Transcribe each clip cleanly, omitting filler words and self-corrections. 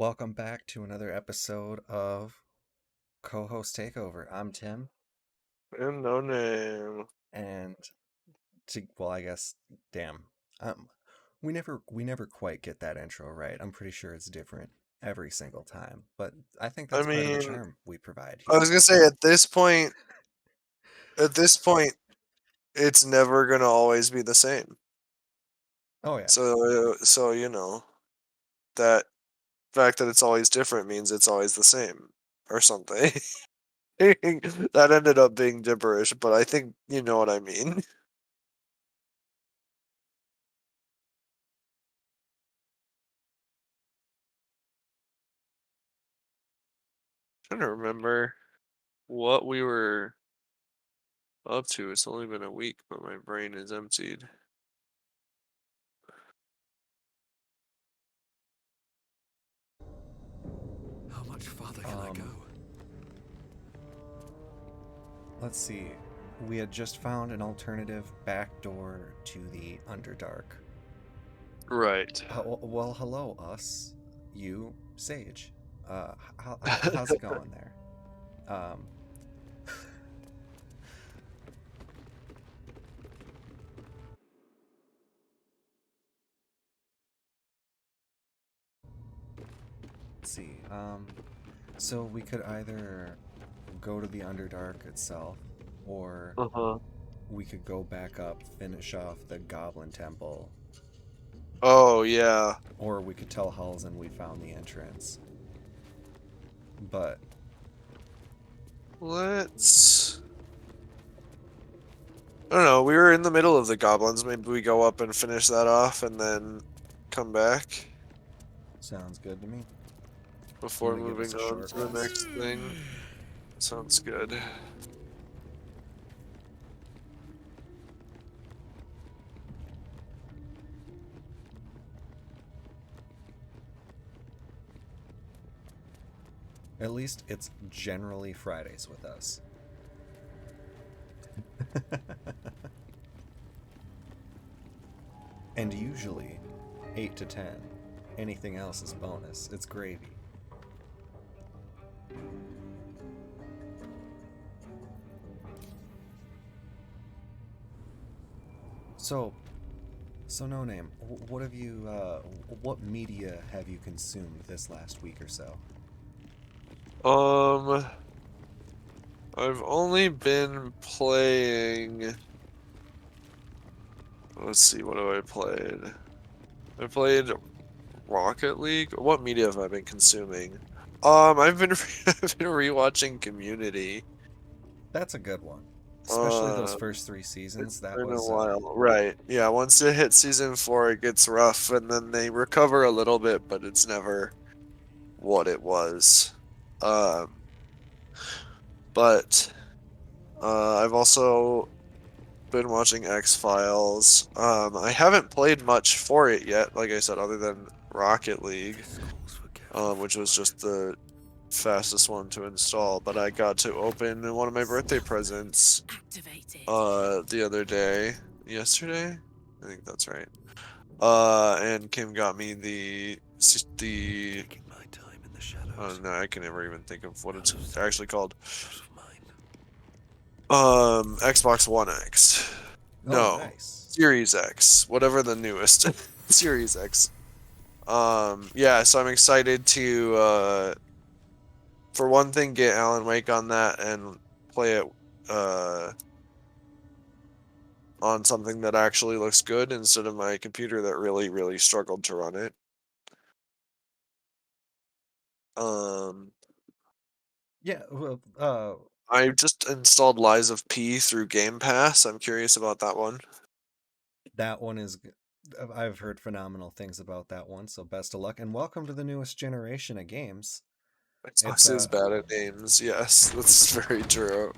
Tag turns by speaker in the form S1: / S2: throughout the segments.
S1: Welcome back to another episode of Co-host Takeover. I'm Tim,
S2: And no name.
S1: and I guess, damn, um, we never quite get that intro right. I'm pretty sure it's different every single time, but I think
S2: I
S1: that's part of the
S2: mean,
S1: charm we provide
S2: I was
S1: here.
S2: gonna say at this point, it's never gonna always be the same.
S1: Oh yeah,
S2: So that fact that it's always different means it's always the same or something. That ended up being gibberish, but I think you know what I mean. Trying to remember what we were up to. It's only been a week, but my brain is emptied.
S3: How much farther can I go?
S1: um, let's see. We had just found an alternative back door to the Underdark.
S2: Right.
S1: Well, hello, us, you, Sage. How's it going there? Um, let's see. So we could either go to the Underdark itself, or
S2: Uh-huh.
S1: we could go back up, finish off the Goblin Temple,
S2: Oh yeah.
S1: or we could tell Halzen we found the entrance. But
S2: Let's I don't know. We were in the middle of the goblins. Maybe we go up and finish that off and then come back
S1: sounds good to me. You
S2: before
S1: want to give us
S2: moving
S1: a
S2: on
S1: short
S2: to the
S1: rest?
S2: next thing. Sounds good.
S1: At least it's generally Fridays with us. And usually 8 to 10. Anything else is bonus. It's gravy. So, no name. What have you? What media have you consumed this last week or so?
S2: Um, I've only been playing. Let's see, what have I played? I played Rocket League. What media have I been consuming? I've been I've been rewatching Community.
S1: That's a good one, especially those
S2: Uh,
S1: first three seasons.
S2: It's
S1: That
S2: been a
S1: was
S2: while. Right. Yeah, once it hits season 4, it gets rough, and then they recover a little bit, but it's never what it was. Um, but I've also been watching X-Files. I haven't played much for it yet, like I said, other than Rocket League,
S3: This calls for careful
S2: which was just
S3: footwork.
S2: the fastest one to install. But I got to open one of my birthday presents
S4: Activated.
S2: the other day. Yesterday? I think that's right. And Kim got me the
S3: Taking my time in the
S2: oh
S3: shadows.
S2: no, I can never even think of what it's
S3: Others,
S2: actually called.
S3: others of mine.
S2: Xbox One X.
S1: oh
S2: No,
S1: nice.
S2: Series X, whatever the newest Series X. Yeah, so I'm excited to for one thing get Alan Wake on that and play it uh on something that actually looks good instead of my computer that really struggled to run it. Um
S1: Yeah. Well,
S2: I just installed Lies of P through Game Pass. I'm curious about that one.
S1: that one is. I've heard phenomenal things about that one. So best of luck and welcome to the newest generation of games. It's
S2: Xbox is bad at names. Yes, that's very true.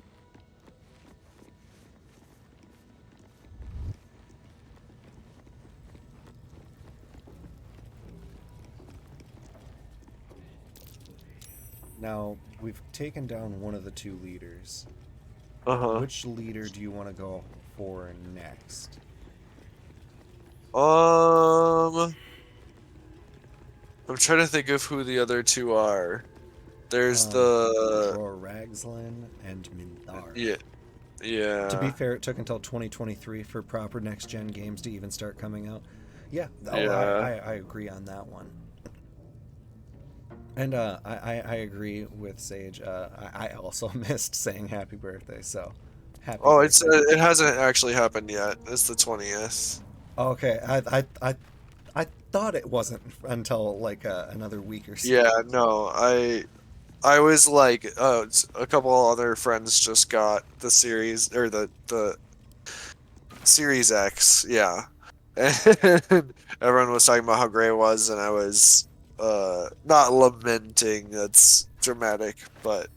S1: Now we've taken down one of the two leaders.
S2: Uh
S1: Which leader do you want to go for next?
S2: huh. I'm trying to think of who the other two are. There's
S1: Um,
S2: the
S1: Dror Ragzlin and Minthara.
S2: yeah,
S1: To be
S2: yeah,
S1: fair, it took until 2023 for proper next gen games to even start coming out. Yeah, oh,
S2: yeah.
S1: I agree on that one. And I agree with Sage. I also missed saying happy birthday, so happy
S2: Oh, it's
S1: birthday.
S2: it hasn't actually happened yet. It's the 20th.
S1: Okay, I thought it wasn't until like another week or so.
S2: Yeah, no, I was like, a couple other friends just got the series or the Series X, yeah, and everyone was talking about how great it was, and I was not lamenting. That's dramatic, but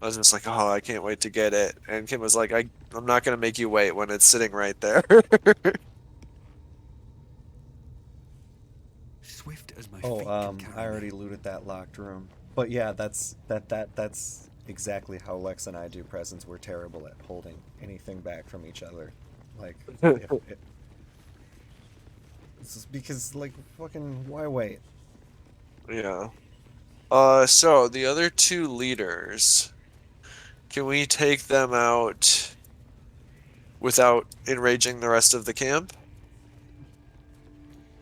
S2: I was just like, oh, I can't wait to get it. And Kim was like, I'm not gonna make you wait when it's sitting right there.
S3: Swift as my
S1: Oh,
S3: feet can
S1: I
S3: carry me.
S1: already looted that locked room. But yeah, that's exactly how Lex and I do presents. We're terrible at holding anything back from each other. Like, if it, this is because like fucking why wait?
S2: Yeah. So the other two leaders, can we take them out without enraging the rest of the camp?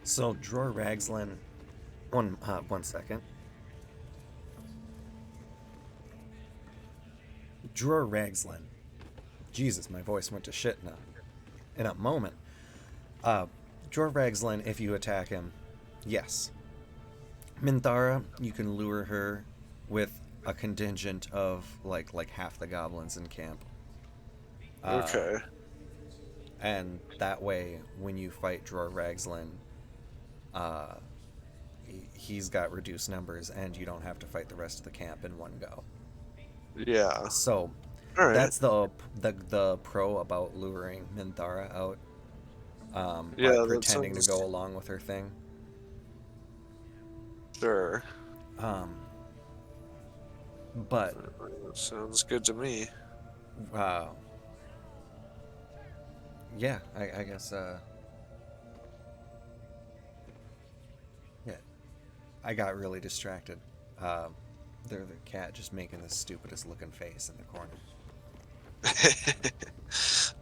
S1: So Dror Ragzlin, one second. Dror Ragzlin. Jesus, my voice went to shit in a moment. Uh, Dror Ragzlin, if you attack him, yes. Minthara, you can lure her with a contingent of like half the goblins in camp. Uh,
S2: Okay.
S1: and that way, when you fight Dror Ragzlin, uh, he's got reduced numbers, and you don't have to fight the rest of the camp in one go.
S2: Yeah.
S1: So,
S2: All right.
S1: that's the pro about luring Minthara out, by
S2: Yeah, that
S1: pretending to go
S2: sounds
S1: along with her thing.
S2: sure.
S1: Um, but
S2: That sounds good to me.
S1: uh, yeah, I guess yeah, I got really distracted. They're the cat just making the stupidest looking face in the corner.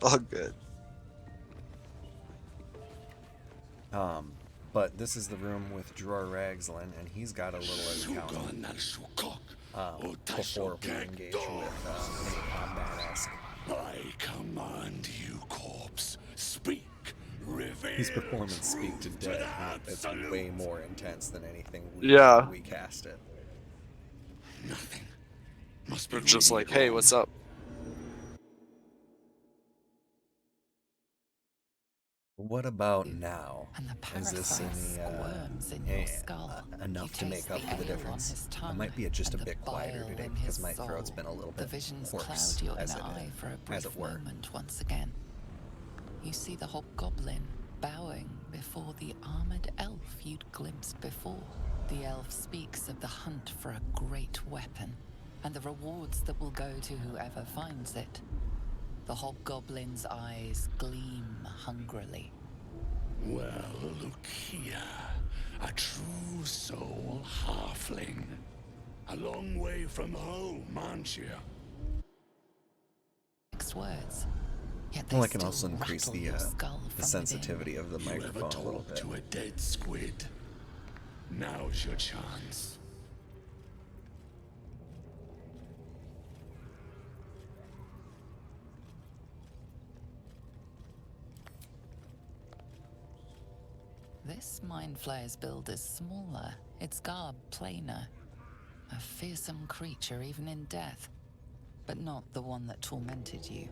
S2: All good.
S1: Um, but this is the room with Dror Ragzlin, and he's got a little encounter before we engage with any combat-esque.
S4: I command you, corpse. Speak. Reveal
S1: His performance speak to
S4: truth
S1: dead.
S4: the
S1: It's
S4: absolute.
S1: way more intense than anything
S2: Yeah.
S1: we cast it.
S4: Nothing must be
S2: We're just
S4: really
S2: like, hey,
S4: wrong.
S2: what's up?
S1: What about now?
S5: And the
S1: Is this
S5: parasite
S1: any
S5: squirms in your skull.
S1: enough
S5: You
S1: to make
S5: taste
S1: up
S5: the
S1: for the
S5: ale on
S1: difference?
S5: his
S1: I
S5: tongue
S1: might be just a
S5: and the
S1: bit quieter
S5: bile
S1: today
S5: in
S1: because
S5: his
S1: my throat's
S5: soul.
S1: been a little
S5: The
S1: bit
S5: visions
S1: hoarse,
S5: cloud your
S1: as
S5: inner
S1: it,
S5: eye for a
S1: as
S5: brief
S1: it were.
S5: moment once again. You see the hobgoblin bowing before the armored elf you'd glimpsed before. The elf speaks of the hunt for a great weapon and the rewards that will go to whoever finds it. The hobgoblin's eyes gleam hungrily.
S4: Well, look here. A true soul halfling. A long way from home, aren't you?
S5: Next words. Yet they
S1: Well, I can
S5: still
S1: also increase
S5: rattle your skull
S1: the
S5: from
S1: sensitivity of the
S4: You ever
S1: microphone a little
S4: talk
S1: bit.
S4: to a dead squid? Now's your chance.
S5: This mind flayer's build is smaller, its garb plainer. A fearsome creature even in death, but not the one that tormented you.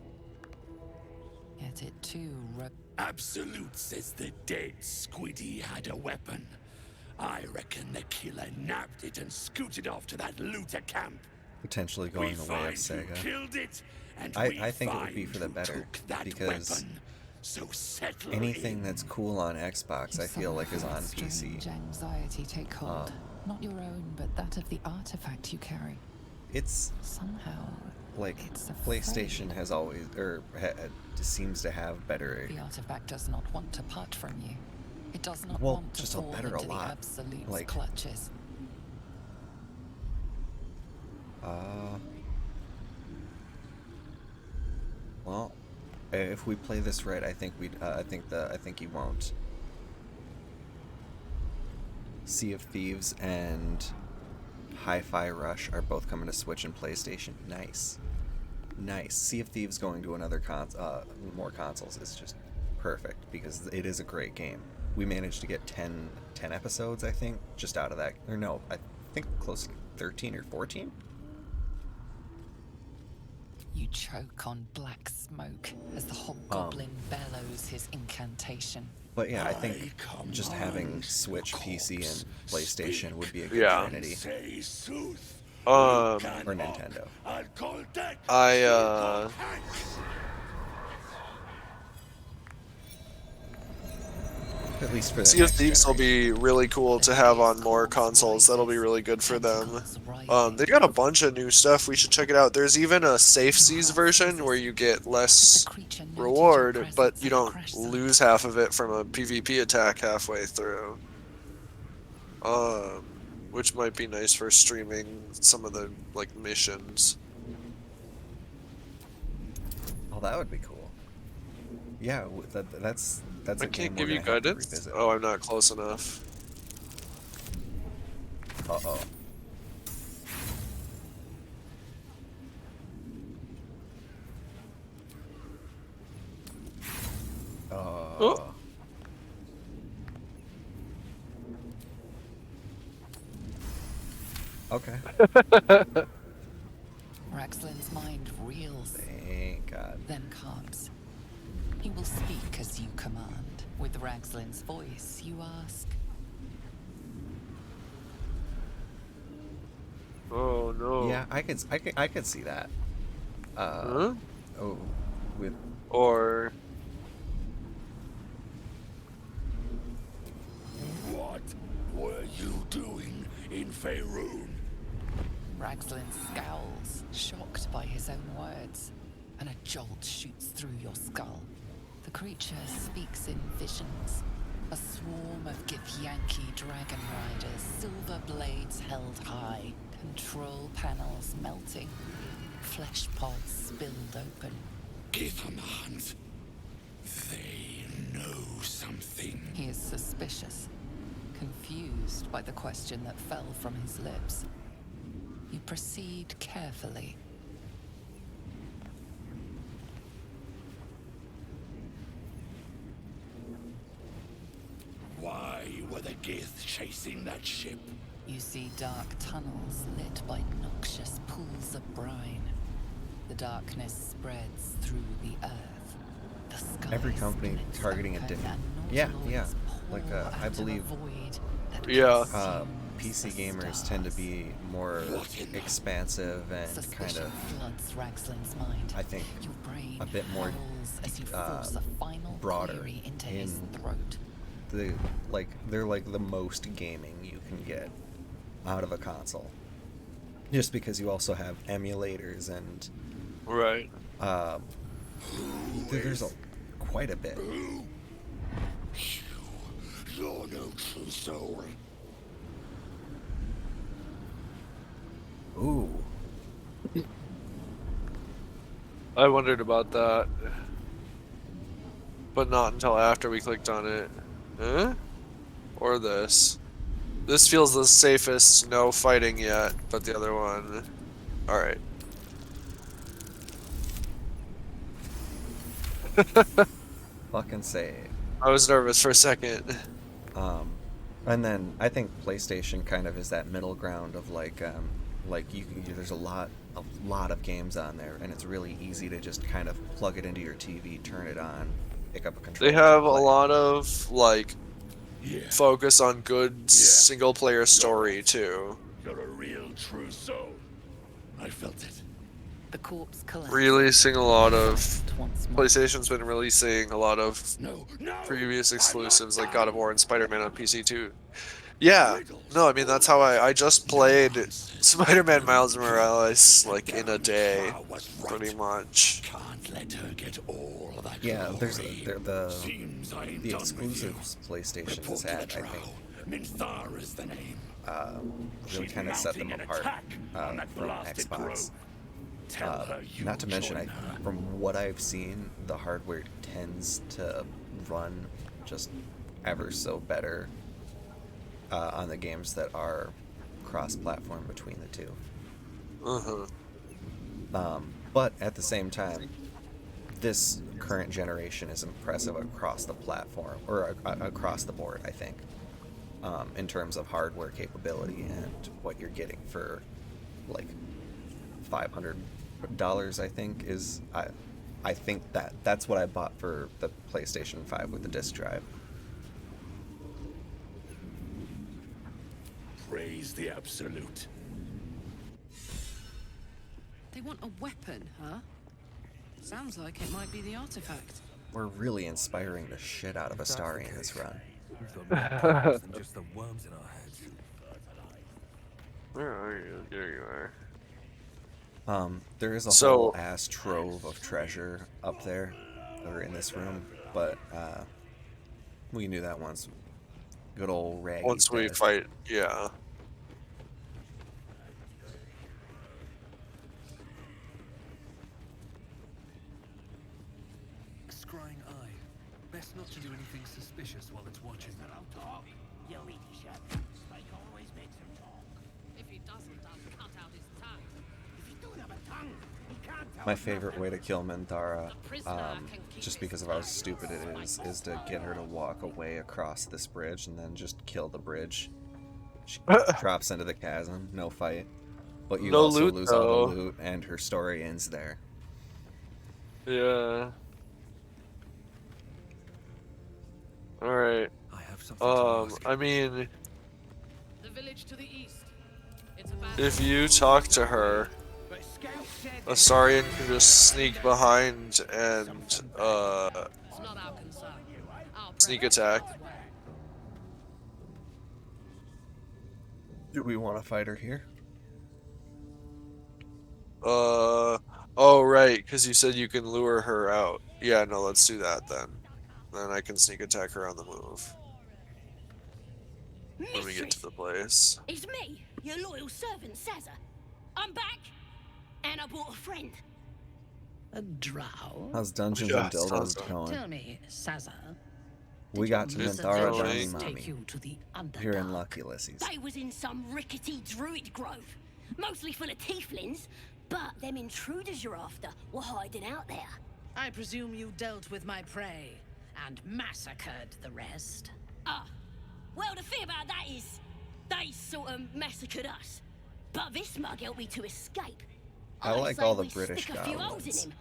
S5: Yet it too
S4: Absolute says the dead squiddy had a weapon. I reckon the killer nabbed it and scooted off to that looter camp.
S1: Potentially
S4: We
S1: going the way of
S4: find who
S1: Sega.
S4: killed it, and
S1: I think it would be for the
S4: who
S1: better,
S4: took that
S1: because
S4: weapon. So settle
S1: anything
S4: in.
S1: that's cool on Xbox, I feel like is on PC.
S5: strange anxiety take hold. Not your own, but that of the artifact you carry.
S1: It's
S5: Somehow,
S1: like
S5: it's afraid.
S1: PlayStation has always, seems to have better.
S5: The artifact does not want to part from you. It does not
S1: Well,
S5: want to
S1: just a
S5: fall
S1: better
S5: into
S1: a
S5: the
S1: lot.
S5: Absolute's
S1: Like-
S5: clutches.
S1: Well, if we play this right, I think we'd. I think he won't. Sea of Thieves and Hi-Fi Rush are both coming to Switch and PlayStation. Nice. Nice. Sea of Thieves going to more consoles is just perfect because it is a great game. We managed to get 10 episodes, I think, just out of that. Or no, I think close to 13 or 14.
S5: You choke on black smoke as the hobgoblin bellows his incantation.
S1: But yeah, I think
S4: I
S1: just having
S4: command
S1: Switch,
S4: the
S1: PC, and
S4: corpse,
S1: PlayStation
S4: speak.
S1: would be a good
S2: Yeah.
S1: trinity.
S4: Say sooth.
S2: Um,
S1: Or Nintendo. At least for the
S2: Sea of
S1: next
S2: Thieves will
S1: generation.
S2: be really cool to have on more consoles. That'll be really good for them. They got a bunch of new stuff. We should check it out. There's even a Safe Seas version where you get less reward, but you don't lose half of it from a PvP attack halfway through. Which might be nice for streaming some of the like missions.
S1: Oh, that would be cool. Yeah, that's
S2: I
S1: a game
S2: can't
S1: we're
S2: give you
S1: gonna have to
S2: guidance.
S1: revisit.
S2: Oh, I'm not close enough.
S1: Uh-oh.
S2: Oh.
S1: Okay.
S5: Raxlin's mind reels,
S1: Thank God.
S5: then calms. He will speak as you command. With Raxlin's voice, you ask.
S2: Oh no.
S1: Yeah, I could see that.
S2: Huh?
S1: Oh, with
S2: Or
S4: What were you doing in Faerun?
S5: Raxlin scowls, shocked by his own words, and a jolt shoots through your skull. The creature speaks in visions. A swarm of Githyanki dragon riders, silver blades held high, control panels melting, flesh pods spilled open.
S4: Give them a hunt. They know something.
S5: He is suspicious, confused by the question that fell from his lips. You proceed carefully.
S4: Why were the Gith chasing that ship?
S5: You see dark tunnels lit by noxious pools of brine. The darkness spreads through the earth. The sky
S1: every company
S5: splits
S1: targeting a
S5: open
S1: different.
S5: and
S1: Yeah,
S5: nautiloids
S1: yeah.
S5: pour
S1: Like
S5: out
S1: I
S5: of a
S1: believe
S5: void that
S2: Yeah.
S5: consumes
S1: PC
S5: the
S1: gamers tend to
S5: stars.
S1: be more expansive and kind
S5: Suspicion
S1: of,
S5: floods Raxlin's mind.
S1: I think,
S5: Your brain
S1: a bit more,
S5: howls as you force a final
S1: broader
S5: query into his
S1: in
S5: throat.
S1: they're like the most gaming you can get out of a console. Just because you also have emulators and
S2: right.
S1: there's quite a bit.
S4: You're no true soul.
S1: Ooh.
S2: I wondered about that. But not until after we clicked on it. Huh? Or this. This feels the safest, no fighting yet, but the other one. Alright.
S1: Fucking save.
S2: I was nervous for a second.
S1: And then I think PlayStation kind of is that middle ground of like there's a lot of games on there, and it's really easy to just kind of plug it into your TV, turn it on, pick up a controller.
S2: They have a
S1: play.
S2: lot of, like,
S4: Yeah,
S2: focus on good single player story, too.
S4: you're a real true soul. I felt it.
S5: The corpse collapses.
S2: Releasing a lot of.
S5: Once more.
S2: PlayStation's been releasing a lot of
S4: No, no.
S2: previous exclusives like God of War and Spider-Man on PC too. Yeah. No, I mean that's how I just played Spider-Man Miles Morales like in a day, pretty much.
S4: Can't let her get all that
S1: Yeah,
S4: glory.
S1: the
S4: Seems I ain't
S1: the
S4: done with you.
S1: exclusives PlayStation
S4: Report
S1: has
S4: to the
S1: had, I think,
S4: drow. Minthar is the name.
S1: really
S4: She's
S1: kind of set them
S4: mounting an
S1: apart
S4: attack on that
S1: from
S4: blasted
S1: Xbox.
S4: grove. Tell her you
S1: Not to mention,
S4: join her.
S1: from what I've seen, the hardware tends to run just ever so better on the games that are cross-platform between the two. But at the same time, this current generation is impressive across the platform, or across the board, I think, in terms of hardware capability and what you're getting for like $500, I think is I think that's what I bought for the PlayStation 5 with the disc drive.
S4: Praise the absolute.
S6: They want a weapon, huh? Sounds like it might be the artifact.
S1: We're really inspiring the shit out of Astari in this run.
S3: We've got more problems than just the worms in our heads.
S2: Where are you? There you are.
S1: There is a
S2: So-
S1: whole ass trove of treasure up there, or in this room, but we knew that once. Good old Raggy's
S2: Once we
S1: dead.
S2: fight, yeah.
S3: A scrying eye. Best not to do anything suspicious while it's watching.
S7: You idiot. Snake always makes him talk.
S6: If he doesn't, I'll cut out his tongue.
S7: If he don't have a tongue, he can't tell
S1: My
S7: us
S1: favorite
S7: nothing.
S1: way to kill Minthara,
S6: The prisoner can keep
S1: just
S6: his
S1: because of how
S6: tongue.
S1: stupid it is to get her to walk away across this bridge and then just kill the bridge. She drops into the chasm, no fight. But you
S2: No
S1: also
S2: loot,
S1: lose all
S2: though.
S1: the loot, and her story ends there.
S2: Yeah. Alright.
S3: I have something to ask.
S2: I mean,
S6: The village to the east. It's about
S2: if you talk to her,
S7: But Scout said
S2: Astarion can just sneak behind and,
S6: it's not our concern. Our
S2: sneak
S6: preference
S2: attack.
S6: is elsewhere.
S1: Do we want to fight her here?
S2: Oh, right, because you said you can lure her out. Yeah, no, let's do that then. Then I can sneak attack her on the move when we get to the place.
S8: It's me, your loyal servant, Sazza. I'm back, and I brought a friend.
S9: A drow?
S1: How's Dungeons
S2: Yeah,
S1: and Dildos
S2: Sansa.
S1: going?
S9: Tell me, Sazza.
S1: We got to
S2: It's
S1: Minthara
S2: going.
S1: Downy
S9: take
S1: Mommy.
S9: you to the
S1: You're in
S9: Underdark.
S1: lucky, Lysies.
S8: They was in some rickety druid grove, mostly full of tieflings, but them intruders you're after were hiding out there.
S9: I presume you dealt with my prey and massacred the rest.
S8: Well, the thing about that is, they sort of massacred us. But this mug helped me to escape.
S1: I
S8: I'd
S1: like
S8: say
S1: all the
S8: we
S1: British
S8: stick a few holes in
S1: goblins.
S8: him.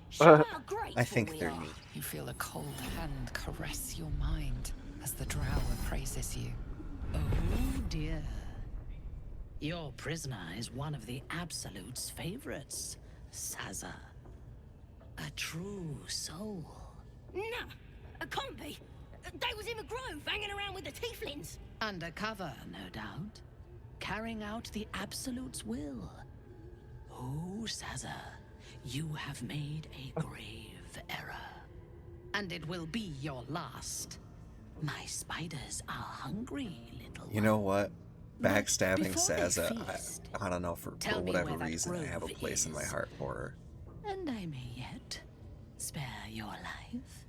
S8: Show how grateful
S1: I think
S8: we
S1: they're
S8: are.
S1: neat.
S5: You feel a cold hand caress your mind as the drow appraises you.
S9: Oh dear. Your prisoner is one of the Absolute's favorites, Sazza. A true soul.
S8: Nah, it can't be. They was in the grove, hanging around with the tieflings.
S9: Undercover, no doubt. Carrying out the Absolute's will. Oh, Sazza, you have made a grave error. And it will be your last. My spiders are hungry, little
S1: You know what?
S9: But
S1: Backstabbing
S9: before they
S1: Sazza,
S9: feast,
S1: I don't know, for
S9: tell me
S1: whatever
S9: where that
S1: reason, I have a
S9: grove
S1: place in my
S9: is.
S1: heart for her.
S9: And I may yet spare your life.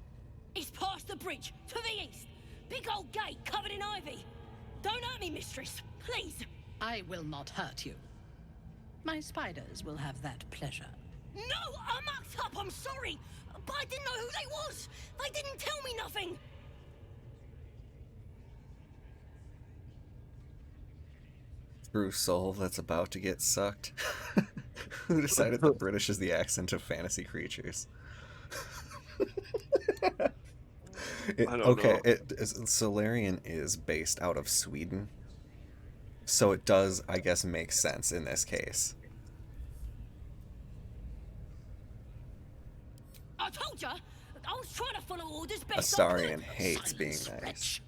S8: It's past the bridge, to the east. Big old gate covered in ivy. Don't hurt me, mistress, please.
S9: I will not hurt you. My spiders will have that pleasure.
S8: No, I mucked up, I'm sorry. But I didn't know who they was. They didn't tell me nothing.
S1: True soul that's about to get sucked. Who decided that British is the accent of fantasy creatures?
S2: I don't
S1: okay,
S2: know.
S1: Solarian is based out of Sweden, so it does, I guess, make sense in this case.
S8: I told ya, I was trying to follow orders best I
S1: Astarian
S8: could.
S1: hates being
S9: Silence,
S1: nice.
S9: wretch.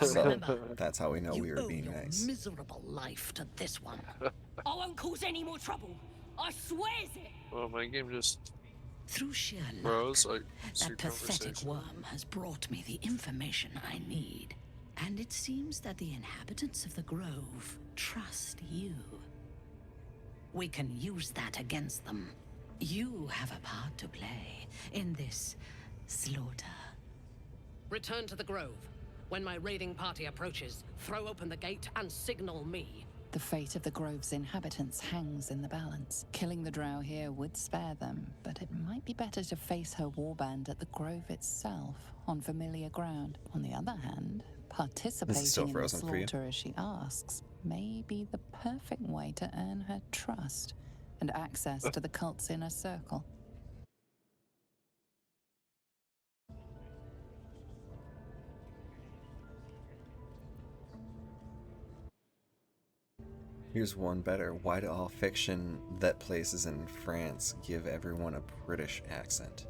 S1: So
S9: Remember,
S1: that's how we know
S9: you
S1: we were
S9: owe
S1: being
S9: your
S1: nice.
S9: miserable life to this one.
S8: I won't cause any more trouble. I swears it.
S2: Well, my game just
S9: Through sheer luck,
S2: froze. Like,
S9: that pathetic worm has brought me the information I need. And it seems that the inhabitants of the Grove trust you. We can use that against them. You have a part to play in this slaughter.
S6: Return to the Grove. When my raiding party approaches, throw open the gate and signal me.
S5: The fate of the Grove's inhabitants hangs in the balance. Killing the drow here would spare them, but it might be better to face her warband at the Grove itself, on familiar ground. On the other hand, participating in the
S1: frozen for you.
S5: slaughter as she asks may be the perfect way to earn her trust and access to the cult's inner circle.
S1: Here's one better. Why do all fiction that places in France give everyone a British accent?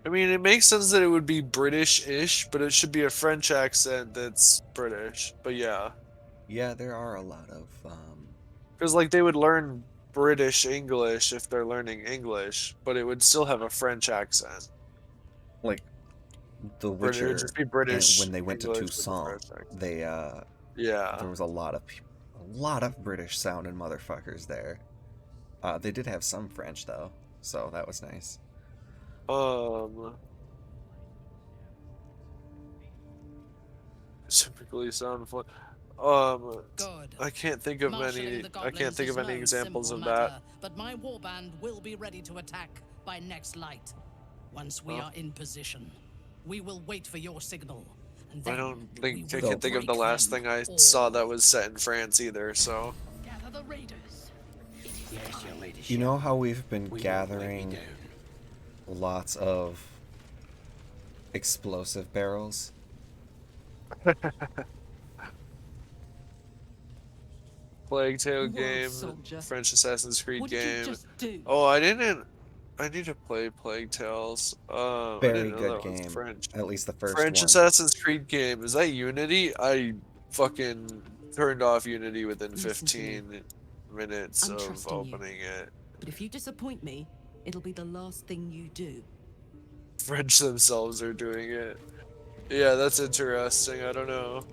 S2: I mean, it makes sense that it would be British-ish, but it should be a French accent that's British. But yeah.
S1: Yeah, there are a lot of
S2: Because, like, they would learn British English if they're learning English, but it would still have a French accent.
S1: like The
S2: It would
S1: Witcher.
S2: just be British
S1: When they went to
S2: English with a
S1: Toussaint,
S2: French accent.
S1: they
S2: Yeah.
S1: there was a lot of British sounding motherfuckers there. They did have some French though, so that was nice.
S2: Typically sound fun.
S6: Good.
S2: I can't think of
S6: Marshalling
S2: many.
S6: the
S2: I can't
S6: goblins
S2: think
S6: is
S2: of any
S6: no
S2: examples
S6: simple
S2: of that.
S6: matter, but my warband will be ready to attack by next light. Once we
S2: Oh.
S6: are in position, we will wait for your signal. And
S2: I
S6: then
S2: don't
S6: we
S2: think I
S6: will
S2: can think of the
S6: break
S2: last
S6: them
S2: thing I
S6: all.
S2: saw that was set in France either. So
S6: Gather the raiders.
S7: Yes, your ladyship.
S1: You know how we've been
S7: We won't
S1: gathering
S7: let you down.
S1: lots of explosive barrels?
S2: Plague Tale
S6: World
S2: game,
S6: Soldier.
S2: French Assassin's Creed
S6: What did you
S2: game.
S6: just do?
S2: Oh, I didn't. I need to play Plague Tales. I
S1: Very
S2: didn't know
S1: good
S2: that was
S1: game.
S2: French.
S1: At least the first
S2: French
S1: one.
S2: Assassin's Creed game. Is that Unity? I fucking turned off Unity within
S6: Listen to me.
S2: 15 minutes
S6: I'm
S2: of
S6: trusting you.
S2: opening it.
S6: But if you disappoint me, it'll be the last thing you do.
S2: French themselves are doing it. Yeah, that's interesting. I don't know.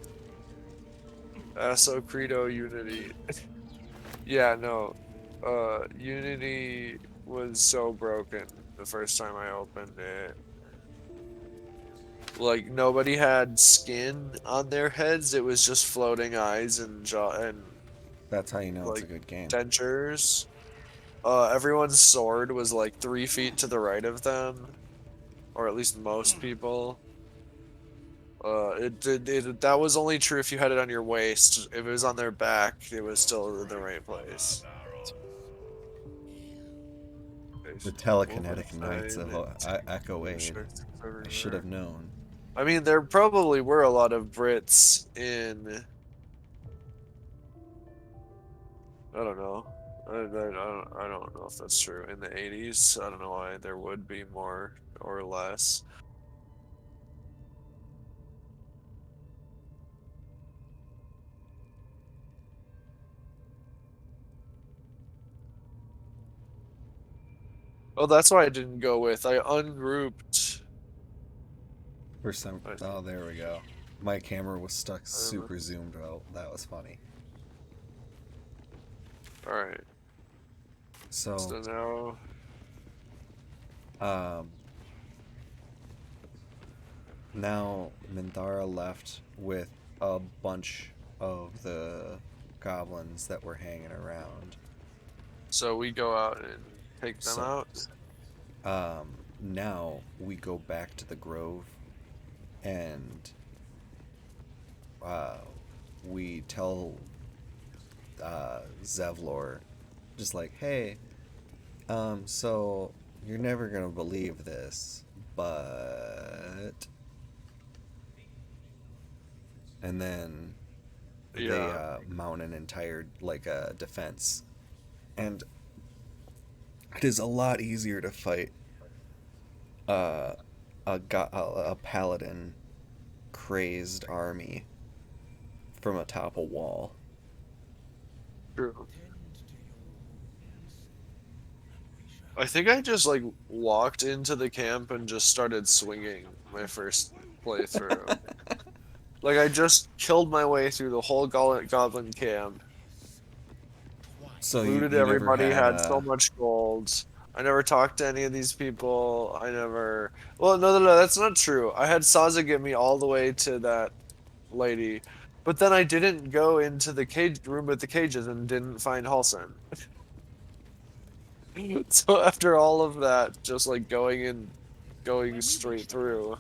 S2: Asso Credo Unity. Yeah, no. Unity was so broken the first time I opened it. Like, nobody had skin on their heads. It was just floating eyes and jaw and
S1: That's how you know it's a
S2: like
S1: good game.
S2: dentures. Everyone's sword was like 3 feet to the right of them, or at least most people. That was only true if you had it on your waist. If it was on their back, it was still in the right place.
S1: The telekinetic knights of Echo Aid. I should have known.
S2: I mean, there probably were a lot of Brits in. I don't know. I don't know if that's true. In the 80s, I don't know why there would be more or less. Oh, that's why I didn't go with. I ungrouped.
S1: For some. Oh, there we go. My camera was stuck super zoomed out. That was funny.
S2: Alright.
S1: So
S2: now.
S1: Now Minthara left with a bunch of the goblins that were hanging around.
S2: So we go out and take them out?
S1: Now we go back to the Grove and we tell Zevlor just like, hey, so you're never gonna believe this, but... And then they mount an entire defense, and it is a lot easier to fight a paladin crazed army from atop a wall.
S2: True. I think I just like walked into the camp and just started swinging my first playthrough. Like I just killed my way through the whole goblin camp.
S1: So
S2: Looted
S1: you never
S2: everybody,
S1: had
S2: had so much gold. I never talked to any of these people. I never. Well, no, that's not true. I had Saza get me all the way to that lady, but then I didn't go into the cage room with the cages and didn't find Halsin. So after all of that, just like going straight through,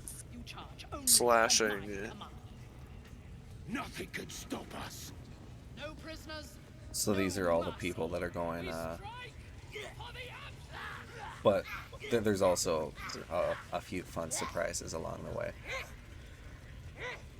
S2: slashing.
S4: Nothing could stop us.
S6: No prisoners.
S1: So these are all the people that are going, but there's also a few fun surprises along the way.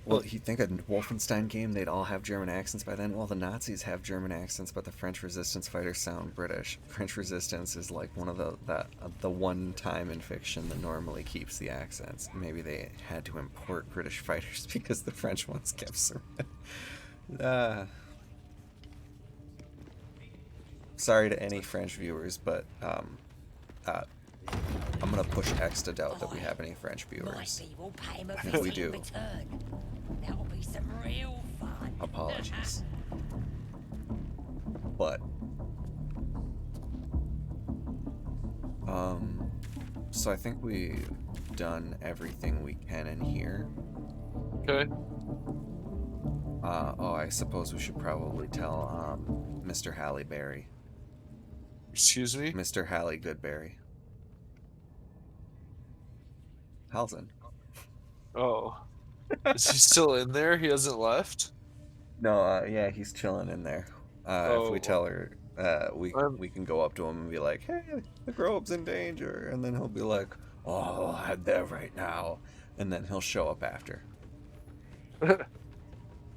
S1: Well, you think a Wolfenstein game, they'd all have German accents by then? Well, the Nazis have German accents, but the French resistance fighters sound British. French resistance is like one of the one time in fiction that normally keeps the accents. Maybe they had to import British fighters because the French ones kept surrendering. Sorry to any French viewers, but I'm gonna push X to doubt that we have any French viewers. If we do,
S8: That'll be some real fun.
S1: apologies. But so I think we've done everything we can in here.
S2: Okay.
S1: Oh, I suppose we should probably tell Mr. Halle Berry.
S2: Excuse me?
S1: Mr. Halle Goodberry. Halsin.
S2: Oh. Is he still in there? He hasn't left?
S1: No, yeah, he's chilling in there. If we tell her, we can go up to him and be like, "Hey, the Grove's in danger," and then he'll be like, "Oh, I'll head there right now," and then he'll show up after.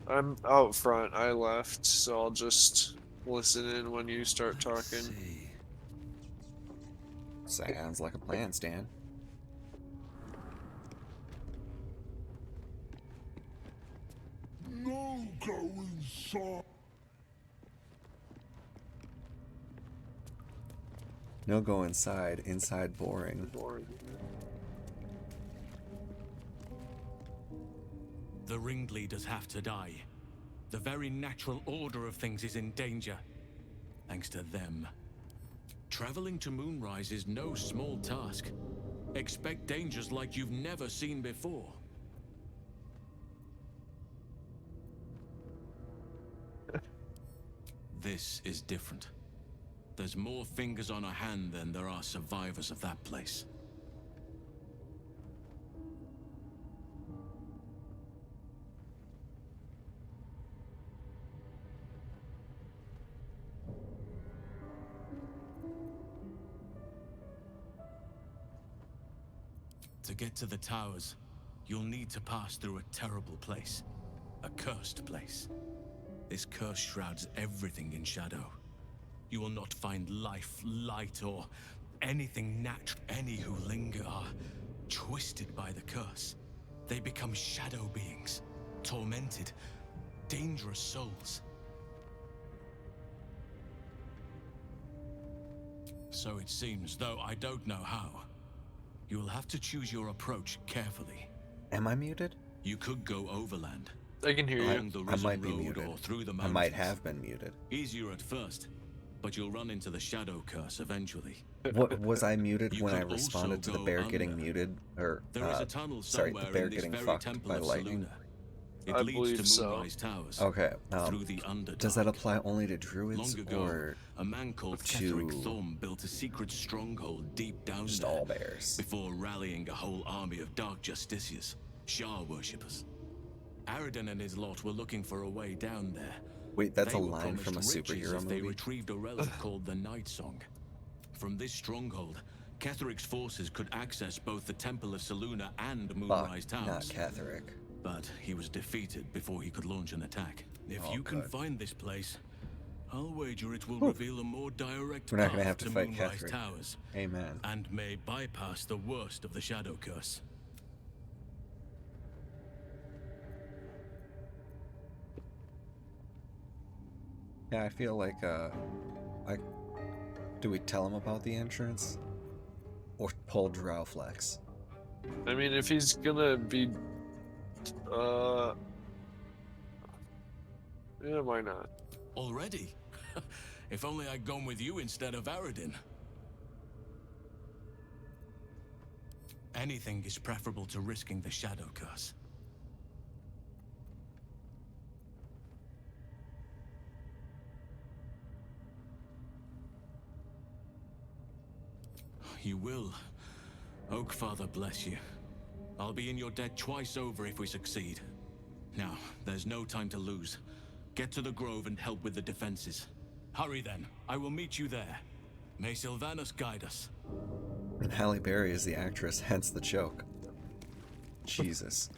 S2: I'm out front. I left, so I'll just listen in when you start talking.
S1: Sounds like a plan, Stan.
S4: No go inside.
S1: No go inside. Inside boring.
S3: The ringleaders have to die. The very natural order of things is in danger. Thanks to them. Traveling to Moonrise is no small task. Expect dangers like you've never seen before. This is different. There's more fingers on a hand than there are survivors of that place. To get to the towers, you'll need to pass through a terrible place. A cursed place. This curse shrouds everything in shadow. You will not find life, light, or anything natural. Any who linger are twisted by the curse. They become shadow beings, tormented, dangerous souls. So it seems, though I don't know how. You will have to choose your approach carefully.
S1: Am I muted?
S3: You could go overland.
S2: I can hear
S3: along
S2: you.
S3: the
S1: I
S3: Risen
S1: might be
S3: Road
S1: muted.
S3: or through the
S1: I
S3: mountains.
S1: might have been muted.
S3: Easier at first, but you'll run into the shadow curse eventually.
S1: What was I muted
S3: You
S1: when I
S3: could
S1: responded
S3: also
S1: to the
S3: go
S1: bear getting
S3: under.
S1: muted? Or
S3: There is a tunnel
S1: sorry,
S3: somewhere
S1: the bear
S3: in this
S1: getting
S3: very
S1: fucked
S3: temple
S1: by
S3: of
S1: lightning?
S3: Selûne. It
S2: I
S3: leads
S2: believe
S3: to
S2: so.
S3: Moonrise Towers.
S1: Okay.
S3: Through the Underdark.
S1: Does that apply only to druids
S3: Long ago,
S1: or
S3: a man called
S1: to
S3: Ketheric Thorm built a secret stronghold deep down
S1: just
S3: there
S1: all bears?
S3: before rallying a whole army of dark justiciars, Shah worshippers. Aradin and his lot were looking for a way down there.
S1: Wait, that's
S3: They
S1: a
S3: were
S1: line from a
S3: promised riches
S1: superhero
S3: if they
S1: movie?
S3: retrieved a relic called the Night Song. From this stronghold, Ketheric's forces could access both the Temple of Selûne and Moonrise
S1: Fuck, not
S3: Towers.
S1: Ketheric.
S3: But he was defeated before he could launch an attack. If
S1: Oh,
S3: you can
S1: good.
S3: find this place, I'll wager it will reveal a more direct
S1: We're not
S3: path
S1: gonna have to fight
S3: Moonrise
S1: Ketheric.
S3: Towers,
S1: Amen.
S3: and may bypass the worst of the Shadow Curse.
S1: Yeah, I feel like I do we tell him about the entrance or pull Drowflex?
S2: I mean, if he's gonna be, yeah, why not?
S3: Already? If only I'd gone with you instead of Aradin. Anything is preferable to risking the Shadow Curse. You will. Oakfather bless you. I'll be in your debt twice over if we succeed. Now, there's no time to lose. Get to the grove and help with the defenses. Hurry then. I will meet you there. May Sylvanus guide us.
S1: And Halle Berry is the actress, hence the joke. Jesus.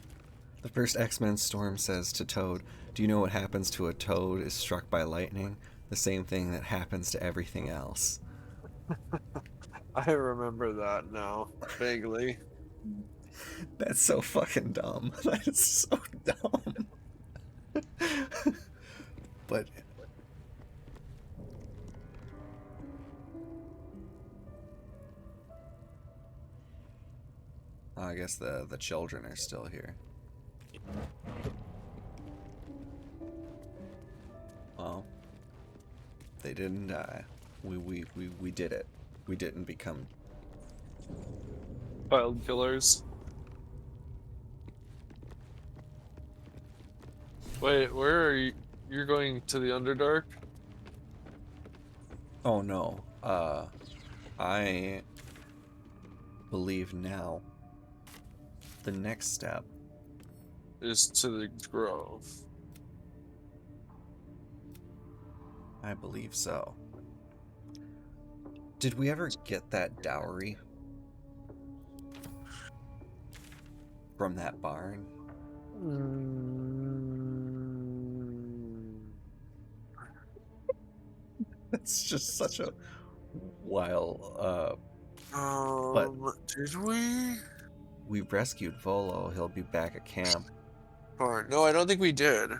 S1: The first X-Men Storm says to Toad, "Do you know what happens to a toad is struck by lightning? The same thing that happens to everything else."
S2: I remember that now, vaguely.
S1: That's so fucking dumb. That is so dumb. But I guess the children are still here. Well, they didn't die. We did it. We didn't become
S2: Child killers. Wait, where are you? You're going to the Underdark?
S1: Oh no. I believe now the next step
S2: Is to the Grove.
S1: I believe so. Did we ever get that dowry from that barn? That's just such a wild.
S2: Did we?
S1: We rescued Volo. He'll be back at camp.
S2: Or, no, I don't think we did.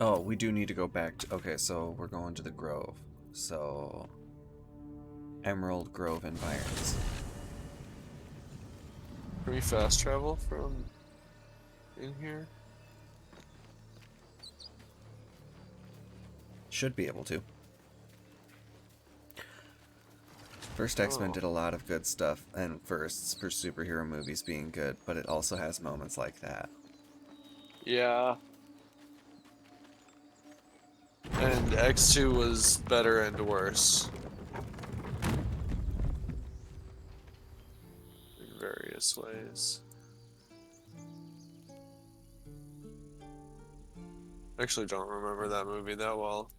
S1: Oh, we do need to go back to... Okay, so we're going to the Grove. So... Emerald Grove Environs.
S2: Can we fast travel from in here?
S1: Should be able to. First X-Men did a lot of good stuff, and firsts for superhero movies being good, but it also has moments like that.
S2: Yeah. And X2 was better and worse. In various ways. Actually don't remember that movie that well.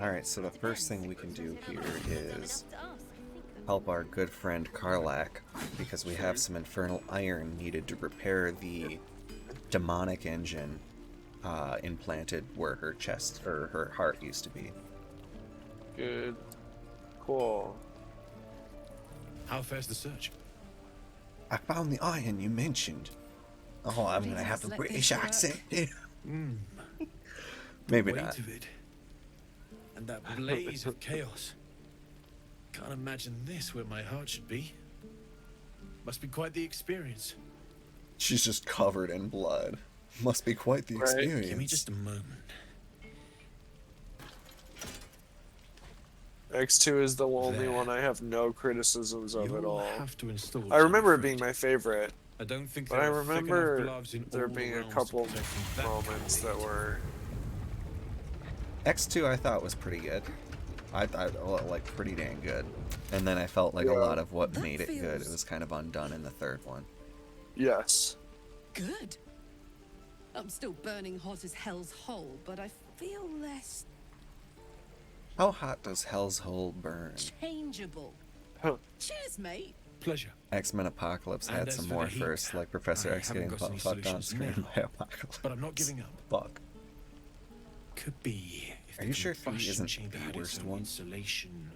S1: Alright, so the first thing we can do here is help our good friend Karlak, because we have some infernal iron needed to repair the demonic engine implanted where her chest, or her heart used to be.
S2: Good. Cool.
S3: How fares the search?
S1: I found the iron you mentioned. Oh, I'm gonna have a British accent. Maybe
S10: Weight
S1: not.
S10: of it. And that blaze of chaos. Can't imagine this where my heart should be. Must be quite the experience.
S1: She's just covered in blood. Must be quite the
S2: Right.
S1: experience.
S10: Give me just a moment.
S2: X2 is the only
S10: There.
S2: one I have no criticisms of at
S10: You'll
S2: all.
S10: have to install
S2: I remember it
S10: some,
S2: being my favorite,
S10: I don't think
S2: but
S10: there
S2: I
S10: are thick enough
S2: remember
S10: gloves in
S2: there
S10: all
S2: being a
S10: realms to
S2: couple
S10: protect from that kind of
S2: moments
S10: heat.
S2: that were...
S1: X2 I thought was pretty good. I like pretty dang good. And then I felt like a
S2: Yeah.
S1: lot of what
S5: That
S1: made it good, it
S5: feels-
S1: was kind of undone in the third one.
S2: Yes.
S5: Good.
S9: I'm still burning hot as hell's hole, but I feel less
S1: How hot does Hell's Hole burn?
S9: changeable.
S2: Huh.
S9: Cheers, mate.
S10: Pleasure.
S1: X-Men Apocalypse
S10: And
S1: had
S10: as
S1: some
S10: for
S1: more
S10: the heat,
S1: first, like Professor
S10: I
S1: X
S10: haven't
S1: getting
S10: got any
S1: fucked on
S10: solutions
S1: screen
S10: now,
S1: by Apocalypse.
S10: but I'm not giving up.
S1: Fuck.
S10: Could be if
S1: Are
S10: the
S1: you sure 3
S10: combustion
S1: isn't
S10: chamber
S1: the
S10: had its
S1: worst
S10: own
S1: one?
S10: insulation,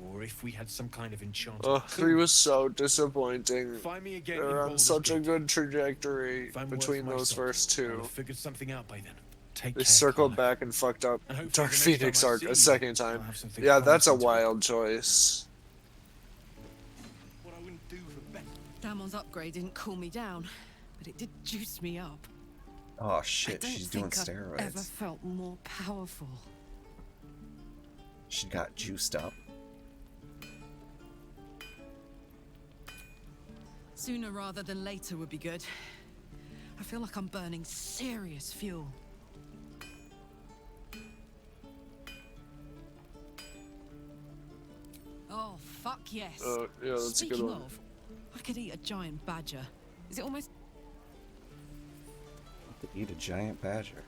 S10: or if we had some kind of enchanted.
S2: Oh, 3 was so disappointing.
S10: Find me again.
S2: They're
S10: in
S2: on
S10: Baldur's
S2: such a
S10: Gate.
S2: good trajectory
S10: If I'm worth
S2: between
S10: my
S2: those
S10: salt,
S2: first
S10: I'll
S2: 2.
S10: have figured something out by then. Take
S2: They
S10: care,
S2: circled
S10: Connor.
S2: back and fucked up
S10: And hopefully
S2: Dark
S10: the next time
S2: Phoenix
S10: I
S2: arc
S10: see
S2: a
S10: you,
S2: second
S10: I'll
S2: time.
S10: have something
S2: Yeah, that's a
S10: promising to
S2: wild choice.
S3: What I wouldn't do for better.
S9: Damon's upgrade didn't cool me down, but it did juice me up.
S1: Oh
S9: I
S1: shit,
S9: don't
S1: she's doing
S9: think I've ever
S1: steroids.
S9: felt more powerful.
S1: She got juiced up.
S9: Sooner rather than later would be good. I feel like I'm burning serious fuel. Oh, fuck yes.
S2: Yeah, that's
S9: Speaking
S2: a good one.
S9: of, I could eat a giant badger. Is it almost...
S1: To eat a giant badger.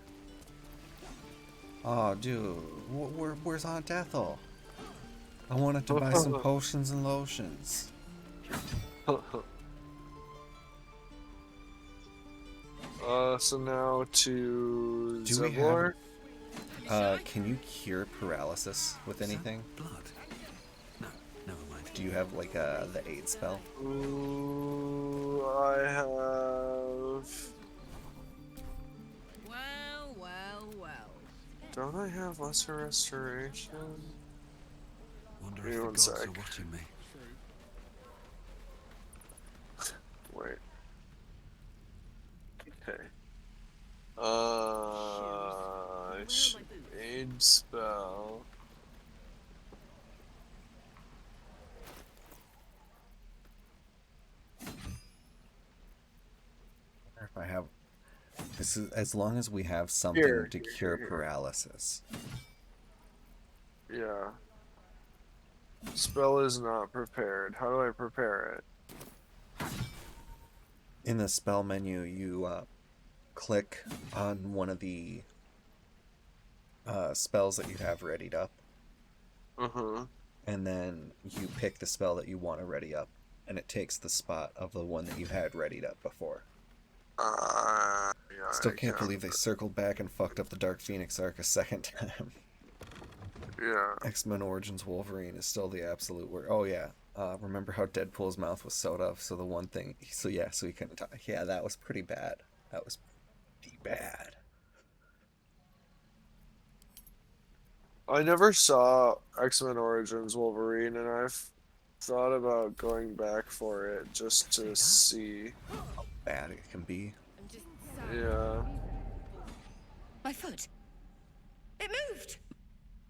S1: Oh, dude, where's Aunt Ethel? I wanted to buy some potions and lotions.
S2: So now to
S1: Do we
S2: Zevlor.
S1: Can you cure paralysis with anything?
S3: Blood. No, never mind.
S1: Do you have like the aid spell?
S2: Ooh, I have.
S9: Well, well, well.
S2: Don't I have lesser restoration?
S3: Wonder
S2: Give me
S3: if the
S2: one
S3: gods are
S2: sec.
S3: watching me.
S2: Wait. Okay. Aid spell.
S1: Or if I have, this is as long as we have something to cure paralysis.
S2: Yeah. Spell is not prepared. How do I prepare it?
S1: In the spell menu, you click on one of the spells that you have readied up, and then you pick the spell that you want to ready up, and it takes the spot of the one that you had readied up before.
S2: Yeah,
S1: Still can't believe they circled back and fucked up the Dark Phoenix arc a second time.
S2: Yeah.
S1: X-Men Origins Wolverine is still the absolute word. Oh yeah, remember how Deadpool's mouth was sewed up? So the one thing, so he couldn't talk. Yeah, that was pretty bad. That was pretty bad.
S2: I never saw X-Men Origins Wolverine, and I've thought about going back for it just to see.
S1: How bad it can be.
S2: Yeah.
S8: My foot. It moved.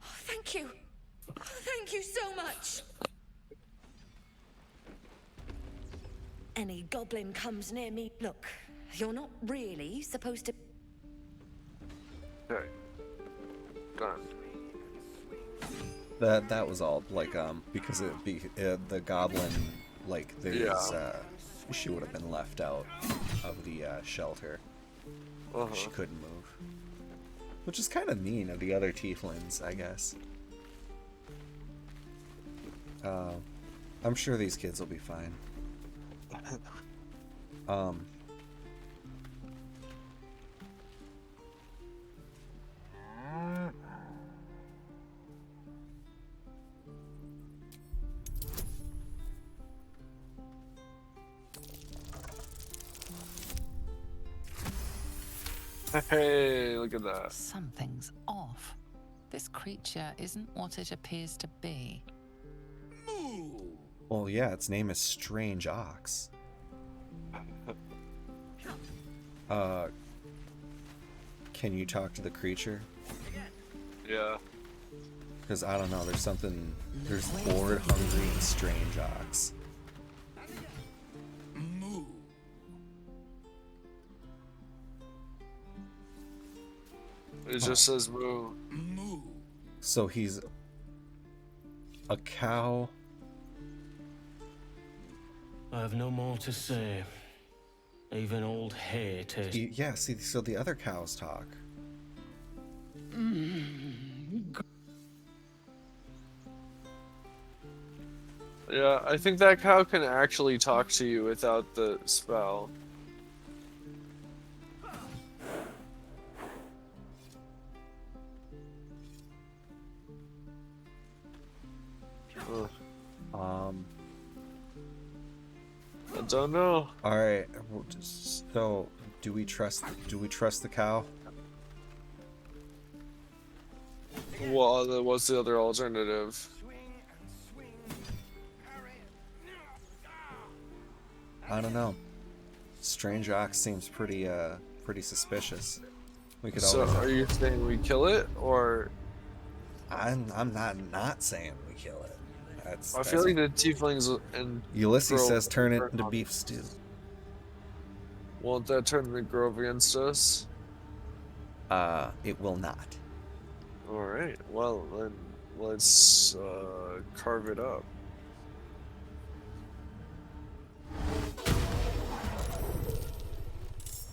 S8: Oh, thank you. Oh, thank you so much. Any goblin comes near me. Look, you're not really supposed to.
S2: Okay. Done.
S1: That was all like because the goblin, like there's she would have been left out of the shelter. She couldn't move, which is kind of mean of the other tieflings, I guess. I'm sure these kids will be fine.
S2: Hey, look at that.
S5: Something's off. This creature isn't what it appears to be.
S1: Well, yeah, its name is Strange Ox. Can you talk to the creature?
S2: Yeah.
S1: Because I don't know, there's bored, hungry, and strange ox.
S2: It just says moo.
S1: So he's a cow.
S7: I have no more to say. Even old hay tastes.
S1: Yeah, see, so the other cows talk.
S2: Yeah, I think that cow can actually talk to you without the spell. Ugh, I don't know.
S1: All right. So, do we trust the cow?
S2: What's the other alternative?
S1: I don't know. Strange Ox seems pretty suspicious. We could
S2: So,
S1: always.
S2: are you saying we kill it, or?
S1: I'm not saying we kill it.
S2: I feel like the tieflings and
S1: Ulysses
S2: Grove
S1: says turn it
S2: turn
S1: into
S2: on
S1: beef
S2: us.
S1: stew.
S2: Won't that turn the Grove against us?
S1: It will not.
S2: All right. Well, then let's carve it up.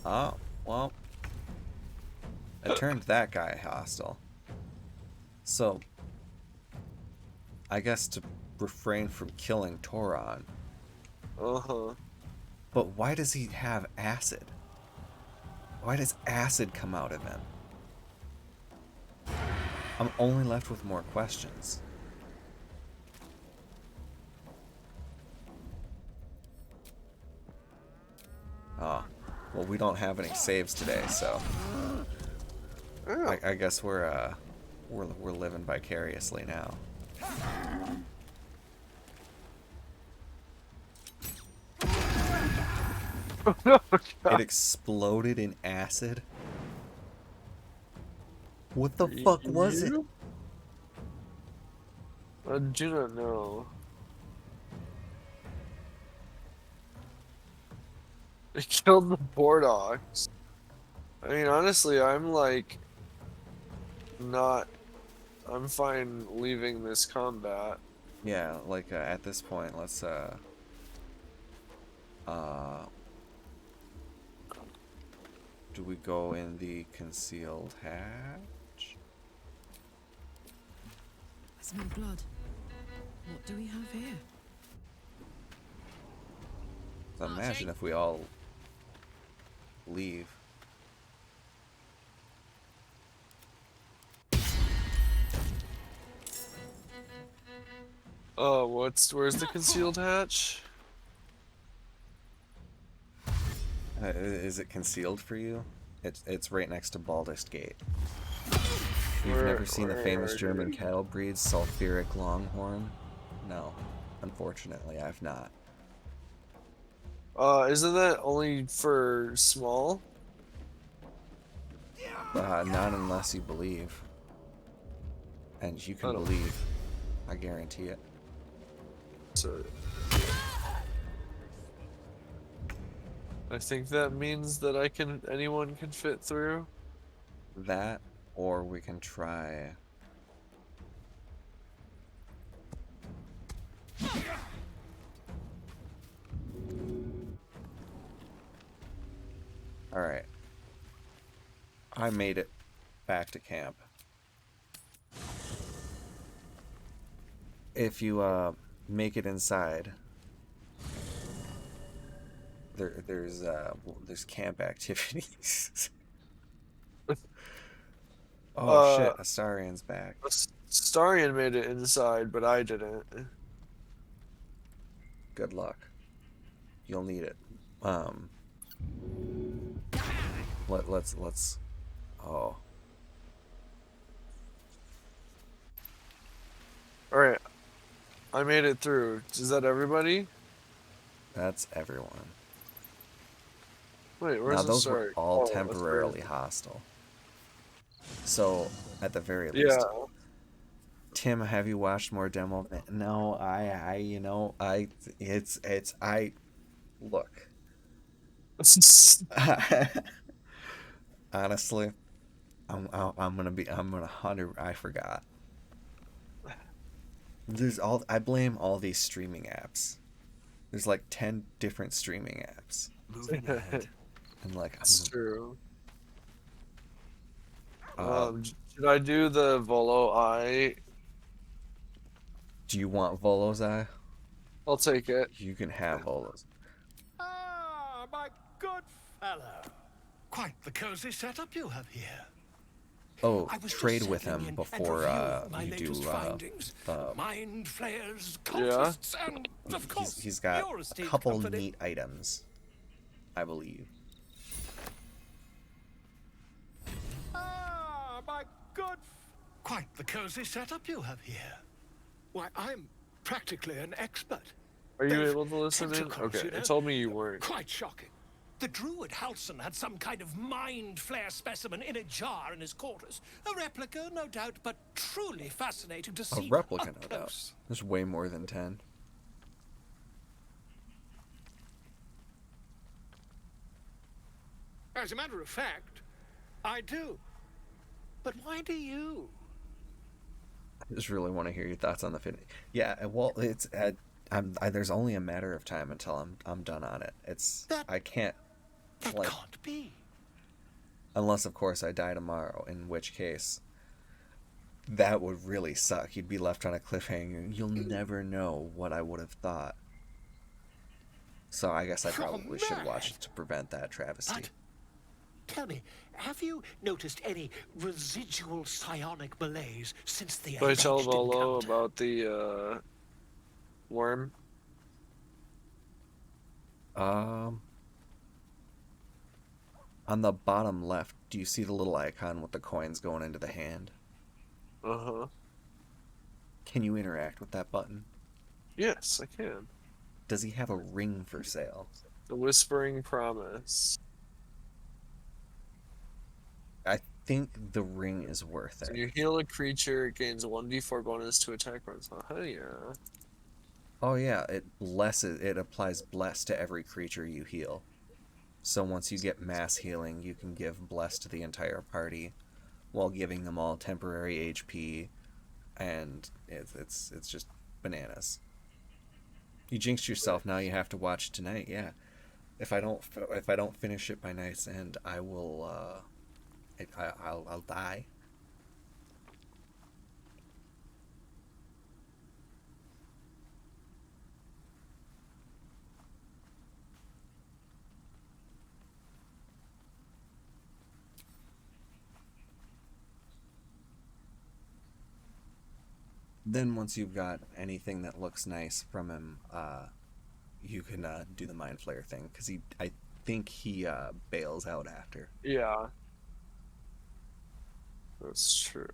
S1: Oh, well. It turned that guy hostile. So, I guess to refrain from killing Toron.
S2: Uh-huh.
S1: But why does he have acid? Why does acid come out of him? I'm only left with more questions. Oh, well, we don't have any saves today, so
S2: Yeah.
S1: I guess we're living vicariously now. It exploded in acid. What the fuck was it?
S2: I do not know. It killed the Bordox. I mean, honestly, I'm like, not. I'm fine leaving this combat.
S1: Yeah, like at this point, let's do we go in the concealed hatch?
S11: I smell blood. What do we have here?
S1: So imagine if we all leave.
S2: Oh, where's the concealed hatch?
S1: Is it concealed for you? It's right next to Baldur's Gate. You've
S2: Where-
S1: never seen the famous
S2: where-
S1: German cattle breed, sulfuric longhorn? No, unfortunately, I've not.
S2: Isn't that only for small?
S1: Not unless you believe. And you
S2: I
S1: can
S2: don't-
S1: believe. I guarantee it.
S2: So I think that means that anyone can fit through.
S1: That, or we can try. Alright. I made it back to camp. If you make it inside, there's camp activities. Oh shit, Astarian's back.
S2: Starion made it inside, but I didn't.
S1: Good luck. You'll need it. Let's oh.
S2: Alright. I made it through. Is that everybody?
S1: That's everyone.
S2: Wait, where's
S1: Now
S2: the
S1: those
S2: start?
S1: were all
S2: Oh, that's
S1: temporarily
S2: right.
S1: hostile. So, at the very least,
S2: Yeah.
S1: Tim, have you watched more demo? No, look. Honestly, I'm gonna 100. I forgot. I blame all these streaming apps. There's like 10 different streaming apps.
S10: moving ahead.
S1: And like,
S2: That's true.
S1: uh,
S2: Should I do the Volo Eye?
S1: do you want Volo's eye?
S2: I'll take it.
S1: You can have Volo's.
S10: Ah, my good fellow. Quite the cozy setup you have here.
S1: Oh,
S10: I was just
S1: trade with
S10: settling
S1: him
S10: in
S1: before
S10: and reviewing my
S1: you do
S10: latest findings. Mind flayers,
S2: Yeah.
S10: cultists, and of course,
S1: he's got
S10: your
S1: a
S10: esteemed
S1: couple
S10: company.
S1: neat items, I believe.
S10: Ah, my good. Quite the cozy setup you have here. Why, I'm practically an expert.
S2: Are you
S10: They've
S2: able to listen in?
S10: tentacles,
S2: Okay,
S10: you know?
S2: it told me you weren't.
S10: Quite shocking. The druid Halson had some kind of mind flare specimen in a jar in his quarters. A replica, no doubt, but truly fascinating to
S1: A
S10: see
S1: replica,
S10: up
S1: no doubt.
S10: close.
S1: There's way more than 10.
S10: As a matter of fact, I do. But why do you?
S1: I just really want to hear your thoughts on the finish. Yeah, well, it's there's only a matter of time until I'm done on it. I can't
S10: That
S1: like
S10: can't be.
S1: unless of course I die tomorrow, in which case that would really suck. You'd be left on a cliffhanger. You'll never know what I would have thought. So I guess I probably should watch it to prevent that travesty.
S10: But tell me, have you noticed any residual psionic malaise since the
S2: Should I tell
S10: alleged
S2: Volo
S10: encounter?
S2: about the worm?
S1: On the bottom left, do you see the little icon with the coins going into the hand?
S2: Uh-huh.
S1: Can you interact with that button?
S2: Yes, I can.
S1: Does he have a ring for sale?
S2: The Whispering Promise.
S1: I think the ring is worth
S2: So
S1: it.
S2: you heal a creature, it gains 1d4 bonus to attack rolls. Oh, hell yeah.
S1: Oh yeah, it applies bless to every creature you heal. So once you get mass healing, you can give bless to the entire party while giving them all temporary HP, and it's just bananas. You jinxed yourself. Now you have to watch tonight. Yeah, if I don't finish it by night's end, I will I'll die. Then once you've got anything that looks nice from him, you can do the mind flare thing, because I think he bails out after.
S2: Yeah. That's true.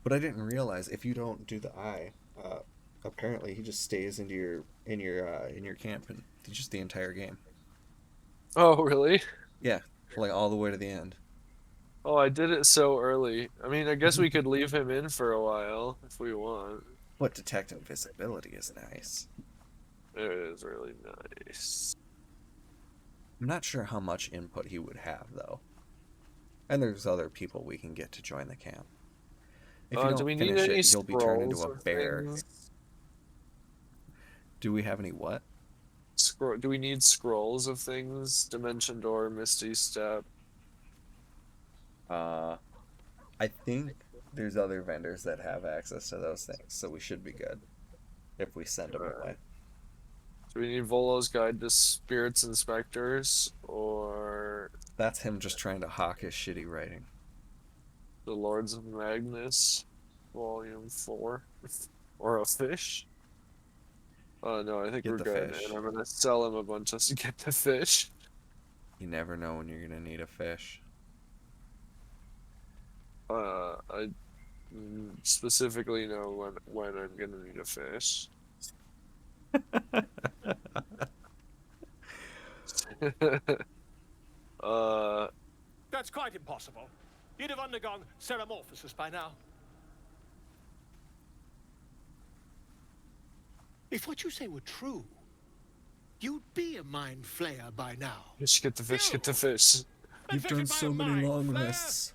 S1: But I didn't realize if you don't do the eye, apparently he just stays in your camp and just the entire game.
S2: Oh, really?
S1: Yeah, like all the way to the end.
S2: Oh, I did it so early. I mean, I guess we could leave him in for a while if we want.
S1: But detect invisibility is nice.
S2: It is really nice.
S1: I'm not sure how much input he would have though. And there's other people we can get to join the camp. If you don't
S2: do we need
S1: finish
S2: any
S1: it, you'll be turned into a
S2: scrolls or
S1: bear.
S2: things?
S1: Do we have any what?
S2: Do we need scrolls of things? Dimension Door, Misty Step.
S1: I think there's other vendors that have access to those things, so we should be good if we send them away.
S2: Do we need Volo's Guide to Spirits Inspectors, or
S1: That's him just trying to hawk his shitty writing.
S2: The Lords of Magnus, Volume 4? Or a fish? Oh no, I think
S1: Get
S2: we're
S1: the
S2: good,
S1: fish.
S2: and I'm gonna sell him a bunch just to get the fish.
S1: You never know when you're gonna need a fish.
S2: I specifically know when I'm gonna need a fish.
S10: That's quite impossible. You'd have undergone ceramorphosis by now. If what you say were true, you'd be a mind flayer by now.
S2: Fish, get the fish, get the fish.
S1: You've done so many long rests.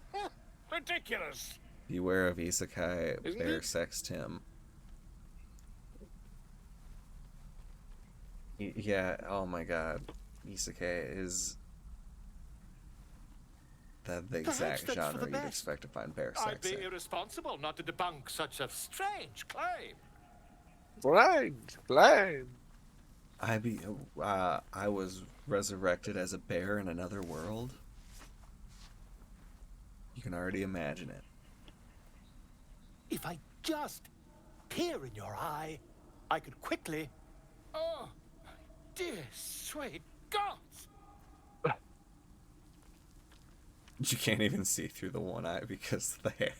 S10: Ridiculous.
S1: Beware of Isekai,
S10: Isn't
S1: Bear
S10: it?
S1: Sex Tim. Yeah, oh my god. isekai is the
S7: Perhaps
S1: exact
S7: that's for
S1: genre
S7: the
S1: you'd
S7: best.
S1: expect to find bear
S7: I'd
S1: sex
S7: be
S1: in.
S7: irresponsible not to debunk such a strange claim.
S2: Blind.
S1: I was resurrected as a bear in another world. You can already imagine it.
S7: If I just peer in your eye, I could quickly... Oh, my dear sweet gods!
S1: You can't even see through the one eye because of the hair.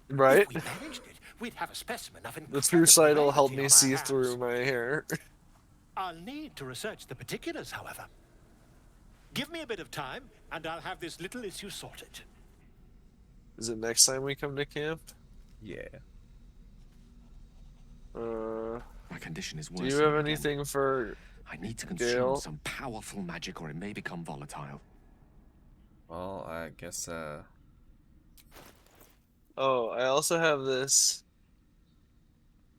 S2: Right?
S7: If we managed it, we'd have a specimen of
S2: The
S7: incredible
S2: true sight will help
S7: rarity
S2: me
S7: on our
S2: see
S7: hands.
S2: through my hair.
S7: I'll need to research the particulars, however. Give me a bit of time, and I'll have this little issue sorted.
S2: Is it next time we come to camp?
S1: Yeah.
S12: My condition is
S2: Do
S12: worse.
S2: you have anything for
S12: I need to consume
S2: Gale?
S12: some powerful magic or it may become volatile.
S1: Well, I guess,
S2: Oh, I also have this.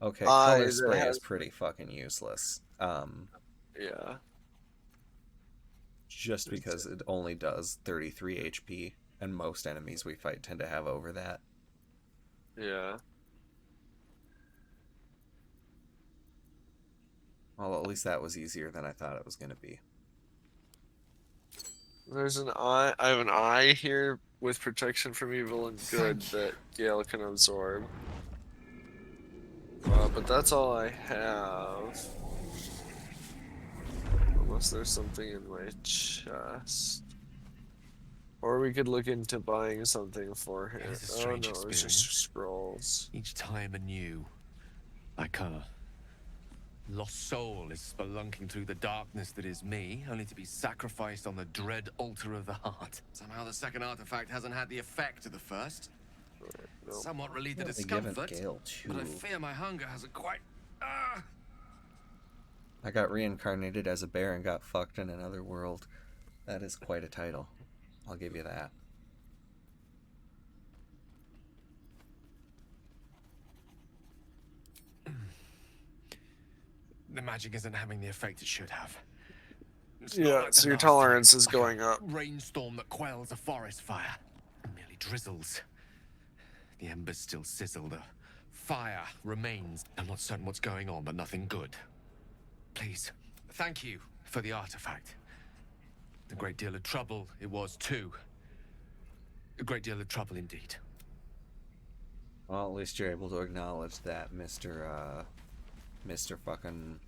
S1: okay,
S2: eye
S1: color
S2: that
S1: spray
S2: has-
S1: is pretty fucking useless.
S2: Yeah.
S1: Just because it only does 33 HP, and most enemies we fight tend to have over that.
S2: Yeah.
S1: Well, at least that was easier than I thought it was going to be.
S2: There's an eye. I have an eye here with protection from evil and good that Gale can absorb. But that's all I have. Unless there's something in my chest. Or we could look into buying something for him.
S12: It is a
S2: Oh no,
S12: strange
S2: it's
S12: experience.
S2: just scrolls.
S12: Each time anew, like a lost soul is spelunking through the darkness that is me, only to be sacrificed on the dread altar of the heart. Somehow the second artifact hasn't had the effect of the first.
S2: Nope.
S12: Somewhat relieved the
S1: Yeah, they give it
S12: discomfort,
S1: Gale,
S12: but I
S1: too.
S12: fear my hunger hasn't quite...
S1: I got reincarnated as a bear and got fucked in another world. That is quite a title. I'll give you that.
S12: The magic isn't having the effect it should have. It's
S2: Yeah,
S12: not like
S2: so
S12: the
S2: your
S12: last time,
S2: tolerance is
S12: like a
S2: going up.
S12: Rainstorm that quells a forest fire. It merely drizzles. The embers still sizzle. The fire remains. I'm not certain what's going on, but nothing good. Please, thank you for the artifact. A great deal of trouble it was too. A great deal of trouble indeed.
S1: Well, at least you're able to acknowledge that, Mr. fucking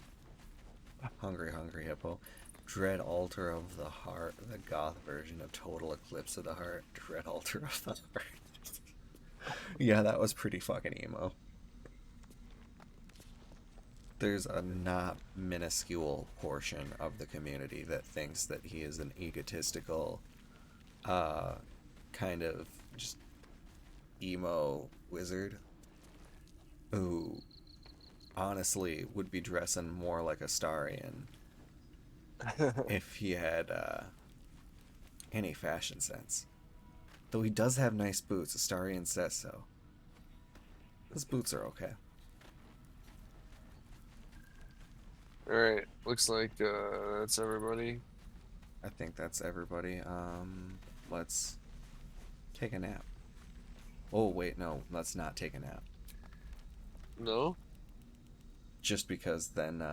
S1: Hungry Hippo. Dread Altar of the Heart, the goth version of Total Eclipse of the Heart. Dread Altar of the Heart. Yeah, that was pretty fucking emo. There's a not minuscule portion of the community that thinks that he is an egotistical, kind of just emo wizard who honestly would be dressing more like a Starian if he had any fashion sense. Though he does have nice boots, Astarion says so. His boots are okay.
S2: Alright, looks like that's everybody.
S1: I think that's everybody. Let's take a nap. Oh, wait, no, let's not take a nap.
S2: No?
S1: Just because then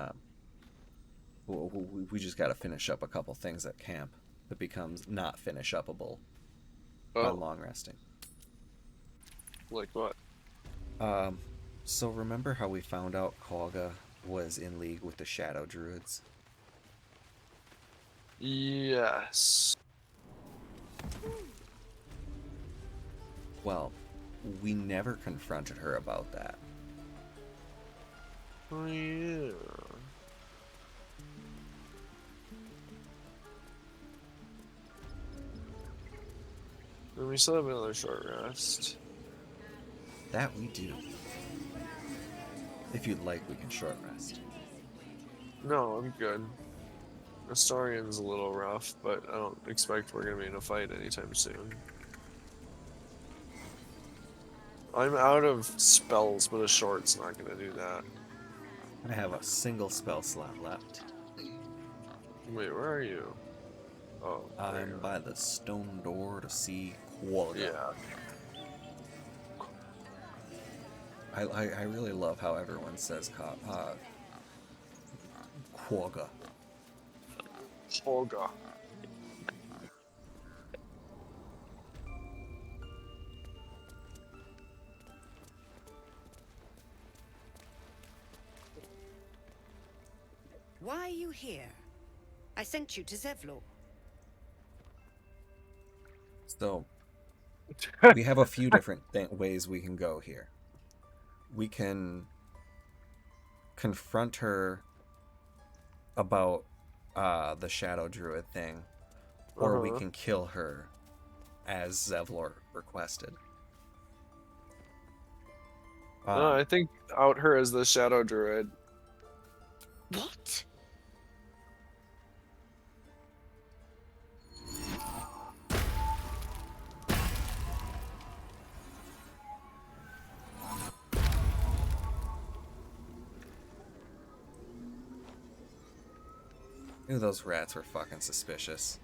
S1: we just gotta finish up a couple things at camp that becomes not finish upable by long resting.
S2: Like what?
S1: So remember how we found out Koga was in league with the Shadow Druids?
S2: Yes.
S1: Well, we never confronted her about that.
S2: Oh yeah. And we still have another short rest.
S1: That we do. If you'd like, we can short rest.
S2: No, I'm good. Astarion's a little rough, but I don't expect we're gonna be in a fight anytime soon. I'm out of spells, but a short's not gonna do that.
S1: I have a single spell slot left.
S2: Wait, where are you? Oh, there you
S1: I'm by the stone door to see Quagga.
S2: Yeah.
S1: I really love how everyone says Quagga.
S2: Holga.
S13: Why are you here? I sent you to Zevlor.
S1: So, we have a few different ways we can go here. We can confront her about the Shadow Druid thing, or we can kill her as Zevlor requested.
S2: No, I think out her as the Shadow Druid.
S13: What?
S1: Knew those rats were fucking suspicious.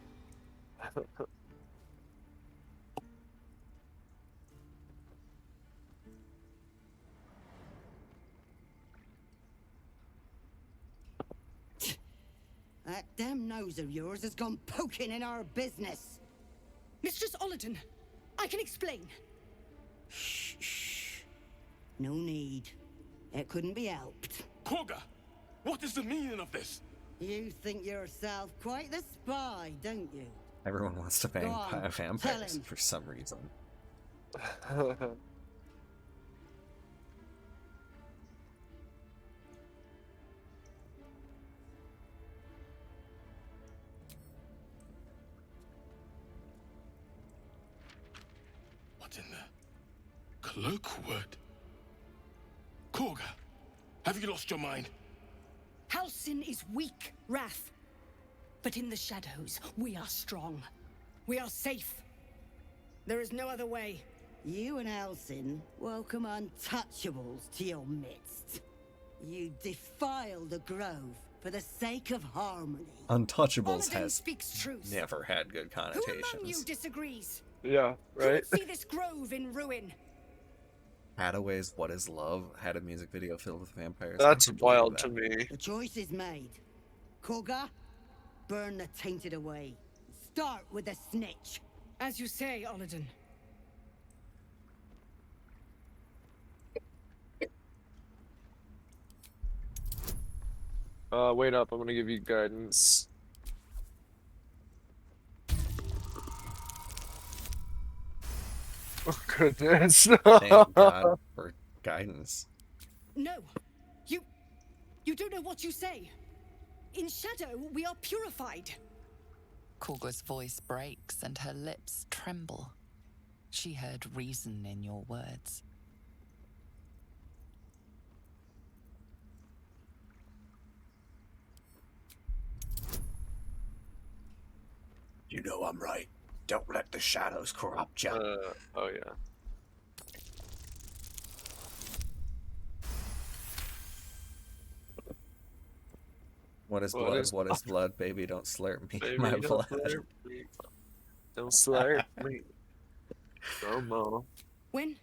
S14: That damn nose of yours has gone poking in our business.
S8: Mistress Ollerton, I can explain.
S14: Shh. No need. It couldn't be helped.
S4: Quagga, what is the meaning of this?
S14: You think yourself quite the spy, don't you?
S1: Everyone wants to bang
S14: Go on, tell
S1: vampires
S14: him.
S1: for some reason.
S4: What in the cloakwood? Quagga, have you lost your mind?
S8: Halsin is weak, Wrath. But in the shadows, we are strong. We are safe. There is no other way.
S14: You and Halsin welcome untouchables to your midst. You defile the grove for the sake of harmony.
S1: Untouchables
S8: Ollerton
S1: has
S8: speaks truth.
S1: never had good
S8: Who
S1: connotations.
S8: among you disagrees?
S2: Yeah,
S8: Who
S2: right?
S8: would see this grove in ruin?
S1: Hadaway's What Is Love had a music video filled with vampires.
S2: That's
S1: I can't
S2: wild
S1: believe
S2: to
S1: that.
S2: me.
S14: The choice is made. Koga, burn the tainted away. Start with the snitch.
S8: As you say, Ollerton.
S2: Wait up, I'm gonna give you guidance. Oh, goodness.
S1: Thank God for guidance.
S8: No. You don't know what you say. In shadow, we are purified.
S5: Quagga's voice breaks and her lips tremble. She heard reason in your words.
S7: You know I'm right. Don't let the shadows corrupt you.
S2: Oh yeah.
S1: What is
S2: What
S1: blood?
S2: is
S1: What is blood? Baby, don't slurp me.
S2: Baby,
S1: My
S2: don't
S1: blood.
S2: slurp me. Don't slurp me. No more.
S8: When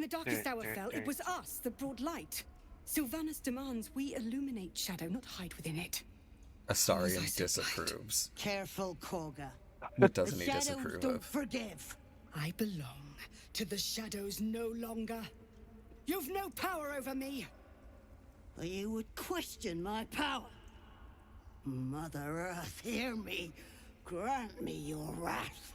S8: the darkest hour fell, it was us that brought light. Sylvanas demands we illuminate shadow, not hide within it.
S1: Astarion disapproves.
S14: Careful, Koga.
S1: What doesn't
S14: The
S1: he
S14: shadows
S1: disapprove
S14: don't
S1: of?
S14: forgive.
S8: I belong to the shadows no longer. You've no power over me.
S14: You would question my power. Mother Earth, hear me. Grant me your wrath.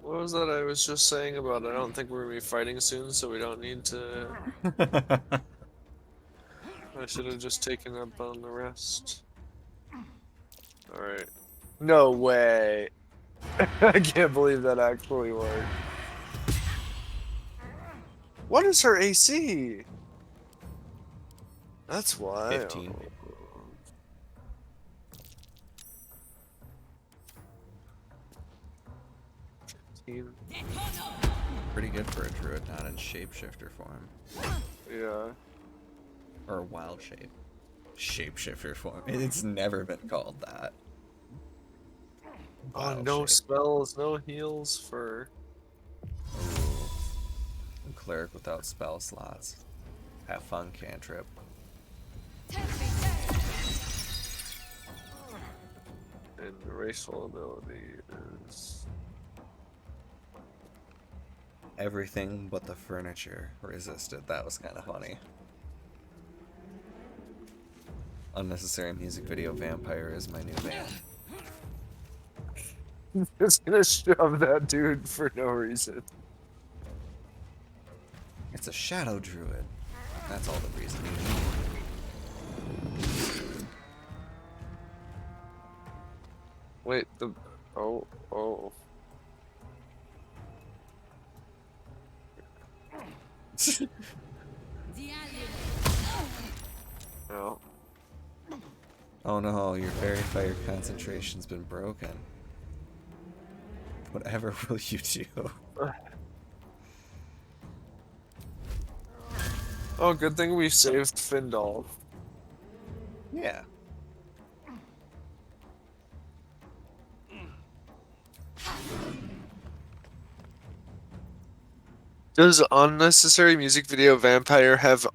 S2: What was that I was just saying about I don't think we're gonna be fighting soon, so we don't need to. I should have just taken up on the rest. Alright. No way. I can't believe that actually worked. What is her AC? That's why.
S1: 15. Pretty good for a druid, not in shapeshifter form.
S2: Yeah.
S1: Or wild shape. Shapeshifter form. It's never been called that.
S2: Oh,
S1: Wild
S2: no
S1: shape.
S2: spells, no heals for.
S1: Ooh. Cleric without spell slots. Have fun, cantrip.
S2: And racial ability is.
S1: Everything but the furniture resisted. That was kind of funny. Unnecessary music video vampire is my new band.
S2: Just gonna shove that dude for no reason.
S1: It's a shadow druid. That's all the reason.
S2: Wait, the. Oh. No.
S1: Oh no, your fairy fire concentration's been broken. Whatever will you do?
S2: Oh, good thing we saved Findal.
S1: Yeah.
S2: Does unnecessary music video vampire have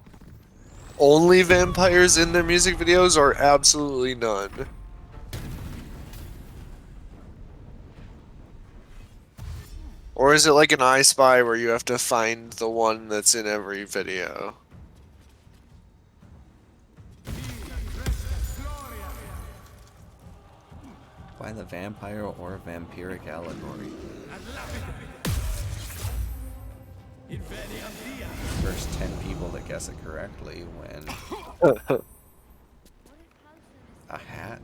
S2: only vampires in their music videos or absolutely none? Or is it like an I Spy where you have to find the one that's in every video?
S1: Find the vampire or vampiric allegory. First 10 people that guess it correctly win a hat.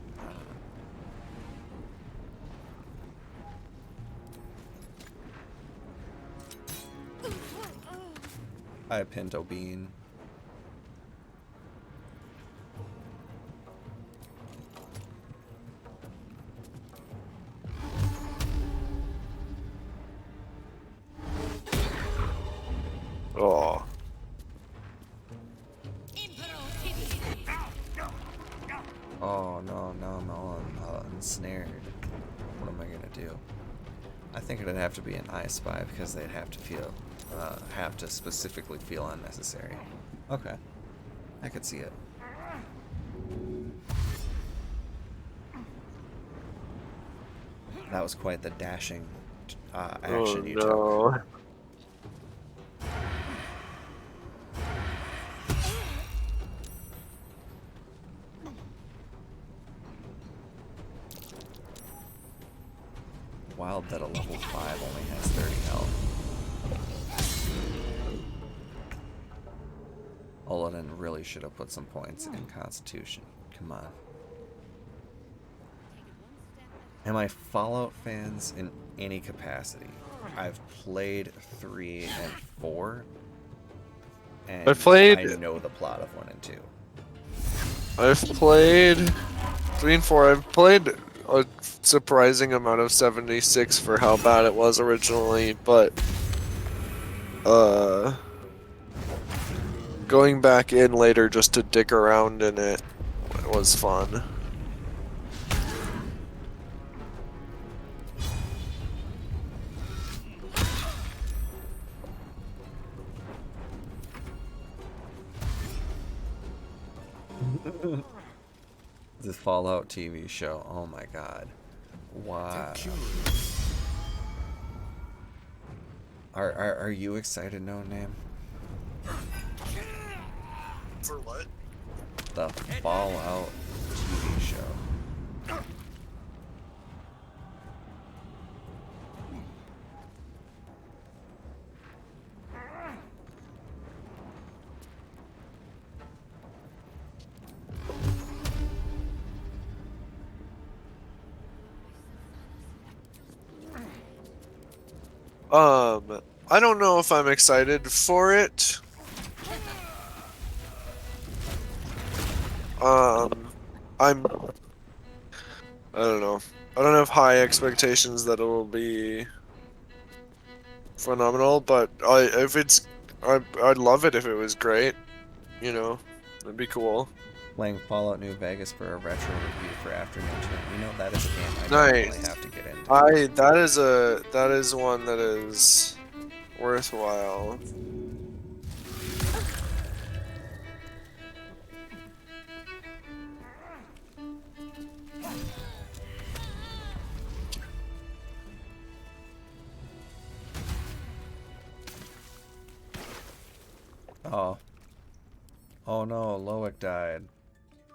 S1: Hi, Pinto Bean.
S2: Oh.
S1: Oh no, I'm all ensnared. What am I gonna do? I think it'd have to be an I Spy because they'd have to specifically feel unnecessary. Okay, I could see it. That was quite the dashing action you took. Wild that a level 5 only has 30 health. Oladen really should have put some points in Constitution. Come on. Am I Fallout fans in any capacity? I've played 3 and 4. And I know the plot of 1 and 2.
S2: I've played 3 and 4. I've played a surprising amount of 76 for how bad it was originally, but going back in later just to dick around in it was fun.
S1: The Fallout TV show. Oh my god. Wow. Are you excited, No Name?
S2: For what?
S1: The Fallout TV show.
S2: I don't know if I'm excited for it. I'm I don't know. I don't have high expectations that it will be phenomenal, but I'd love it if it was great. You know, it'd be cool.
S1: Playing Fallout New Vegas for a retro review for Afternoon Tune. You know that is a game I definitely
S2: Nice.
S1: have to get into.
S2: That is one that is worthwhile.
S1: Oh. Oh no, Loic died.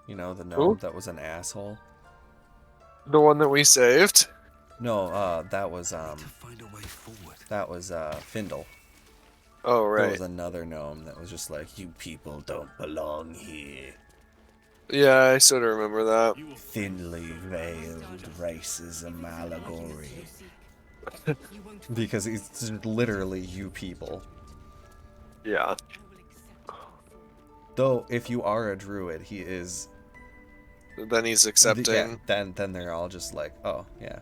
S1: You know, the gnome
S2: Who?
S1: that was an asshole?
S2: The one that we saved?
S1: No, that was Findle.
S2: Oh,
S1: There
S2: right.
S1: was another gnome that was just like, you people don't belong here.
S2: Yeah, I sort of remember that.
S1: Thinly veiled racism allegory. Because it's literally you people.
S2: Yeah.
S1: Though, if you are a druid, he is...
S2: Then he's accepting.
S1: Yeah, then they're all just like, oh, yeah.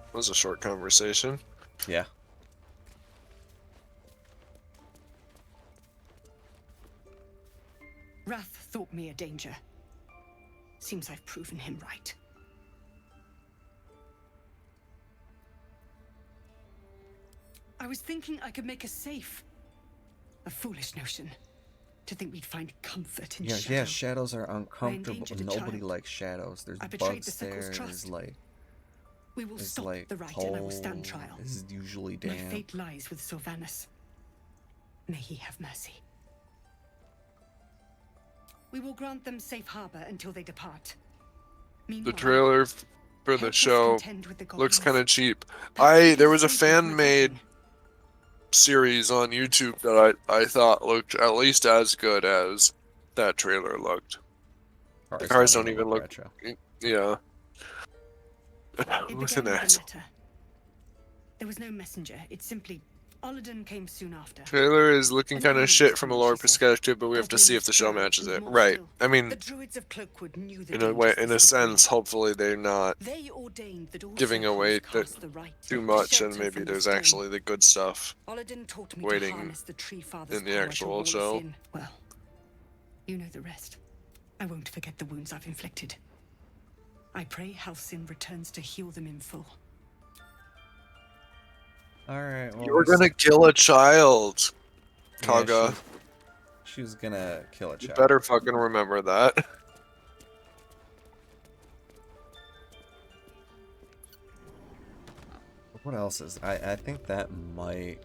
S2: It was a short conversation.
S1: Yeah.
S8: Wrath thought me a danger. Seems I've proven him right. I was thinking I could make us safe. A foolish notion. To think we'd find comfort in shadow.
S1: Yeah, shadows are uncomfortable.
S8: endangered a
S1: Nobody
S8: child.
S1: likes shadows. There's
S8: I betrayed
S1: bugs
S8: the Circle's
S1: there.
S8: trust.
S1: There's like...
S8: We will
S1: There's
S8: stop
S1: like
S8: the right
S1: coal.
S8: and I will stand trial.
S1: This is usually
S8: My
S1: damp.
S8: fate lies with Sylvanus. May he have mercy. We will grant them safe harbor until they depart.
S2: The
S8: Meanwhile,
S2: trailer for the
S8: help us
S2: show
S8: contend with the
S2: looks
S8: goblins.
S2: kind of cheap.
S8: Perhaps
S2: There was a
S8: save them from
S2: fan-made
S8: attacking.
S2: series on YouTube that I thought looked at least as good as that trailer looked. The cars don't even look
S1: retro.
S2: Yeah.
S8: It
S2: With
S8: began
S2: an
S8: with a
S2: ass.
S8: letter. There was no messenger. It simply... Oladen came soon after.
S2: Trailer is looking
S8: And
S2: kind
S8: then
S2: of shit from a
S8: she
S2: lore
S8: said,
S2: perspective, but we have to see if the show
S8: goblins,
S2: matches
S8: and
S2: it.
S8: more
S2: Right.
S8: still.
S2: I mean,
S8: The druids of Cloakwood knew the
S2: in a way,
S8: dangers
S2: in a
S8: this would bring.
S2: sense, hopefully they're not
S8: They ordained that all
S2: giving
S8: circles
S2: away
S8: cast the right
S2: too
S8: to
S2: much, and
S8: shelter
S2: maybe
S8: from the
S2: there's
S8: storm.
S2: actually the good stuff
S8: Oladen taught me to
S2: waiting
S8: harness the Tree Father's
S2: in the
S8: power to
S2: actual
S8: wall us
S2: show.
S8: in. Well, you know the rest. I won't forget the wounds I've inflicted. I pray Halcyon returns to heal them in full.
S1: Alright, well...
S2: You were gonna kill a child, Kaga.
S1: She was gonna kill a
S2: You
S1: child.
S2: better fucking remember that.
S1: What else is... I think that might...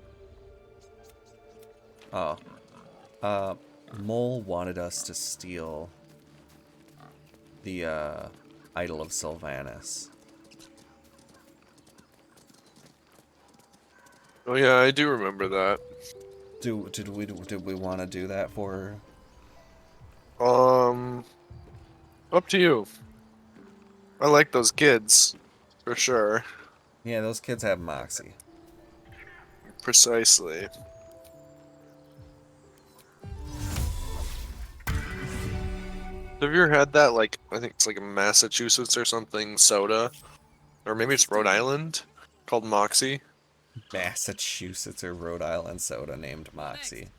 S1: Oh. Mole wanted us to steal the, Idol of Sylvanus.
S2: Oh yeah, I do remember that.
S1: Did we want to do that for her?
S2: Up to you. I like those kids, for sure.
S1: Yeah, those kids have moxie.
S2: Precisely. Have you ever had that, like, I think it's like a Massachusetts or something soda? Or maybe it's Rhode Island? Called Moxie?
S1: Massachusetts or Rhode Island soda named Moxie.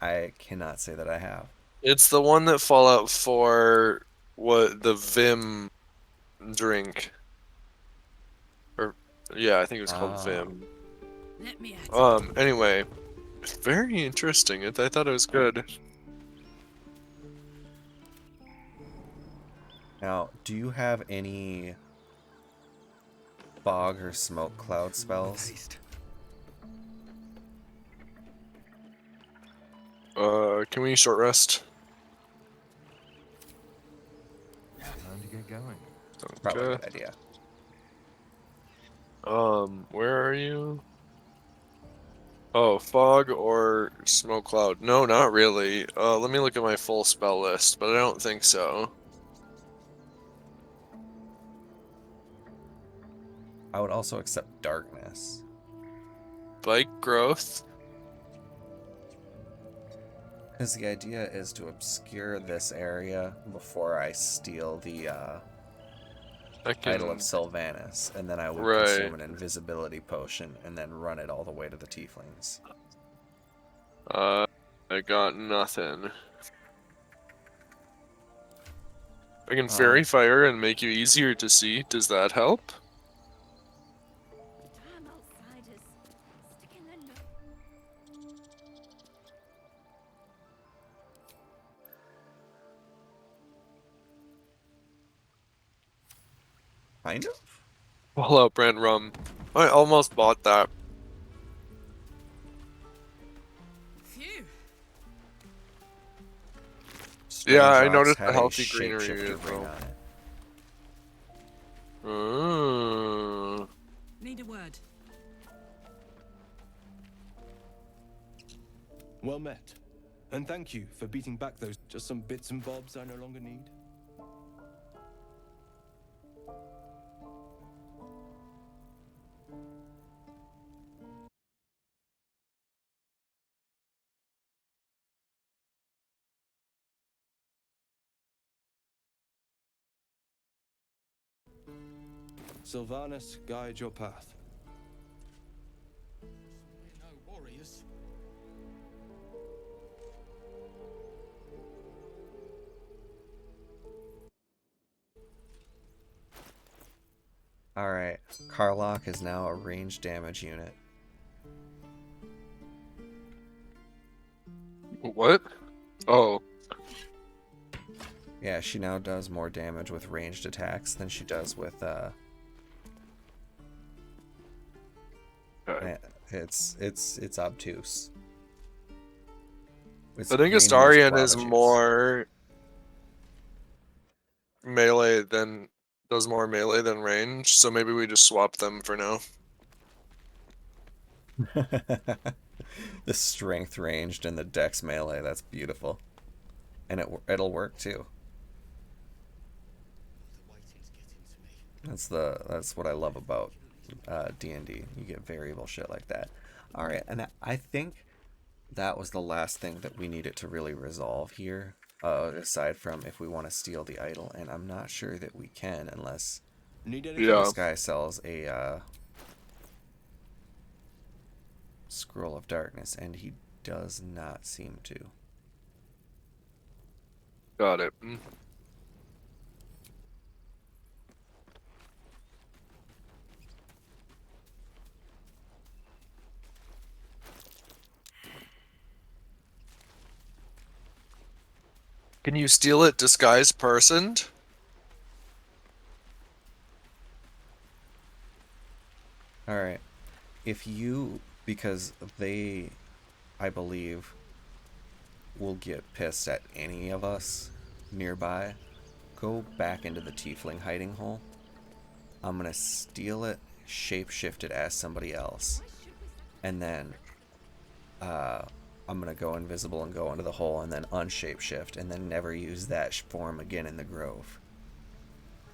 S1: I cannot say that I have.
S2: It's the one that Fallout 4, what, the Vim drink. Or, yeah, I think it was called Vim.
S11: Let me at it.
S2: Anyway. Very interesting. I thought it was good.
S1: Now, do you have any fog or smoke cloud spells?
S2: Can we short rest?
S12: Time to get going.
S1: Probably a
S2: Okay.
S1: good idea.
S2: Where are you? Oh, fog or smoke cloud? No, not really. Let me look at my full spell list, but I don't think so.
S1: I would also accept darkness.
S2: Bike growth?
S1: Because the idea is to obscure this area before I steal the Idol of Sylvanas, and then I would consume an invisibility potion and then run it all the way to the tieflings.
S2: I got nothing. I can fairy fire and make you easier to see. Does that help?
S1: Kind of?
S2: Fallout brand rum. I almost bought that.
S11: Phew.
S2: Yeah, I
S1: Strange Rocks
S2: noticed
S1: had
S2: the
S1: a
S2: healthy greenery
S1: shapeshifter
S2: as
S1: ring
S2: well.
S1: on it.
S11: Need a word.
S15: Well met. And thank you for beating back those just some bits and bobs I no longer need. Sylvanas, guide your path.
S10: We're no warriors.
S1: Alright, Karlach is now a ranged damage unit.
S2: What? Oh.
S1: Yeah, she now does more damage with ranged attacks than she does with, It's obtuse.
S2: I think Astarion is more melee than does more melee than range, so maybe we just swap them for now.
S1: The strength ranged and the dex melee, that's beautiful. And it'll work too. That's what I love about D&D. You get variable shit like that. Alright, and I think that was the last thing that we needed to really resolve here. Aside from if we want to steal the idol, and I'm not sure that we can unless this guy sells a Scroll of Darkness, and he does not seem to.
S2: Got it. Can you steal it disguised personed?
S1: Alright. If you, because they, I believe, will get pissed at any of us nearby, go back into the tiefling hiding hole. I'm gonna steal it, shapeshift it as somebody else, and then I'm gonna go invisible and go into the hole and then unshapeshift and then never use that form again in the grove.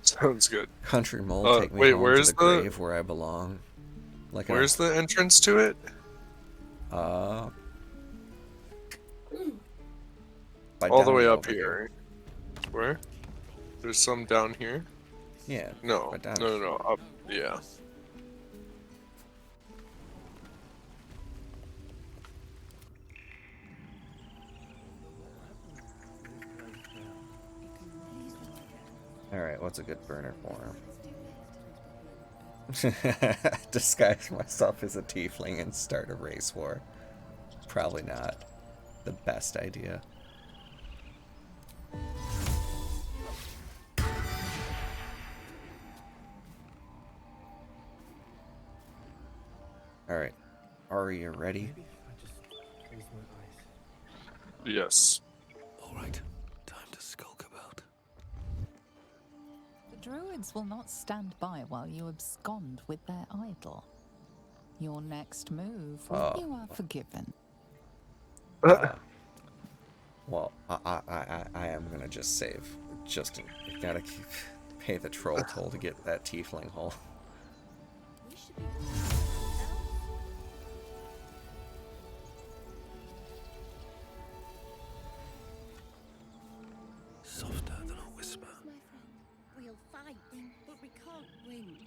S2: Sounds good.
S1: Country mole, take me home to the grave where I belong. Like
S2: where's the entrance to it?
S1: All
S2: the way up here. Where? There's some down here?
S1: Yeah.
S2: No. No. Up. Yeah.
S1: Alright, what's a good burner for him? Disguise myself as a tiefling and start a race war. Probably not the best idea. Alright, are you ready?
S2: Yes.
S15: Alright, time to skulk about.
S5: The druids will not stand by while you abscond with their idol. Your next move, you are forgiven.
S1: Well, I am gonna just save. Just gotta pay the troll toll to get that tiefling hole.
S15: Softer than a whisper.
S14: My friend, we'll fight, but we can't win.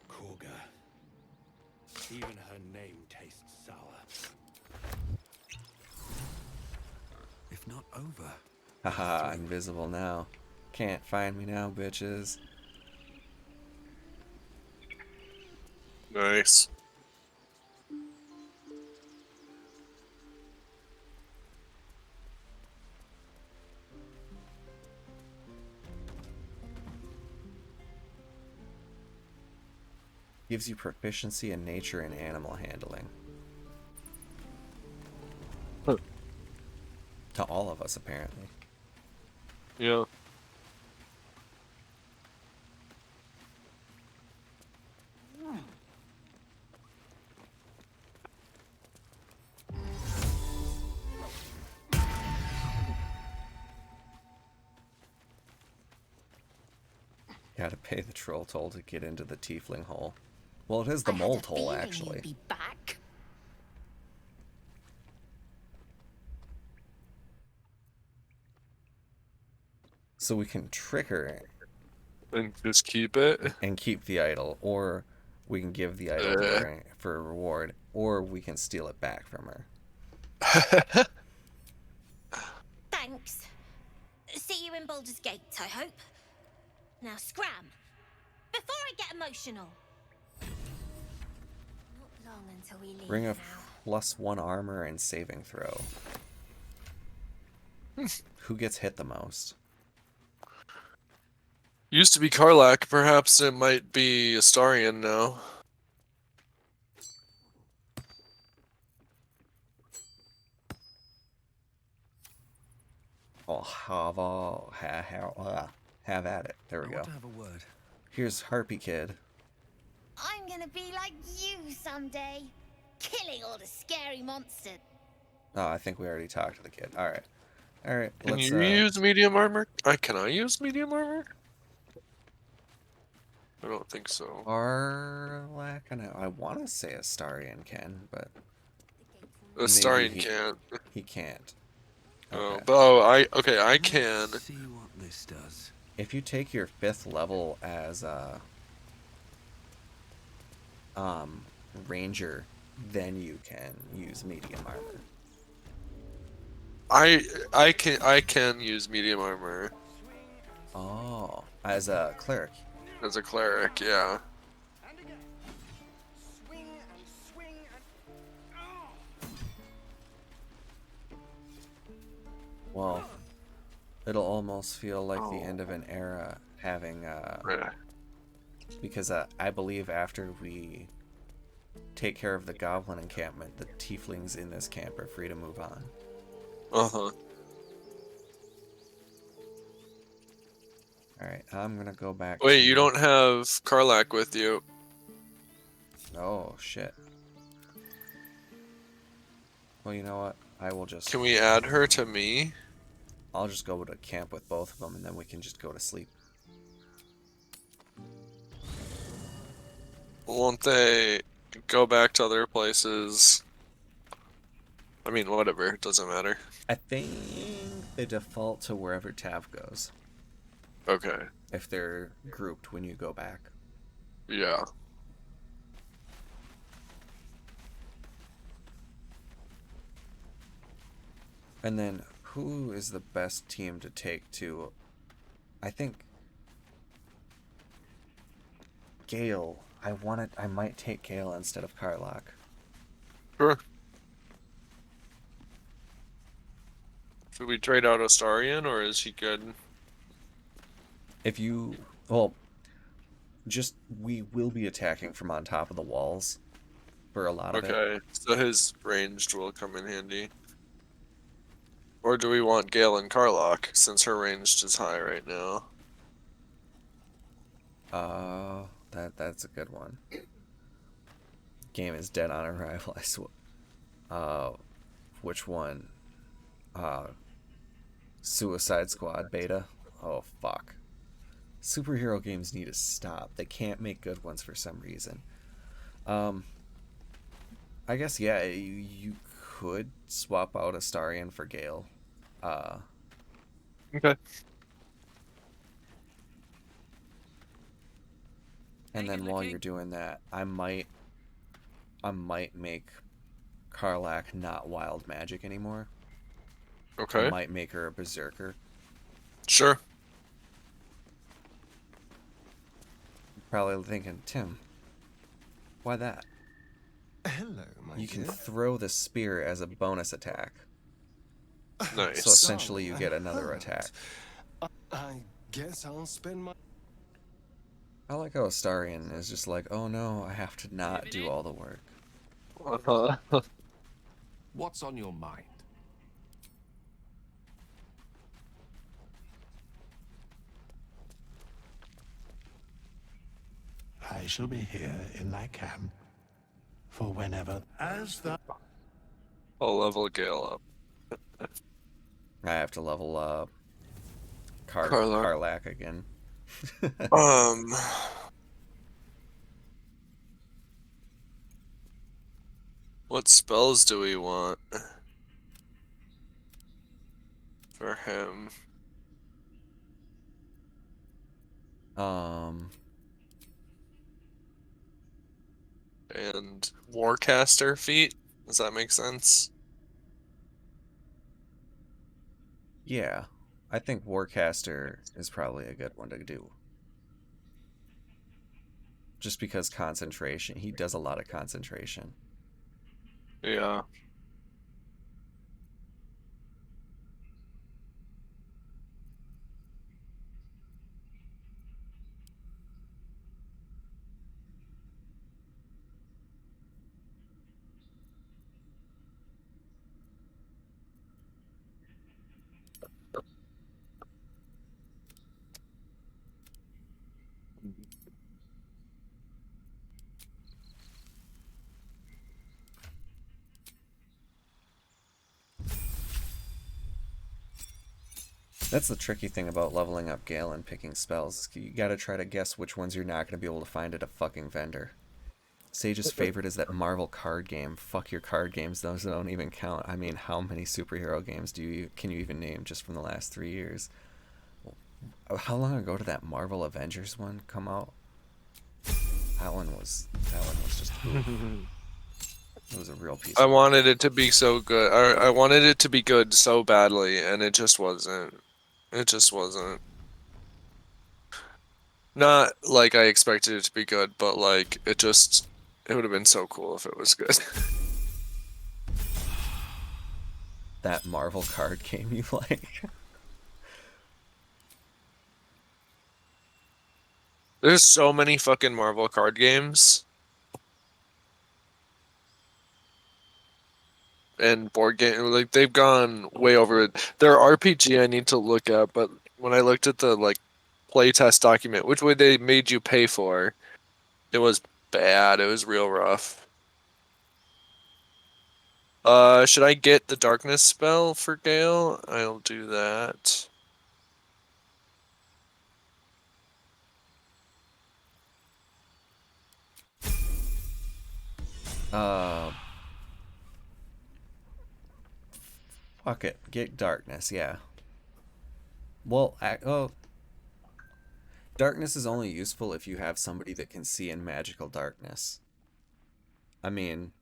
S10: Korga. Even her name tastes sour.
S15: If not over.
S1: Haha, invisible now. Can't find me now, bitches.
S2: Nice.
S1: Gives you proficiency in nature and animal handling.
S2: Huh.
S1: To all of us, apparently.
S2: Yeah.
S1: Gotta pay the troll toll to get into the tiefling hole. Well, it is the mole toll, actually.
S13: Be back.
S1: So we can trick her
S2: And just keep it.
S1: and keep the idol, or we can give the idol to her for a reward, or we can steal it back from her.
S13: Thanks. See you in Baldur's Gate, I hope. Now scram. Before I get emotional. Not long until we leave.
S1: Bring a +1 armor and saving throw. Who gets hit the most?
S2: Used to be Karlak, perhaps it might be Astarion now.
S1: Oh, have at it. There we go.
S15: Have a word.
S1: Here's Harpy Kid.
S13: I'm gonna be like you someday. Killing all the scary monsters.
S1: Oh, I think we already talked to the kid. Alright. Alright,
S2: Can
S1: let's
S2: you use medium armor? Can I use medium armor? I don't think so.
S1: Arlak, I want to say Astarion can, but
S2: Astarion can't.
S1: He can't.
S2: Oh,
S1: Okay.
S2: but I can.
S15: Let's see what this does.
S1: If you take your 5th level as ranger, then you can use medium armor.
S2: I can use medium armor.
S1: Oh, as a cleric.
S2: As a cleric, yeah.
S1: Well, it'll almost feel like the end of an era having because I believe after we take care of the goblin encampment, the tieflings in this camp are free to move on.
S2: Uh-huh.
S1: Alright, I'm gonna go back.
S2: Wait, you don't have Karlak with you.
S1: Oh, shit. Well, you know what? I will just...
S2: Can we add her to me?
S1: I'll just go to camp with both of them, and then we can just go to sleep.
S2: Won't they go back to other places? I mean, whatever. It doesn't matter.
S1: I think they default to wherever Tav goes.
S2: Okay.
S1: If they're grouped when you go back.
S2: Yeah.
S1: And then, who is the best team to take to... I think... Gale. I might take Gale instead of Karlak.
S2: Sure. Should we trade out Astarion, or is he good?
S1: If you... Well, just... We will be attacking from on top of the walls for a lot of it.
S2: Okay, so his ranged will come in handy. Or do we want Gale and Karlak, since her ranged is high right now?
S1: That's a good one. Game is dead on arrival. I swear. Which one? Suicide Squad beta. Oh fuck. Superhero games need to stop. They can't make good ones for some reason. I guess yeah, you could swap out Astarion for Gale.
S2: Okay.
S1: And then while you're doing that, I might make Karlach not wild magic anymore.
S2: Okay.
S1: I might make her a berserker.
S2: Sure.
S1: Probably thinking, Tim, why that?
S16: Hello, my
S1: You can
S16: dear.
S1: throw the spear as a bonus attack.
S2: Nice.
S1: So essentially you get another attack.
S16: I guess I'll spend my...
S1: I like how Astarion is just like, oh no, I have to not do all the work.
S12: What's on your mind?
S4: I shall be here in my camp for whenever as the...
S2: I'll level Gale up.
S1: I have to level up
S2: Karlach.
S1: Karlach again.
S2: What spells do we want for him? And Warcaster feat? Does that make sense?
S1: Yeah, I think Warcaster is probably a good one to do. Just because concentration, he does a lot of concentration.
S2: Yeah.
S1: That's the tricky thing about leveling up Gale and picking spells. You gotta try to guess which ones you're not gonna be able to find at a fucking vendor. Sage's favorite is that Marvel card game. Fuck your card games, those don't even count. I mean, how many superhero games can you even name just from the last 3 years? How long ago did that Marvel Avengers one come out? That one was just oof. It was a real piece
S2: I
S1: of
S2: wanted it to be so good. I wanted it to be good so badly, and it just wasn't. It just wasn't. Not like I expected it to be good, but like it would have been so cool if it was good.
S1: that Marvel card game you like.
S2: There's so many fucking Marvel card games. And board game, like they've gone way over it. Their RPG I need to look at, but when I looked at the like playtest document, which way they made you pay for, it was bad. It was real rough. Should I get the darkness spell for Gale? I'll do that.
S1: Fuck it. Get darkness, yeah. Well, darkness is only useful if you have somebody that can see in magical darkness. I mean...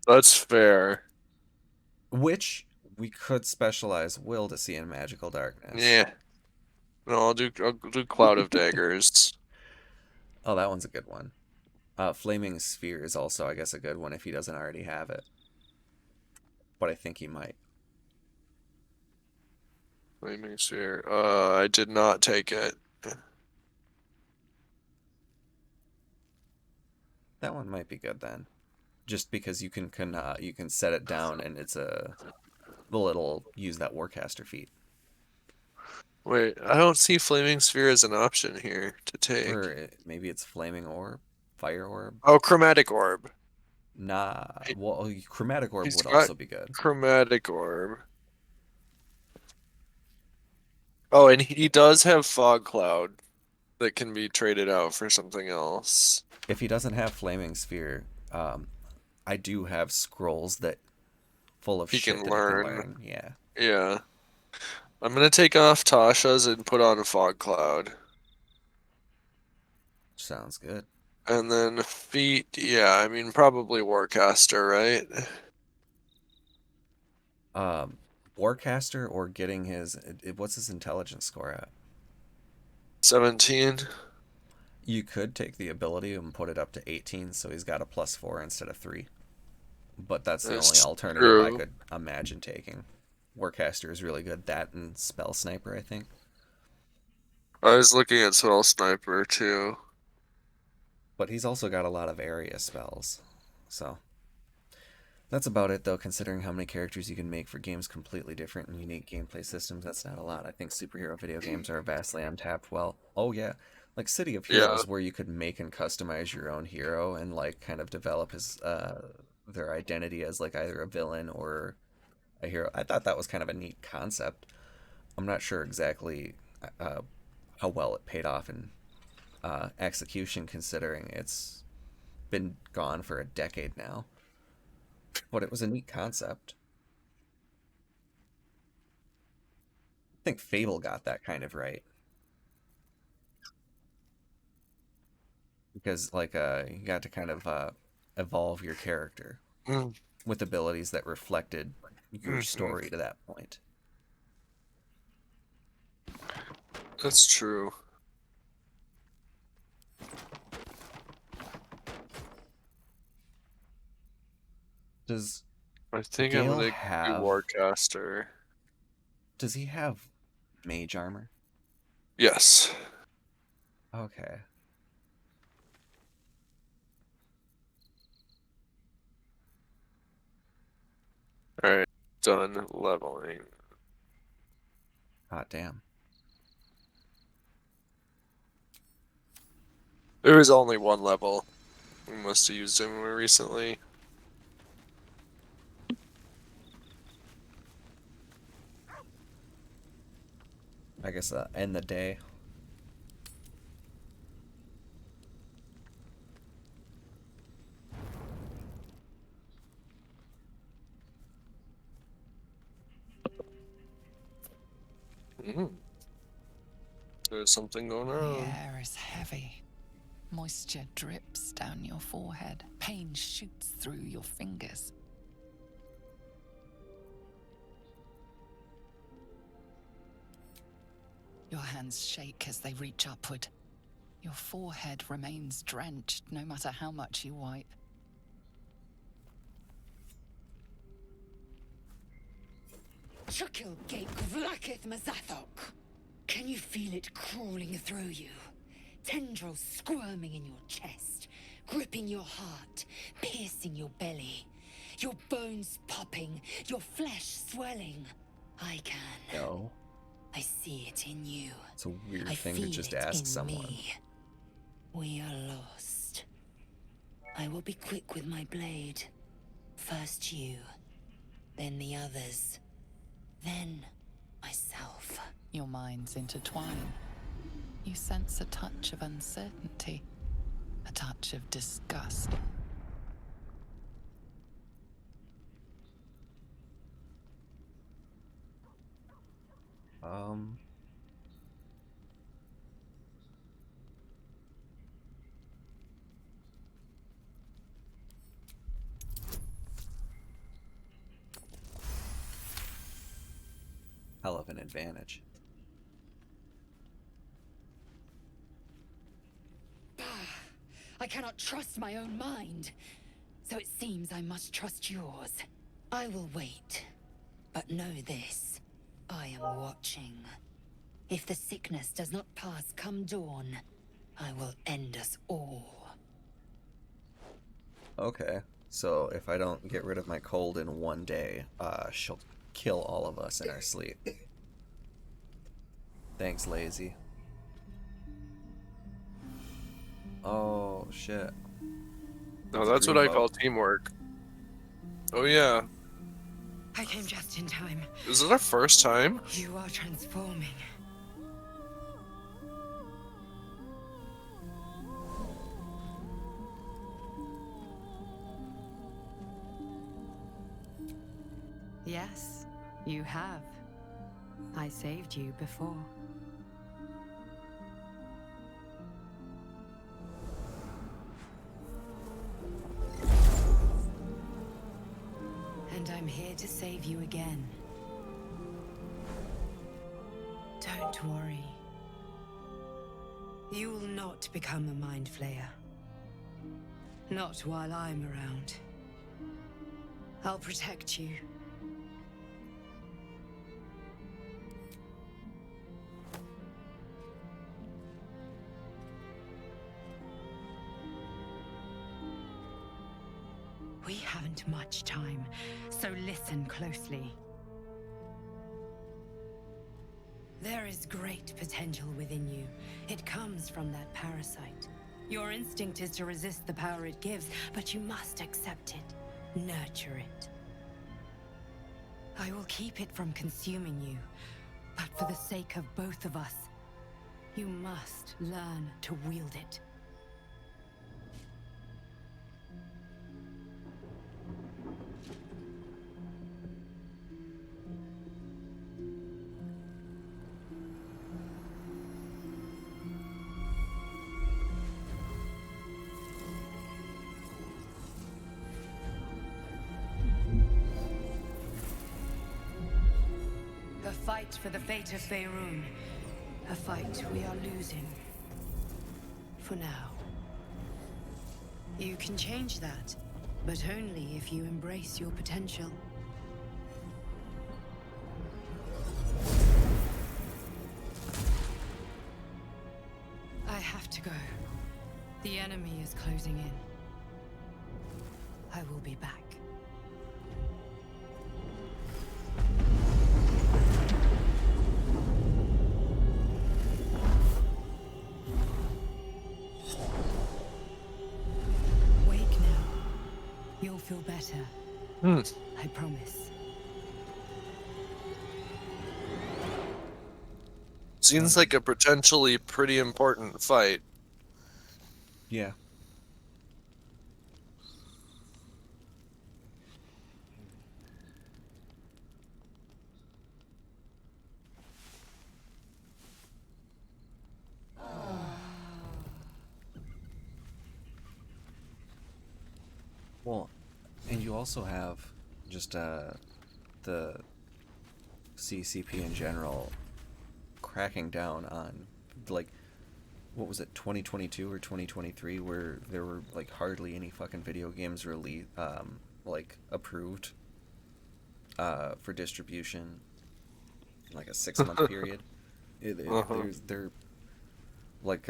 S2: That's fair.
S1: Which, we could specialize Will to see in magical darkness.
S2: Yeah. No, I'll do Cloud of Daggers.
S1: Oh, that one's a good one. Flaming Sphere is also, I guess, a good one if he doesn't already have it. But I think he might.
S2: Flaming Sphere. I did not take it.
S1: That one might be good then. Just because you can set it down and it'll use that Warcaster feat.
S2: Wait, I don't see Flaming Sphere as an option here to take.
S1: Or maybe it's Flaming Orb? Fire Orb?
S2: Oh, Chromatic Orb.
S1: Nah. Well, Chromatic Orb
S2: He's
S1: would
S2: got
S1: also be good.
S2: Chromatic Orb. Oh, and he does have Fog Cloud that can be traded out for something else.
S1: If he doesn't have Flaming Sphere, I do have scrolls that full of
S2: He
S1: shit
S2: can
S1: that he can
S2: learn.
S1: learn. Yeah.
S2: Yeah. I'm gonna take off Tasha's and put on a Fog Cloud.
S1: Sounds good.
S2: And then feet, yeah, I mean probably Warcaster, right?
S1: Warcaster or getting his what's his intelligence score at?
S2: 17.
S1: You could take the ability and put it up to 18, so he's got a +4 instead of 3. But that's the only
S2: That's
S1: alternative I
S2: true.
S1: could imagine taking. Warcaster is really good. That and Spell Sniper, I think.
S2: I was looking at Spell Sniper too.
S1: But he's also got a lot of area spells. So that's about it, though, considering how many characters you can make for games completely different and unique gameplay systems. That's not a lot. I think superhero video games are vastly untapped. Well, oh yeah, like City of
S2: Yeah.
S1: Heroes, where you could make and customize your own hero and like kind of develop his their identity as like either a villain or a hero. I thought that was kind of a neat concept. I'm not sure exactly how well it paid off in execution, considering it's been gone for a decade now. But it was a neat concept. I think Fable got that kind of right. Because, like, you got to kind of evolve your character with abilities that reflected your story to that point.
S2: That's true.
S1: Does
S2: I think
S1: Gale
S2: I'm gonna do
S1: have...
S2: Warcaster.
S1: Does he have mage armor?
S2: Yes.
S1: Okay.
S2: Alright, done leveling.
S1: Hot damn.
S2: There was only one level. We must have used him more recently.
S1: I guess end the day.
S2: There's something going
S5: The
S2: on.
S5: air is heavy. Moisture drips down your forehead. Pain shoots through your fingers. Your hands shake as they reach upward. Your forehead remains drenched no matter how much you wipe.
S8: Chukil Gate Vlakith Mazathok. Can you feel it crawling through you? Tendrils squirming in your chest, gripping your heart, piercing your belly. Your bones popping, your flesh swelling. I can.
S1: No.
S8: I see it in you.
S1: It's a weird
S8: I
S1: thing to
S8: feel
S1: just
S8: it
S1: ask
S8: in
S1: someone.
S8: me. We are lost. I will be quick with my blade. First you, then the others, then myself.
S5: Your minds intertwine. You sense a touch of uncertainty, a touch of disgust. Hell of an advantage.
S8: I cannot trust my own mind. So it seems I must trust yours. I will wait. But know this. I am watching. If the sickness does not pass come dawn, I will end us all.
S1: Okay, so if I don't get rid of my cold in one day, she'll kill all of us in our sleep. Thanks, lazy. Oh, shit.
S2: No, that's what I call teamwork. Oh, yeah.
S8: I came just in time.
S2: Is it our first time?
S8: You are transforming. Yes, you have. I saved you before. And I'm here to save you again. Don't worry. You will not become a mind flayer. Not while I'm around. I'll protect you. We haven't much time, so listen closely. There is great potential within you. It comes from that parasite. Your instinct is to resist the power it gives, but you must accept it, nurture it. I will keep it from consuming you, but for the sake of both of us, you must learn to wield it. A fight for the fate of Faerun. A fight we are losing. For now. You can change that, but only if you embrace your potential. I have to go. The enemy is closing in. I will be back. You'll feel better. I promise.
S2: Seems like a potentially pretty important fight.
S1: Yeah. Well, and you also have just the CCP in general cracking down on, like, what was it, 2022 or 2023, where there were like hardly any fucking video games released, like approved for distribution, like a 6-month period. They're like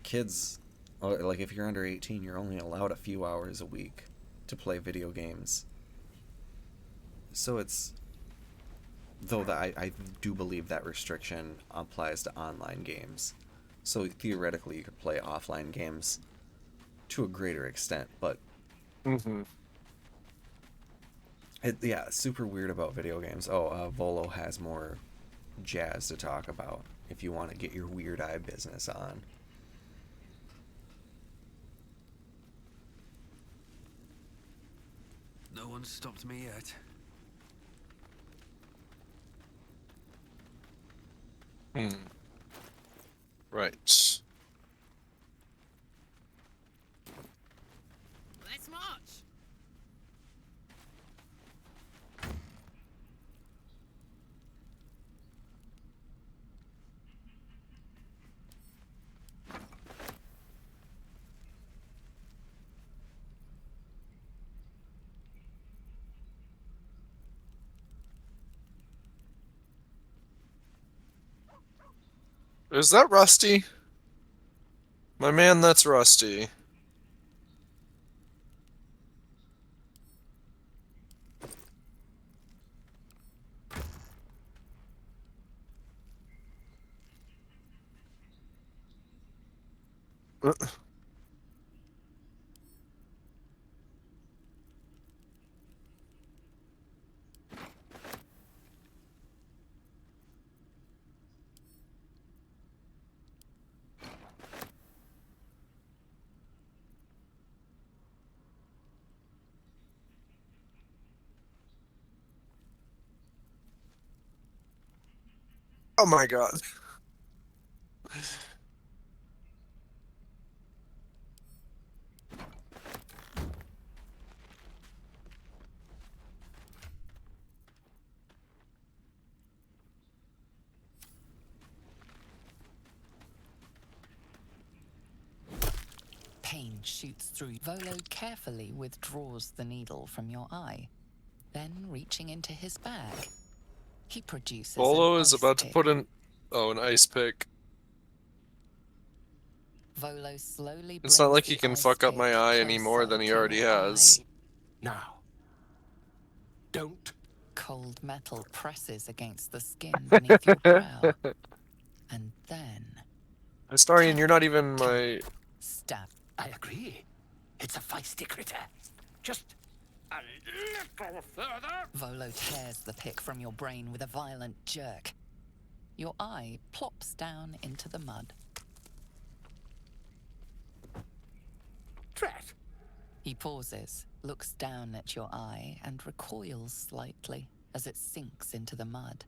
S1: kids. Like, if you're under 18, you're only allowed a few hours a week to play video games. So it's... Though I do believe that restriction applies to online games. So theoretically, you could play offline games to a greater extent, but... Yeah, super weird about video games. Oh, Volo has more jazz to talk about if you want to get your weird eye business on.
S17: No one's stopped me yet.
S2: Right.
S6: Let's march!
S2: Is that Rusty? My man, that's Rusty. Oh my god.
S5: Pain shoots through. Volo carefully withdraws the needle from your eye, then reaching into his bag, he produces
S2: Bolo
S5: an
S2: is
S5: ice
S2: about to
S5: pick.
S2: put an ice pick.
S5: Volo slowly
S2: It's not
S5: brings
S2: like he
S5: the
S2: can
S5: ice
S2: fuck up my
S5: pick
S2: eye any more
S5: closer
S2: than he
S5: to
S2: already
S5: your
S2: has.
S5: eye.
S7: Now. Don't.
S5: Cold metal presses against the skin beneath your brow. And then...
S2: Historian, you're not even my...
S5: Stab.
S7: I agree. It's a feisty critter. Just a little further.
S5: Volo tears the pick from your brain with a violent jerk. Your eye plops down into the mud.
S7: Tret.
S5: He pauses, looks down at your eye, and recoils slightly as it sinks into the mud.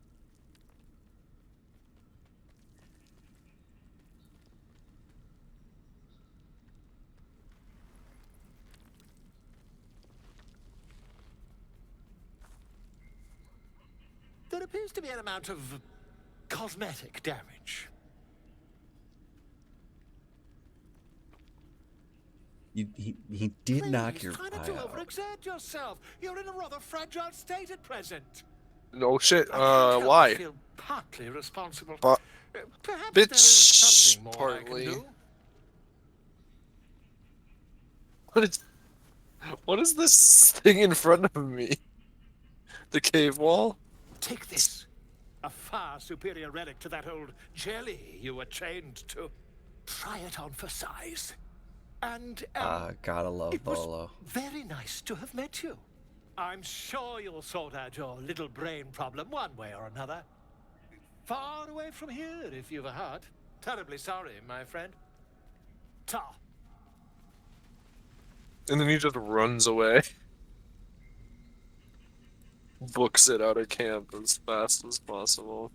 S7: There appears to be an amount of cosmetic damage.
S1: He did knock your
S7: Try not
S1: eye
S7: to
S1: out.
S7: overexert yourself. You're in a rather fragile state at present.
S2: No shit,
S7: I can't help but
S2: why?
S7: feel partly responsible.
S2: But...
S7: Perhaps there is
S2: Bitch,
S7: something more
S2: partly.
S7: I can do.
S2: What is this thing in front of me? The cave wall?
S7: Take this. A far superior relic to that old jelly you were chained to. Try it on for size. And,
S1: gotta love
S7: it was
S1: Bolo.
S7: very nice to have met you. I'm sure you'll sort out your little brain problem one way or another. Far away from here, if you've a heart. Terribly sorry, my friend. Ta.
S2: And then he just runs away. Books it out of camp as fast as possible.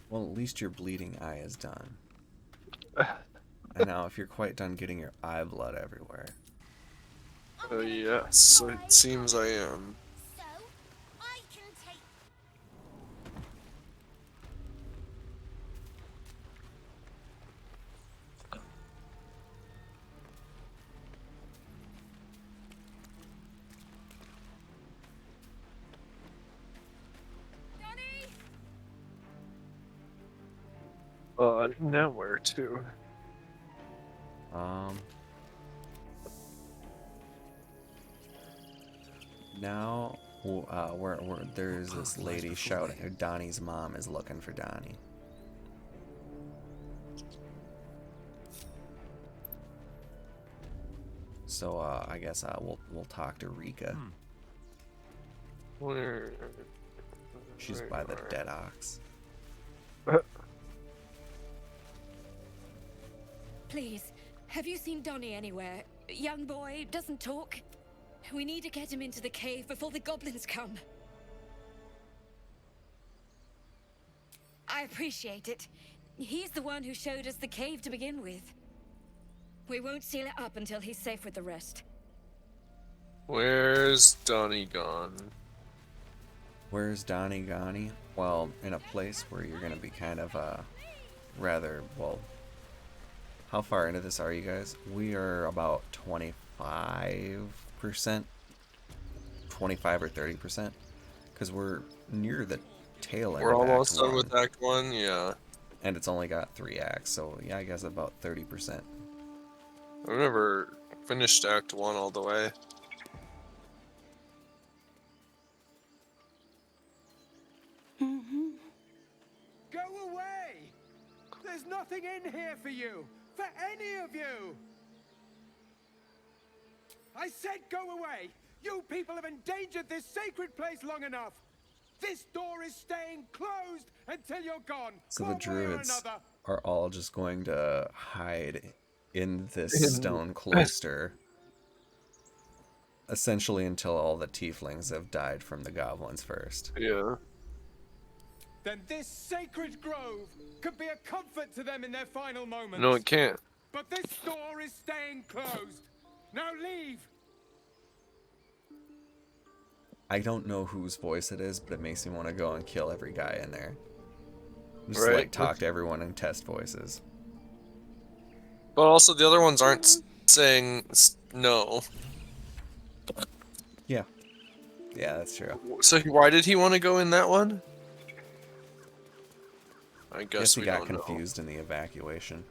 S1: Well, at least your bleeding eye is done. And now, if you're quite done getting your eye blood everywhere.
S2: Yes, it seems I am.
S13: So, I can take...
S2: Now where to?
S1: Now, there's this lady shouting. Donnie's mom is looking for Donnie. So I guess we'll talk to Rika.
S2: Where?
S1: She's by the dead ox.
S8: Please, have you seen Donnie anywhere? Young boy, doesn't talk. We need to get him into the cave before the goblins come. I appreciate it. He's the one who showed us the cave to begin with. We won't seal it up until he's safe with the rest.
S2: Where's Donnie gone?
S1: Where's Donnie gone? Well, in a place where you're gonna be kind of rather, well, how far into this are you guys? We are about 25%, 25 or 30%, because we're near the tail end.
S2: We're
S1: of
S2: almost
S1: Act
S2: done
S1: 1,
S2: with Act 1, yeah.
S1: and it's only got 3 acts, so yeah, I guess about 30%.
S2: I've never finished Act 1 all the way.
S7: Go away!
S18: There's nothing in here for you! For any of you! I said go away! You people have endangered this sacred place long enough! This door is staying closed until you're gone!
S1: So the
S18: one way or
S1: druids
S18: another.
S1: are all just going to hide in this stone cloister, essentially until all the tieflings have died from the goblins first.
S2: Yeah.
S18: Then this sacred grove could be a comfort to them in their final moments.
S2: No, it can't.
S18: But this door is staying closed. Now leave!
S1: I don't know whose voice it is, but it makes me want to go and kill every guy in there. Just
S2: Right.
S1: like talk to everyone in test voices.
S2: But also the other ones aren't saying no.
S1: Yeah. Yeah, that's true.
S2: So why did he want to go in that one? I guess
S1: he
S2: we
S1: got
S2: don't know.
S1: confused in the evacuation.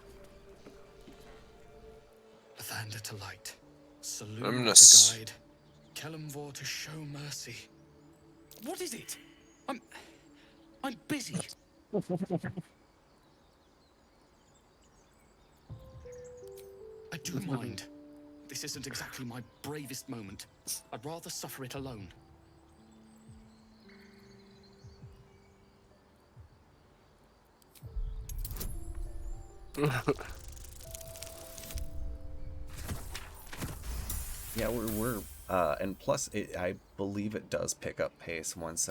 S12: Lathander to light. Saloon
S2: I'm gonna
S12: to guide. Kelemvor to show mercy. What is it? I'm busy. I do mind. This isn't exactly my bravest moment. I'd rather suffer it alone.
S1: Yeah, we're and plus I believe it does pick up pace once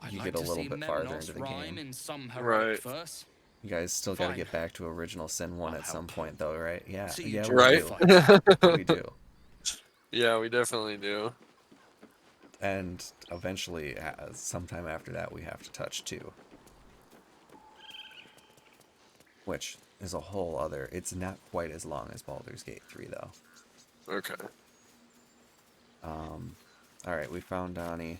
S1: you get a little bit farther into the game.
S12: In some
S2: Right.
S12: verse.
S1: You guys still got to
S12: Fine.
S1: get back to Original Sin 1 at some point, though, right? Yeah,
S12: See you,
S1: yeah,
S2: Right.
S1: we do. We do.
S2: Yeah, we definitely do.
S1: And eventually, sometime after that, we have to touch 2. Which is a whole other... It's not quite as long as Baldur's Gate 3, though.
S2: Okay.
S1: Alright, we found Donnie.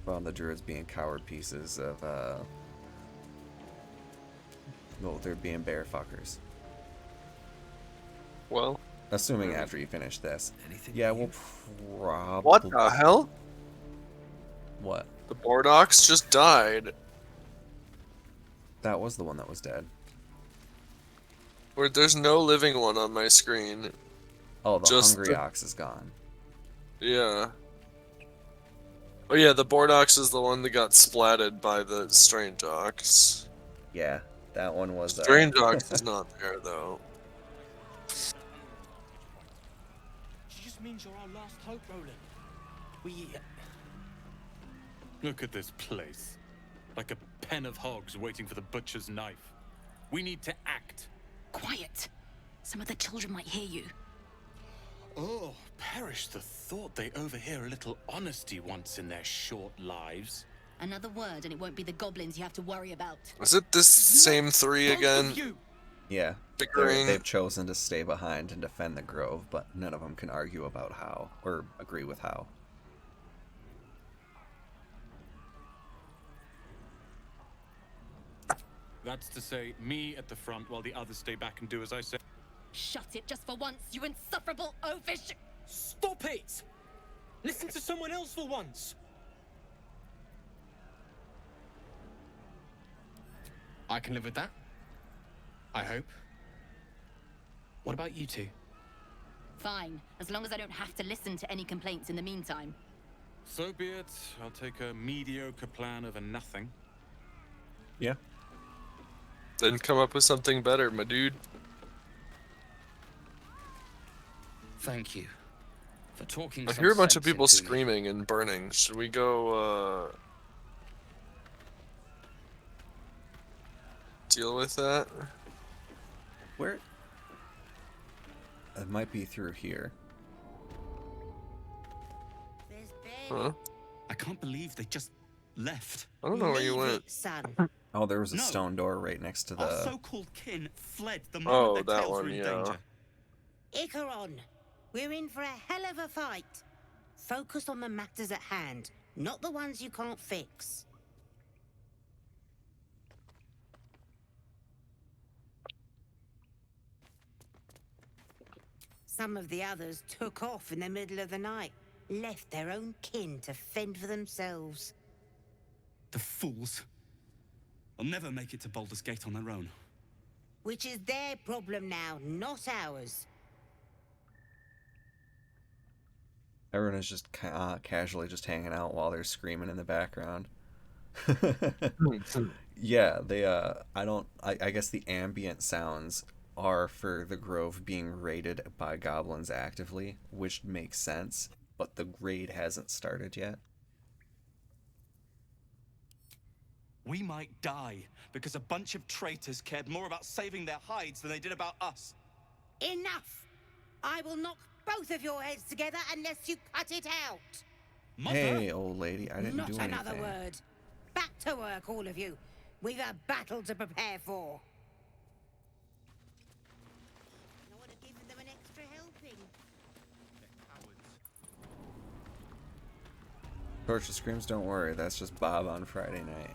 S1: Found the druids being coward pieces of, well, they're being bear fuckers.
S2: Well.
S1: Assuming after you finish this. Yeah, we'll probably...
S2: What the hell?
S1: What?
S2: The Bordox just died.
S1: That was the one that was dead.
S2: Where there's no living one on my screen.
S1: Oh, the
S2: Just
S1: hungry ox is gone.
S2: Yeah. Oh yeah, the Bordox is the one that got splatted by the Strange Ox.
S1: Yeah, that one was...
S2: Strange Ox is not there, though.
S10: She just means you're our last hope, Roland. We...
S3: Look at this place. Like a pen of hogs waiting for the butcher's knife. We need to act.
S8: Quiet. Some of the children might hear you.
S3: Oh, perish the thought they overhear a little honesty once in their short lives.
S8: Another word and it won't be the goblins you have to worry about.
S2: Is it this same 3 again?
S1: Yeah,
S2: Bickering.
S1: they've chosen to stay behind and defend the grove, but none of them can argue about how, or agree with how.
S3: That's to say, me at the front while the others stay back and do as I say.
S8: Shut it just for once, you insufferable oafish...
S10: Stop it! Listen to someone else for once.
S12: I can live with that. I hope. What about you two?
S8: Fine, as long as I don't have to listen to any complaints in the meantime.
S3: So be it. I'll take a mediocre plan over nothing.
S1: Yeah.
S2: Then come up with something better, my dude.
S12: Thank you for talking.
S2: I
S12: some
S2: hear a bunch of
S12: sense
S2: people
S12: into me.
S2: screaming and burning. Should we go, deal with that?
S1: Where? It might be through here.
S2: Huh?
S12: I can't believe they just left.
S2: I don't know where you went.
S14: Son.
S1: Oh, there was a
S12: No.
S1: stone door right next to
S12: Our
S1: the...
S12: so-called kin fled the
S2: Oh,
S12: moment their
S2: that
S12: tails
S2: one,
S12: were in
S2: yeah.
S12: danger.
S14: Icaron, we're in for a hell of a fight. Focus on the matters at hand, not the ones you can't fix. Some of the others took off in the middle of the night, left their own kin to fend for themselves.
S19: The fools. They'll never make it to Baldur's Gate on their own.
S20: Which is their problem now, not ours.
S1: Everyone is just casually just hanging out while they're screaming in the background. Yeah, they I guess the ambient sounds are for the grove being raided by goblins actively, which makes sense, but the raid hasn't started yet.
S19: We might die because a bunch of traitors cared more about saving their hides than they did about us.
S20: Enough! I will knock both of your heads together unless you cut it out.
S1: Hey, old lady, I didn't do anything.
S20: Not another word. Back to work, all of you. We've a battle to prepare for. I want to give them an extra helping.
S1: Torture screams, don't worry, that's just Bob on Friday night.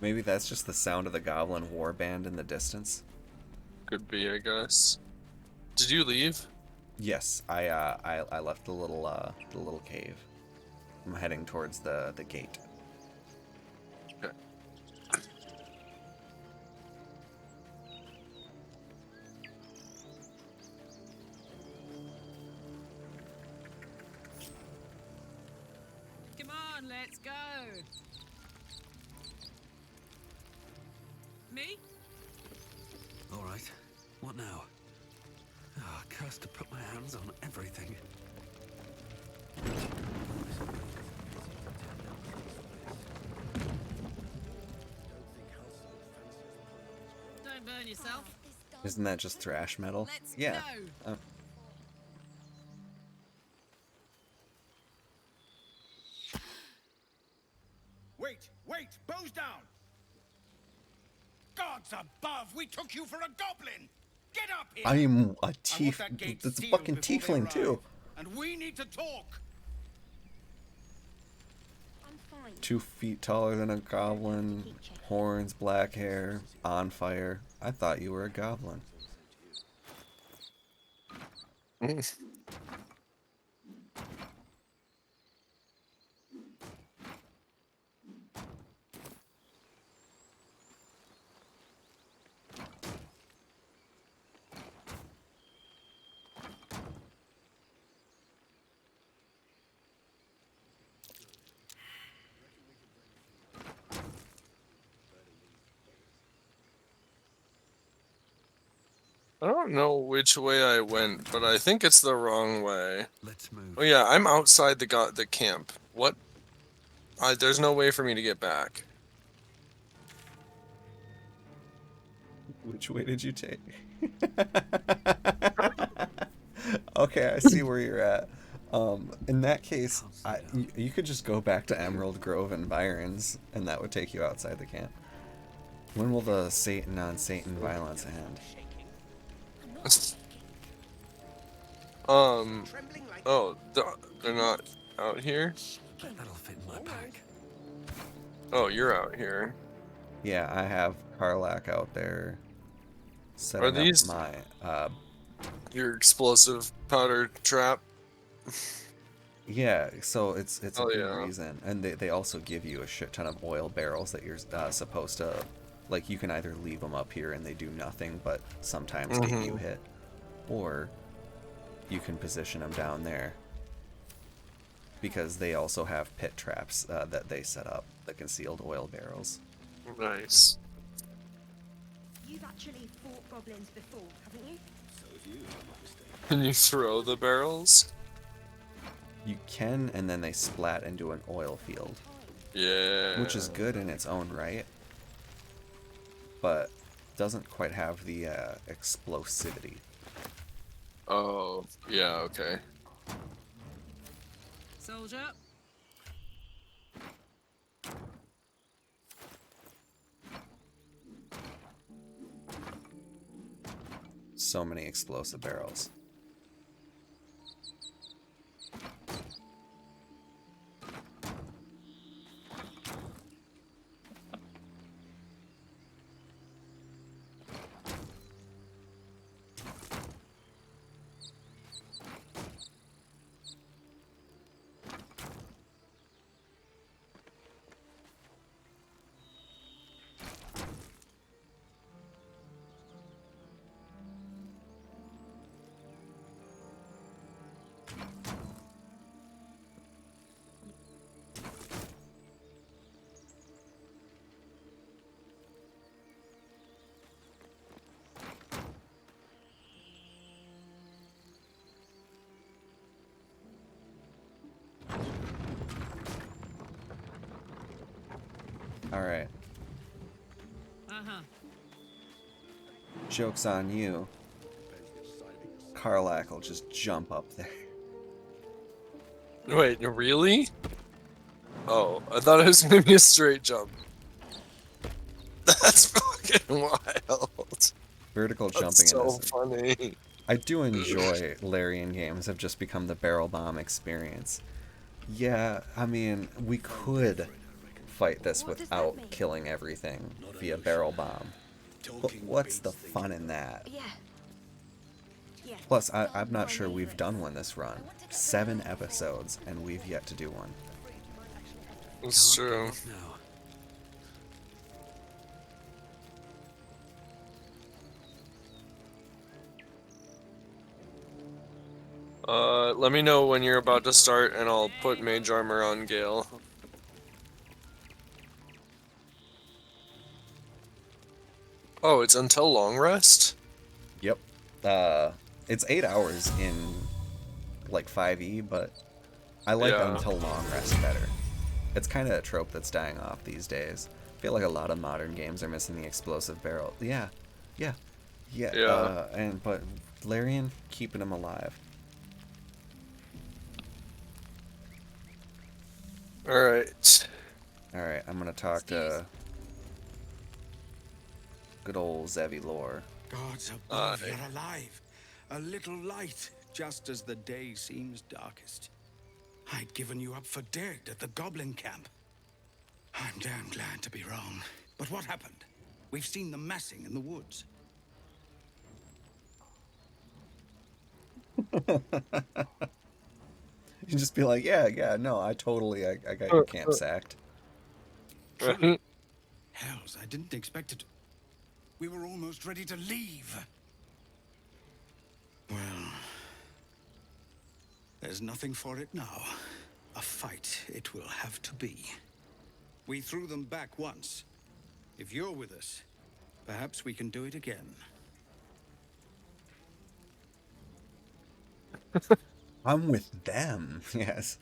S1: Maybe that's just the sound of the goblin war band in the distance.
S2: Could be, I guess. Did you leave?
S1: Yes, I left the little cave. I'm heading towards the gate.
S2: Okay.
S11: Come on, let's go. Me?
S17: All right. What now? Oh, cursed to put my hands on everything.
S11: Don't burn yourself.
S1: Isn't that just thrash metal?
S11: Let's
S1: yeah.
S11: go.
S1: Oh.
S18: Wait! Bows down! Gods above! We took you for a goblin! Get up here!
S1: I am a
S18: gate
S1: That's a
S18: sealed
S1: fucking
S18: before they
S1: tiefling
S18: arrive,
S1: too.
S18: And we need to talk!
S1: 2 feet taller than a goblin, horns, black hair, on fire. I thought you were a goblin.
S2: I don't know which way I went, but I think it's the wrong way.
S17: Let's move.
S2: Oh yeah, I'm outside the camp. What? There's no way for me to get back.
S1: Which way did you take? Okay, I see where you're at. In that case, you could just go back to Emerald Grove and Byron's, and that would take you outside the camp. When will the Satan on Satan violence end?
S2: Oh, they're not out here?
S17: That'll fit in my pack.
S2: Oh, you're out here.
S1: Yeah, I have Karlak out there setting
S2: Are these
S1: up my
S2: your explosive powder trap?
S1: yeah, so it's a good
S2: yeah.
S1: reason, and they also give you a shit ton of oil barrels that you're supposed to, like, you can either leave them up here and they do nothing but sometimes get you hit, or you can position them down there because they also have pit traps that they set up, the concealed oil barrels.
S2: Nice.
S21: You've actually fought goblins before, haven't you?
S16: So have you, if I'm not mistaken.
S2: Can you throw the barrels?
S1: You can, and then they splat into an oil field.
S2: Yeah.
S1: Which is good in its own right, but doesn't quite have the explosivity.
S2: Oh, yeah, okay.
S11: Soldier.
S1: So many explosive barrels.
S6: Uh-huh.
S1: Joke's on you. Karlak will just jump up there.
S2: Wait, really? Oh, I thought it was gonna be a straight jump. That's fucking wild.
S1: Vertical
S2: That's
S1: jumping
S2: so
S1: in this.
S2: funny.
S1: I do enjoy Larian games have just become the barrel bomb experience. Yeah, I mean, we could fight this without killing everything via barrel bomb. But what's the fun in that?
S21: Yeah. Yeah.
S1: Plus, I'm not sure we've done one this run. 7 episodes, and we've yet to do one.
S2: It's true. Let me know when you're about to start, and I'll put mage armor on Gale. Oh, it's until long rest?
S1: Yep. It's 8 hours in, like, 5e, but I like until long rest better. It's kind of a trope that's dying off these days. I feel like a lot of modern games are missing the explosive barrel. Yeah. But Larian, keeping him alive.
S2: Alright.
S1: Alright, I'm gonna talk to good old Zevi Lore.
S4: Gods above, you're alive. A little light, just as the day seems darkest. I'd given you up for dead at the goblin camp. I'm damn glad to be wrong. But what happened? We've seen them massing in the woods.
S1: You just be like, yeah, no, I got your camp sacked.
S4: Hells, I didn't expect it. We were almost ready to leave. Well, there's nothing for it now. A fight it will have to be. We threw them back once. If you're with us, perhaps we can do it again.
S1: I'm with them, yes.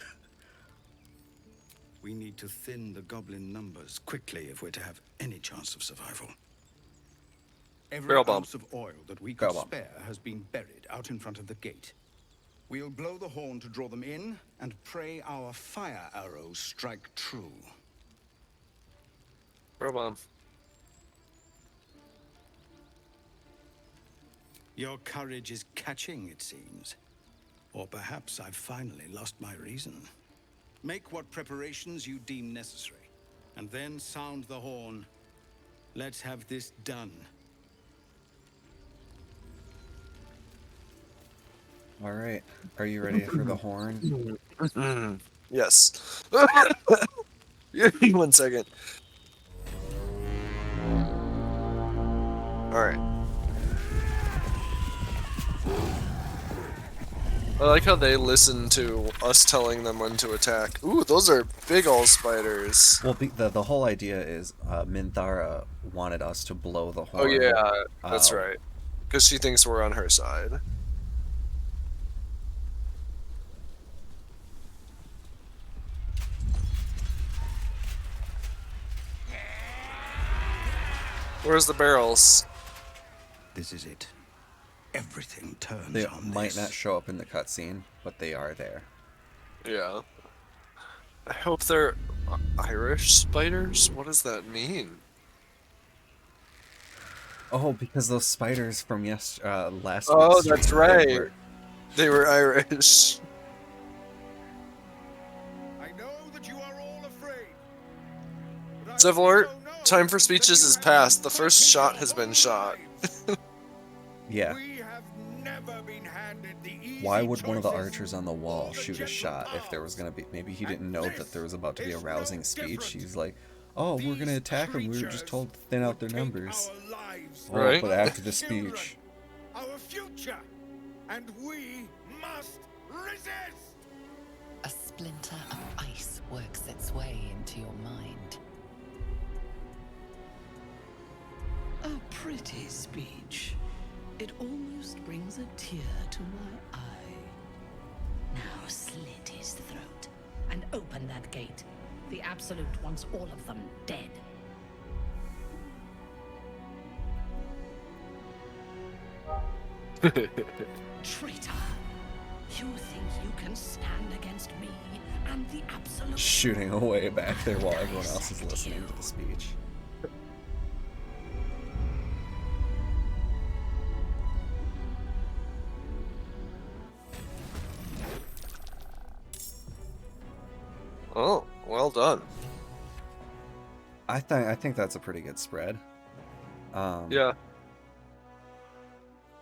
S4: We need to thin the goblin numbers quickly if we're to have any chance of survival. Every ounce of oil that we could spare has been buried out in front of the gate. We'll blow the horn to draw them in and pray our fire arrows strike true.
S2: Barrel bomb.
S4: Your courage is catching, it seems. Or perhaps I've finally lost my reason. Make what preparations you deem necessary, and then sound the horn. Let's have this done.
S1: All right, are you ready for the horn?
S2: Yes. Give me 1 second. Alright. I like how they listen to us telling them when to attack. Ooh, those are big ol' spiders.
S1: Well, the whole idea is Minthara wanted us to blow the horn.
S2: Oh yeah, that's right. Because she thinks we're on her side. Where's the barrels?
S4: This is it. Everything turns
S1: They
S4: on
S1: might
S4: this.
S1: not show up in the cutscene, but they are there.
S2: Yeah. I hope they're Irish spiders? What does that mean?
S1: Oh, because those spiders from last
S2: Oh,
S1: week's
S2: that's
S1: stream,
S2: right. They were Irish.
S18: I know that you are all afraid.
S2: Zevlort, time for speeches is past. The first shot has been shot.
S1: Yeah. Why would one of the archers on the wall shoot a shot if there was going to be... Maybe he didn't know that there was about to be a rousing speech. He's like, oh, we're going to attack them. We were just told to thin out their numbers. Oh,
S2: Right.
S1: but after the speech...
S18: Our future, and we must resist.
S5: A splinter of ice works its way into your mind.
S9: A pretty speech. It almost brings a tear to my eye.
S8: Now slit his throat and open that gate. The Absolute wants all of them dead.
S9: Traitor! You think you can stand against me and the absolute...
S1: Shooting away back there while everyone else is listening to the speech.
S2: Oh, well done.
S1: I think that's a pretty good spread.
S2: Yeah.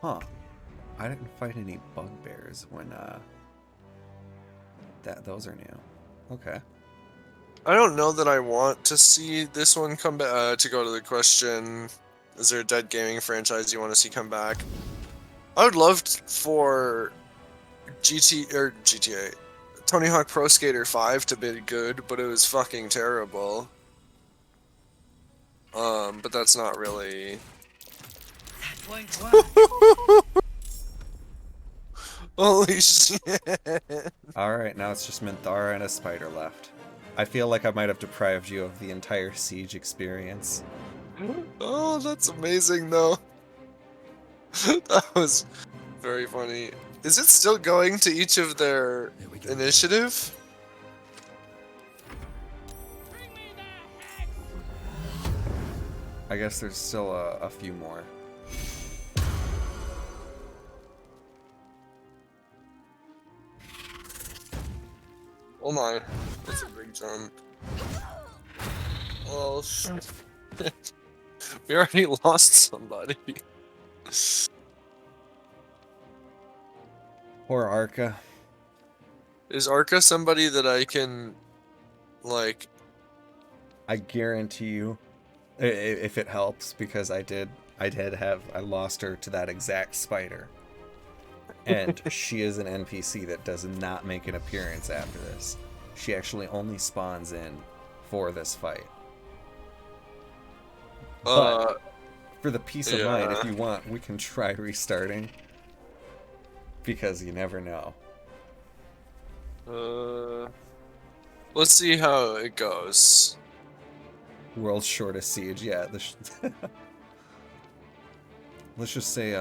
S1: Huh. I didn't fight any bugbears when those are new. Okay.
S2: I don't know that I want to see this one come back. To go to the question, is there a dead gaming franchise you want to see come back? I would love for GTA, Tony Hawk Pro Skater 5 to be good, but it was fucking terrible. But that's not really.
S9: That won't work.
S2: Holy shit.
S1: Alright, now it's just Minthara and a spider left. I feel like I might have deprived you of the entire Siege experience.
S2: Oh, that's amazing, though. That was very funny. Is it still going to each of their initiative?
S1: I guess there's still a few more.
S2: Oh my, that's a big jump. Oh shit. We already lost somebody.
S1: Poor Arca.
S2: Is Arca somebody that I can, like...
S1: I guarantee you, if it helps, because I lost her to that exact spider. And she is an NPC that does not make an appearance after this. She actually only spawns in for this fight. But for the peace of mind, if you want, we can try restarting. Because you never know.
S2: Let's see how it goes.
S1: World's shortest siege, yeah. Let's just say,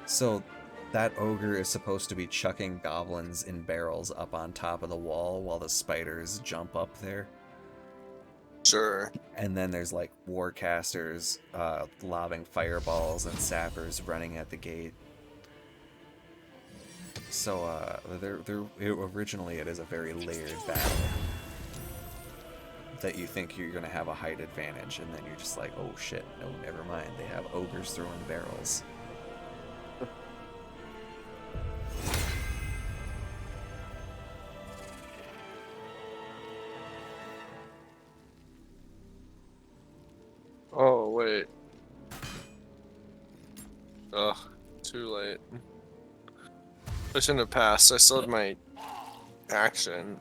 S1: so that ogre is supposed to be chucking goblins in barrels up on top of the wall while the spiders jump up there.
S2: Sure.
S1: And then there's like warcasters lobbing fireballs and sappers running at the gate. So originally it is a very layered battle that you think you're gonna have a height advantage, and then you're just like, oh shit, no, never mind. They have ogres throwing barrels.
S2: Oh, wait. Ugh, too late. I shouldn't have passed. I still had my action.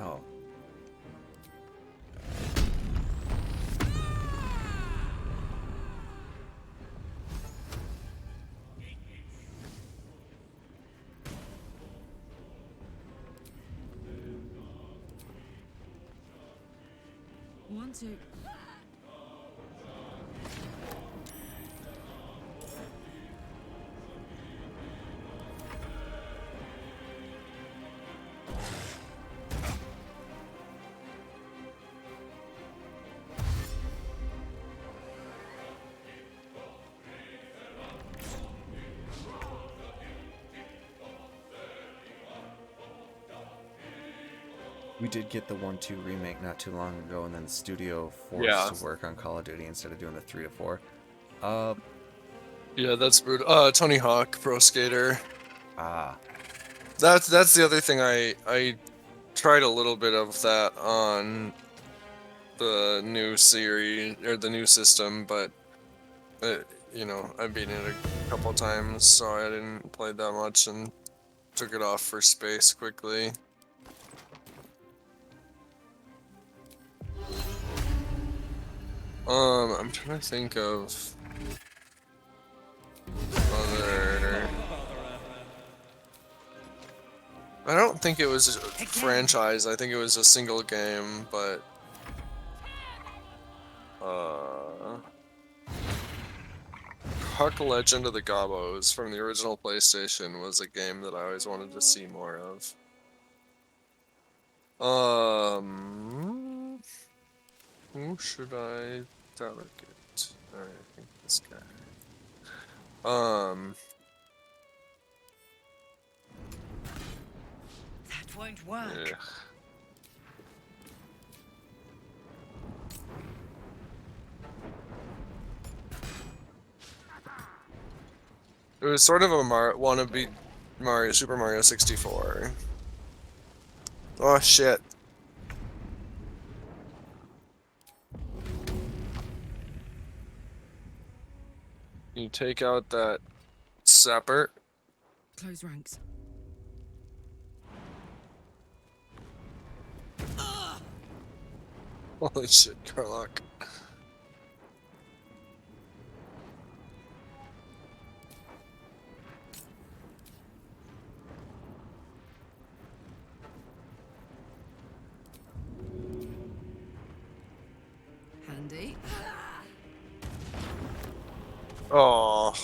S1: Oh.
S11: One, two.
S1: We did get the 1-2 remake not too long ago, and then the studio forced to work on Call of Duty instead of doing the 3 to 4.
S2: Yeah, that's brutal. Tony Hawk Pro Skater.
S1: Ah.
S2: That's the other thing. I tried a little bit of that on the new series or the new system, but you know, I beat it a couple times, so I didn't play that much and took it off for space quickly. I'm trying to think of other. I don't think it was a franchise. I think it was a single game, but Huck Legend of the Gobos from the original PlayStation was a game that I always wanted to see more of. Who should I delegate? Alright, I think this guy.
S8: That won't work.
S2: Yeah. It was sort of a wannabe Super Mario 64. Oh shit. You take out that sapper.
S11: Close ranks.
S2: Holy shit, Carlock.
S11: Handy.
S2: Oh.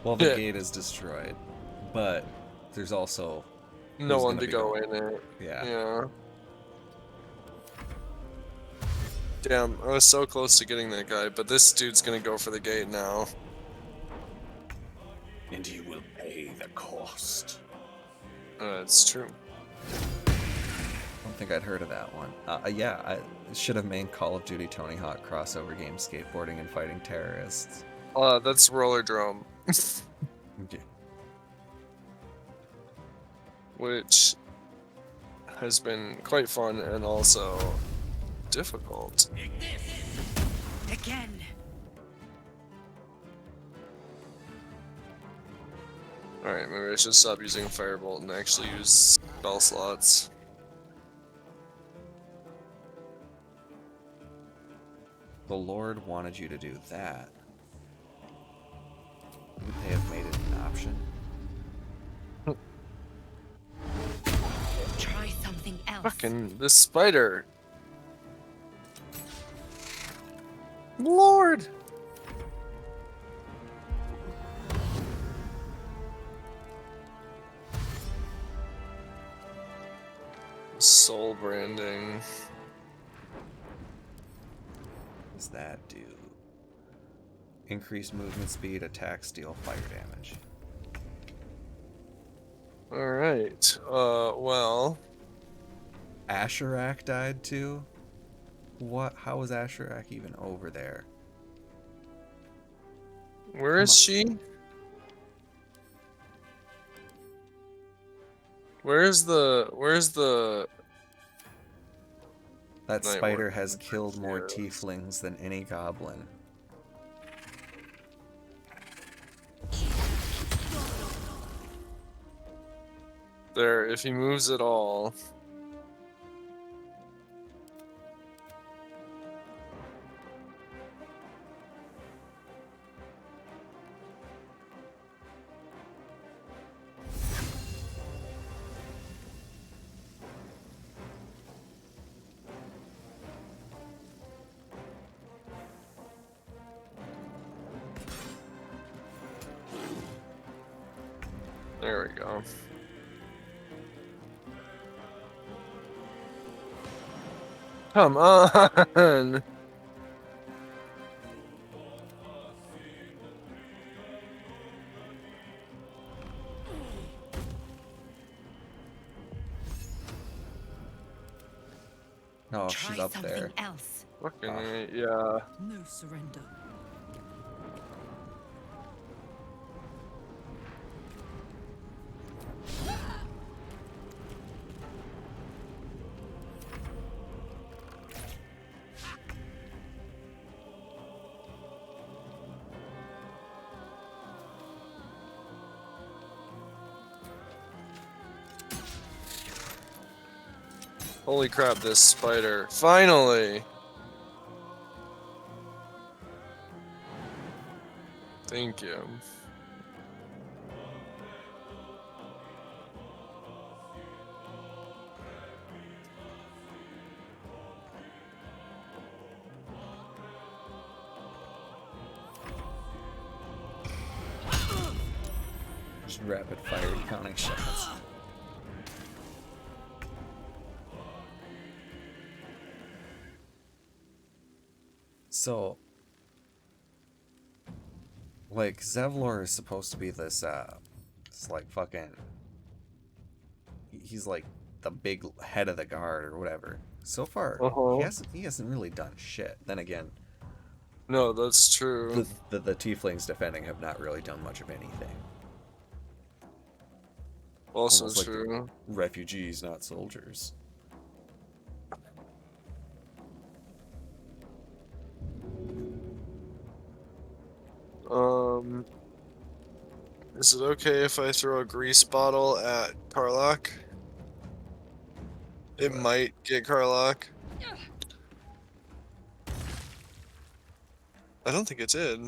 S1: Well, the gate is destroyed, but there's also
S2: no one to go in it.
S1: Yeah.
S2: Damn, I was so close to getting that guy, but this dude's gonna go for the gate now.
S15: And you will pay the cost.
S2: It's true.
S1: I don't think I'd heard of that one. Yeah, I should have made Call of Duty Tony Hawk crossover game skateboarding and fighting terrorists.
S2: That's Rollerdrome.
S1: Okay.
S2: Which has been quite fun and also difficult.
S8: Again.
S2: Alright, maybe I should stop using Firebolt and actually use spell slots.
S1: The Lord wanted you to do that. Would they have made it an option?
S8: Try something else.
S2: Fucking this spider. Lord. Soul branding.
S1: What does that do? Increase movement speed, attack, steal, fire damage.
S2: Alright, well...
S1: Asherak died too? What? How was Asherak even over there?
S2: Where is she? Where's the...
S1: That spider has killed more tieflings than any goblin.
S2: There, if he moves at all. There we go. Come on!
S1: Oh, she's up there.
S8: Else.
S2: Fucking yeah.
S11: No surrender.
S2: Holy crap, this spider. Finally! Thank you.
S1: Just rapid fire counting shots. So, like, Zevlor is supposed to be this like fucking, he's like the big head of the guard or whatever. So far, he hasn't really done shit. Then again,
S2: no, that's true.
S1: The tieflings defending have not really done much of anything.
S2: Also
S1: almost
S2: true.
S1: Like refugees, not soldiers.
S2: Is it okay if I throw a grease bottle at Karlach? It might get Karlach. I don't think it did.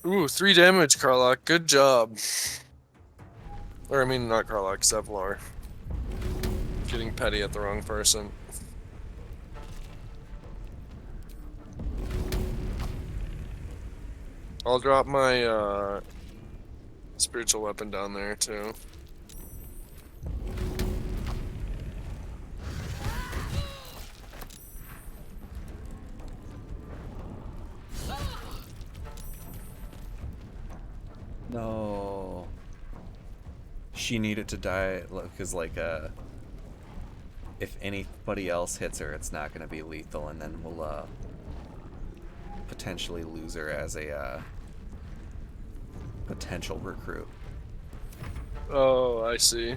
S2: Ooh, 3 damage, Karlach. Good job. Or, I mean, not Karlach, Zevlor. Getting petty at the wrong person. I'll drop my, spiritual weapon down there, too.
S1: No. She needed to die because, like, if anybody else hits her, it's not going to be lethal, and then we'll, potentially lose her as a, potential recruit.
S2: Oh, I see.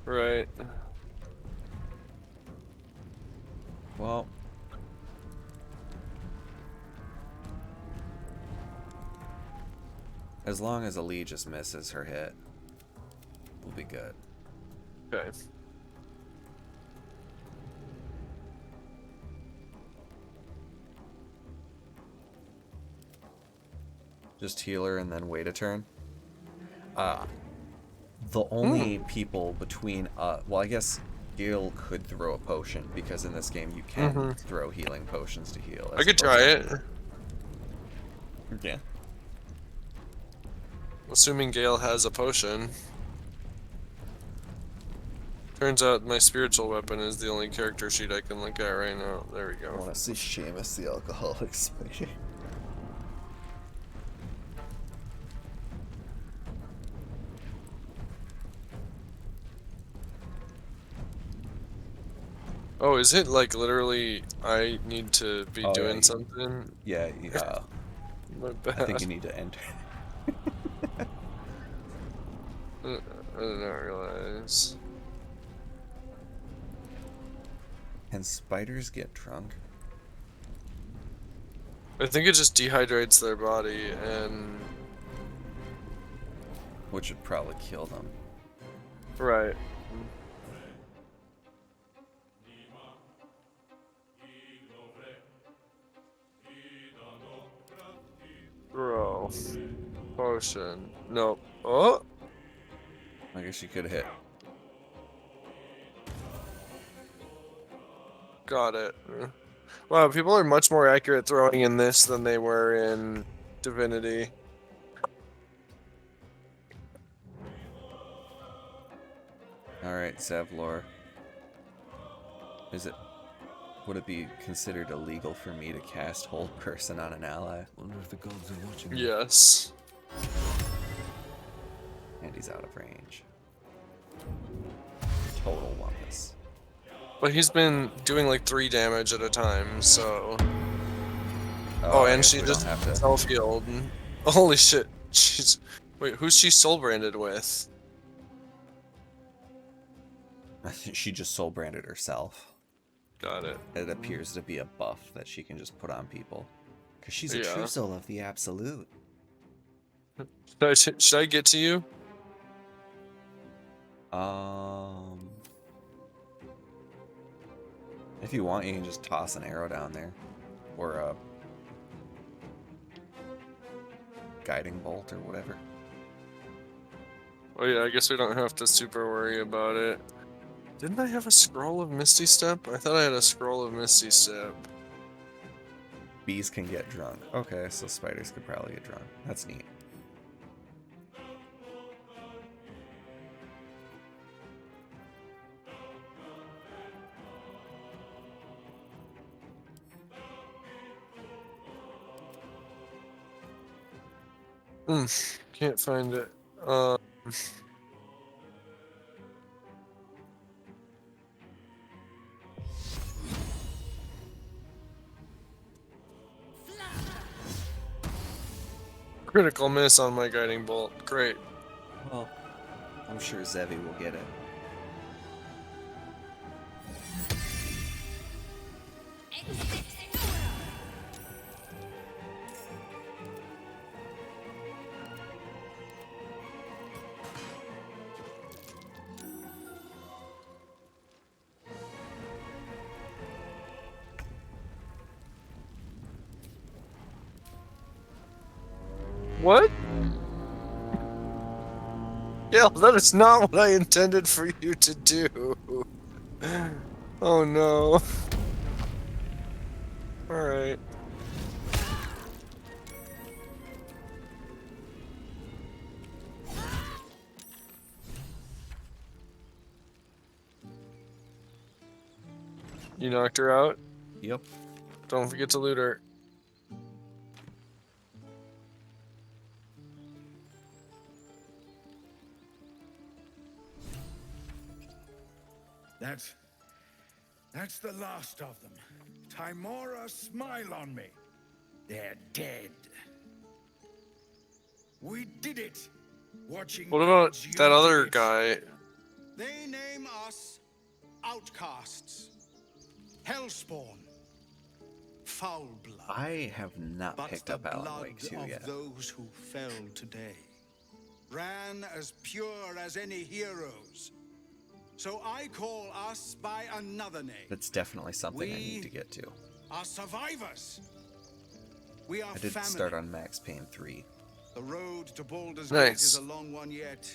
S2: Right.
S1: Well, as long as Ali just misses her hit, we'll be good.
S2: Okay.
S1: Just heal her and then wait a turn. The only people between well, I guess Gale could throw a potion because in this game you can throw healing potions to heal.
S2: I could try it.
S1: Yeah.
S2: Assuming Gale has a potion. Turns out my spiritual weapon is the only character sheet I can look at right now. There we go.
S1: I want to see Seamus the alcoholic spider.
S2: Oh, is it like literally I need to be doing something?
S1: Yeah,
S2: My bad.
S1: I think you need to enter.
S2: I did not realize.
S1: Can spiders get drunk?
S2: I think it just dehydrates their body and...
S1: Which would probably kill them.
S2: Right. Bro. Potion. Nope. Oh!
S1: I guess you could hit.
S2: Got it. Wow, people are much more accurate throwing in this than they were in Divinity.
S1: Alright, Zevlor. Would it be considered illegal for me to cast Hold Person on an ally?
S17: Wonder if the gods are watching.
S2: Yes.
S1: And he's out of range. Total oneness.
S2: But he's been doing like 3 damage at a time, so... Oh, and she just self-healed. Holy shit. She's... Wait, who's she soul-branded with?
S1: She just soul-branded herself.
S2: Got it.
S1: It appears to be a buff that she can just put on people. Because she's a true soul of the Absolute.
S2: Should I get to you?
S1: If you want, you can just toss an arrow down there. Or a guiding bolt or whatever.
S2: Oh yeah, I guess we don't have to super worry about it. Didn't I have a scroll of Misty Step? I thought I had a scroll of Misty Step.
S1: Bees can get drunk. Okay, so spiders could probably get drunk. That's neat.
S2: Can't find it. Critical miss on my guiding bolt. Great.
S1: Well, I'm sure Zevi will get it.
S2: What? Yeah, that is not what I intended for you to do. Oh no. Alright. You knocked her out?
S1: Yep.
S2: Don't forget to loot her.
S4: That's the last of them. Timora, smile on me. They're dead. We did it. Watching.
S2: What about that other guy?
S4: They name us outcasts. Hellspawn. Foul blood.
S1: I have not picked up Alan Wake 2
S4: of
S1: yet.
S4: Those who fell today ran as pure as any heroes. So I call us by another name.
S1: That's definitely something I need to get to.
S4: Are survivors. We are
S1: I did
S4: family.
S1: start on Max Payne 3.
S4: The road to Baldur's
S2: Nice.
S4: Gate is a long one yet,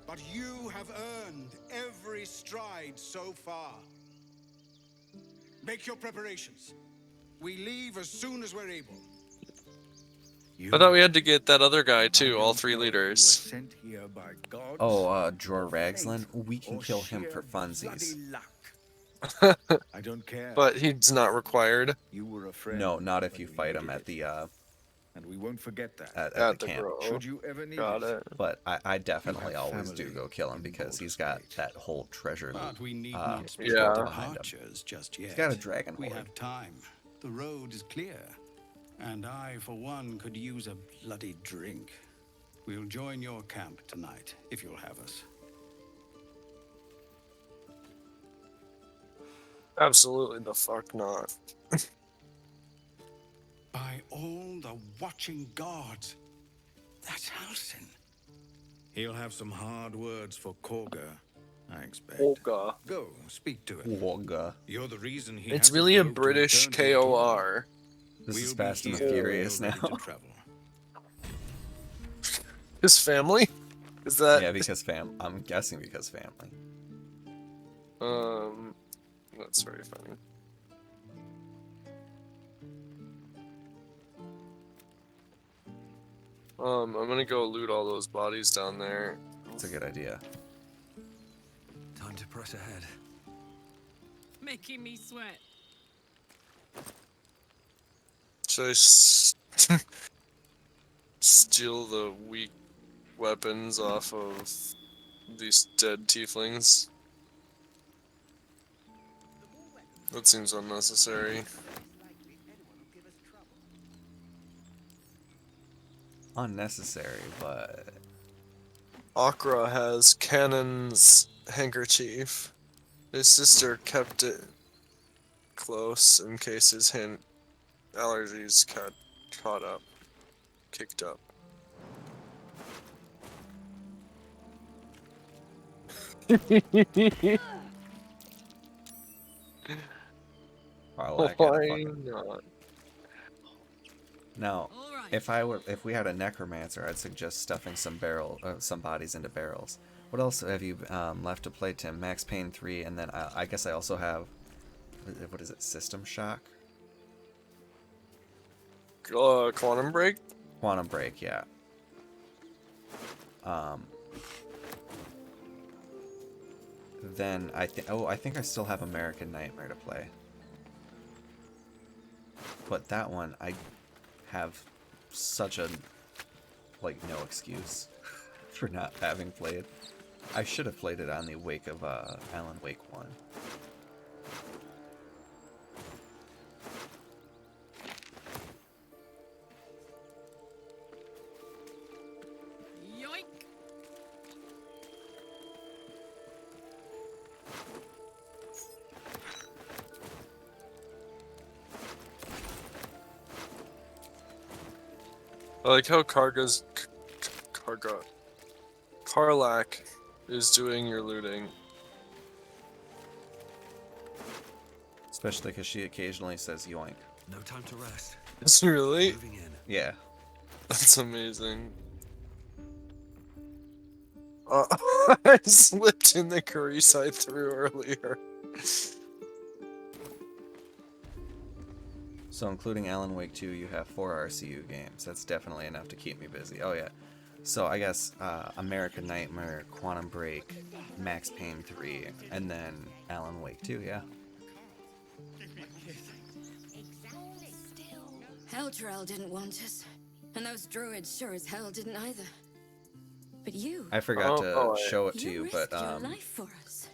S4: but you have earned every stride so far. Make your preparations. We leave as soon as we're able.
S2: I thought we had to get that other guy too, all 3 leaders.
S1: Oh, Dror Ragzlin? We can kill him for funsies.
S4: I don't care.
S2: But he's not required.
S4: You were a friend.
S1: No, not if you fight him at the
S4: And we won't forget that.
S1: at the camp.
S2: grove.
S4: Should you ever need
S2: Got
S4: it.
S2: it.
S1: But I definitely
S4: You have
S1: always do
S4: family
S1: go kill him because he's got that whole treasure
S4: But
S1: loot
S4: we need
S1: script
S4: not
S2: yeah.
S1: behind him.
S4: archers just yet.
S1: He's got a dragon
S4: We
S1: horde.
S4: have time. The road is clear. And I, for one, could use a bloody drink. We'll join your camp tonight, if you'll have us.
S2: Absolutely the fuck not.
S4: By all the watching gods, that's Halsin. He'll have some hard words for Korga, I expect.
S2: Olga.
S4: Go, speak to him.
S1: Wogga.
S4: You're the reason he
S2: It's
S4: hasn't
S2: really a
S4: moved to
S2: British
S4: return to
S2: KOR.
S1: This is
S4: We'll be
S1: Fast and the
S4: here
S1: Furious
S4: when
S1: now.
S4: you're ready to travel.
S2: His family? Is that
S1: Yeah, because I'm guessing because family.
S2: That's very funny. I'm gonna go loot all those bodies down there.
S1: It's a good idea.
S17: Time to press ahead.
S13: Making me sweat.
S2: Should I steal the weak weapons off of these dead tieflings? That seems unnecessary.
S1: Unnecessary, but
S2: Akra has Cannon's handkerchief. His sister kept it close in case his allergies caught up, kicked up.
S1: Parlak had a
S2: Why
S1: fucking
S2: not?
S1: Now, if we had a necromancer, I'd suggest stuffing some bodies into barrels. What else have you left to play, Tim? Max Payne 3, and then I guess I also have, what is it, System Shock?
S2: Quantum Break?
S1: Quantum Break, yeah. Then I think I still have American Nightmare to play. But that one, I have such a, like, no excuse for not having played. I should have played it on the wake of Alan Wake 1.
S13: Yoink!
S2: I like how Karlak is doing your looting.
S1: Especially because she occasionally says yoink.
S17: No time to rest.
S2: Is it really?
S17: Moving in.
S1: Yeah.
S2: That's amazing. I slipped in the grease I threw earlier.
S1: So including Alan Wake 2, you have 4 RCU games. That's definitely enough to keep me busy. Oh yeah. So I guess American Nightmare, Quantum Break, Max Payne 3, and then Alan Wake 2, yeah.
S8: Heltrell didn't want us, and those druids sure as hell didn't either. But you...
S1: I forgot to show it to you, but
S8: your life for us.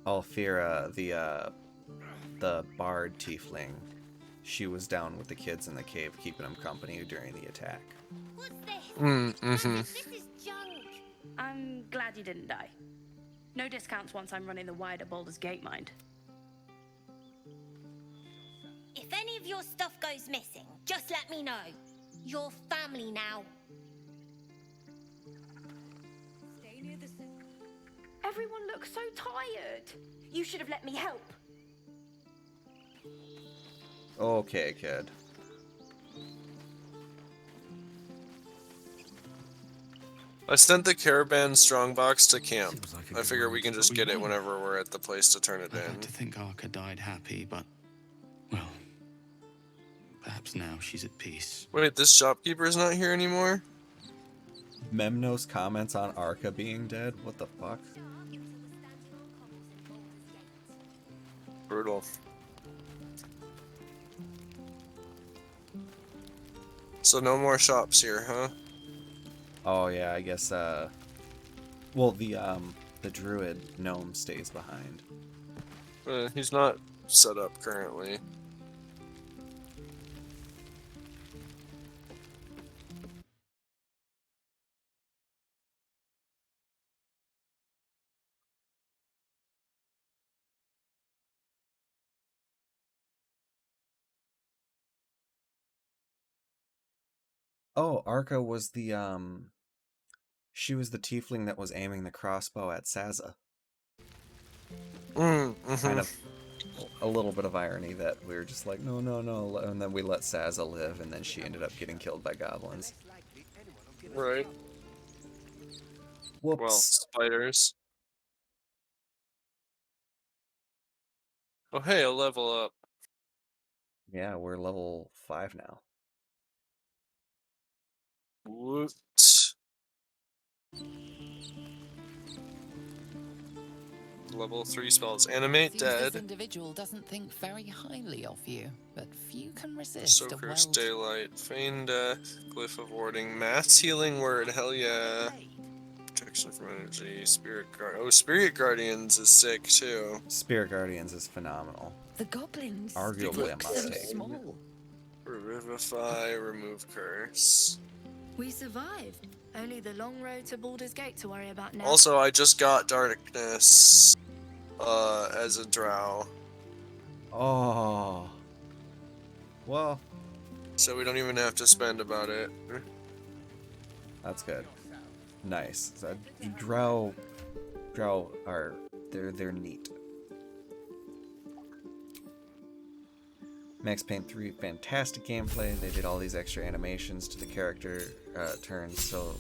S1: Alfira, the bard tiefling, she was down with the kids in the cave, keeping them company during the attack.
S21: What's this?
S2: Mm-hmm.
S21: This is junk.
S7: I'm glad you didn't die. No discounts once I'm running the wider Baldur's Gate mind.
S21: If any of your stuff goes missing, just let me know. You're family now.
S7: Stay near the... Everyone looks so tired. You should have let me help.
S1: Okay, kid.
S2: I sent the caravan strongbox to camp. I figure we can just get it whenever we're at the place to turn it
S12: I'd
S2: in.
S12: like to think Arca died happy, but, well, perhaps now she's at peace.
S2: Wait, this shopkeeper's not here anymore?
S1: Memnos comments on Arca being dead? What the fuck?
S2: Brutal. So no more shops here, huh?
S1: Oh yeah, I guess well the druid gnome stays behind.
S2: He's not set up currently.
S1: Oh, Arca was the she was the tiefling that was aiming the crossbow at Saza. Kind of a little bit of irony that we were just like, no, no, no, and then we let Saza live, and then she ended up getting killed by goblins.
S2: Right.
S1: Whoops.
S2: Well, spiders. Oh hey, a level up.
S1: Yeah, we're level 5 now.
S2: What? Level 3 spells. Animate
S5: Seems
S2: dead.
S5: This individual doesn't think very highly of you, but few can resist a
S2: Soaker's
S5: well...
S2: Daylight. Feign death. Glyph of Warding. Mass Healing Word. Hell yeah. Protection from energy. Spirit Guard. Oh, Spirit Guardians is sick too.
S1: Spirit Guardians is phenomenal.
S8: The goblins
S1: Arguably a
S8: look so
S1: must-take.
S8: small.
S2: Revivify. Remove Curse.
S7: We survived. Only the long road to Baldur's Gate to worry about now.
S2: Also, I just got Darkness as a drow.
S1: Oh. Well.
S2: So we don't even have to spend about it.
S1: That's good. Nice. So, drow are they're neat. Max Payne 3, fantastic gameplay. They did all these extra animations to the character turns, so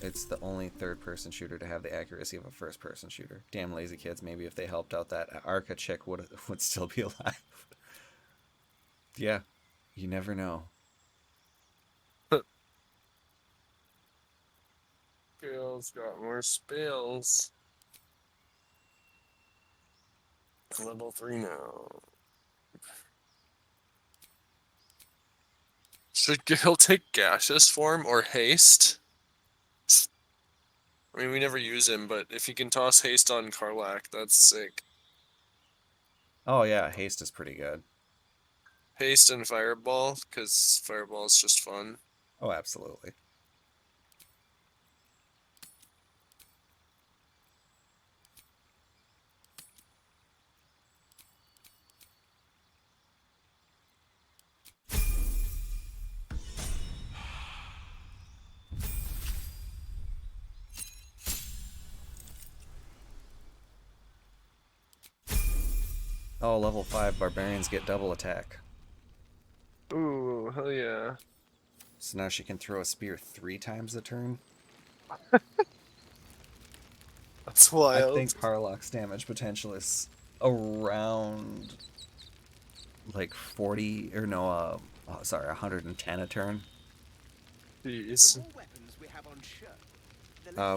S1: it's the only third-person shooter to have the accuracy of a first-person shooter. Damn lazy kids. Maybe if they helped out that Arca chick would still be alive. Yeah, you never know.
S2: Spills got more spills. Level 3 now. Should Gale take gaseous form or haste? I mean, we never use him, but if he can toss haste on Karlach, that's sick.
S1: Oh yeah, haste is pretty good.
S2: Haste and fireball, because fireball is just fun.
S1: Oh, absolutely. Oh, level 5 barbarians get double attack.
S2: Ooh, hell yeah.
S1: So now she can throw a spear 3 times a turn.
S2: That's wild.
S1: I think Karlach's damage potential is around like 40 or no, sorry, 110 a turn.
S2: Jeez.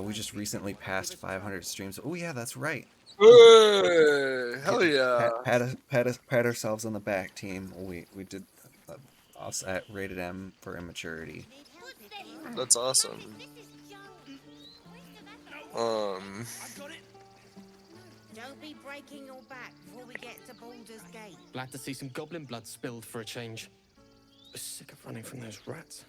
S1: We just recently passed 500 streams. Oh yeah, that's right.
S2: Hey, hell yeah.
S1: Pat ourselves on the back, team. We did us at Rated M for immaturity.
S2: That's awesome.
S20: Don't be breaking your back before we get to Baldur's Gate.
S12: Glad to see some goblin blood spilled for a change. Sick of running from those rats.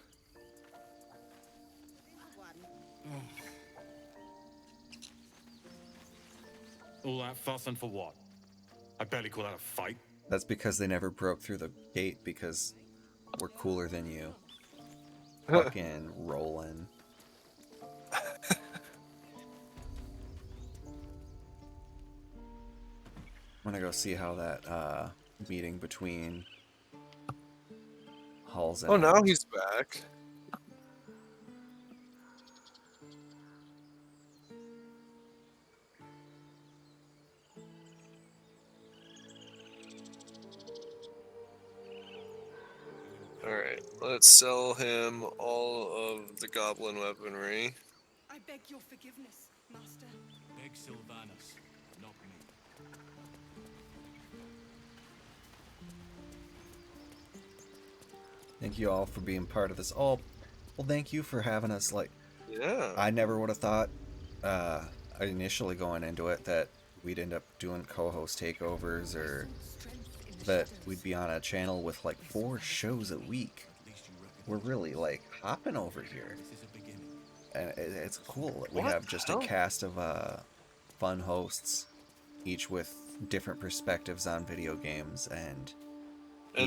S19: All that fuss and for what? I barely call that a fight.
S1: That's because they never broke through the gate because we're cooler than you. Fucking rolling. I'm gonna go see how that meeting between Halls and...
S2: Oh, now he's back. Alright, let's sell him all of the goblin weaponry.
S13: I beg your forgiveness, Master.
S3: Beg Sylvanas, not me.
S1: Thank you all for being part of this. Oh, well, thank you for having us. Like,
S2: yeah,
S1: I never would have thought, initially going into it, that we'd end up doing co-host takeovers or that we'd be on a channel with like 4 shows a week. We're really like hopping over here, and it's cool that we have just a cast of fun hosts, each with different perspectives on video games and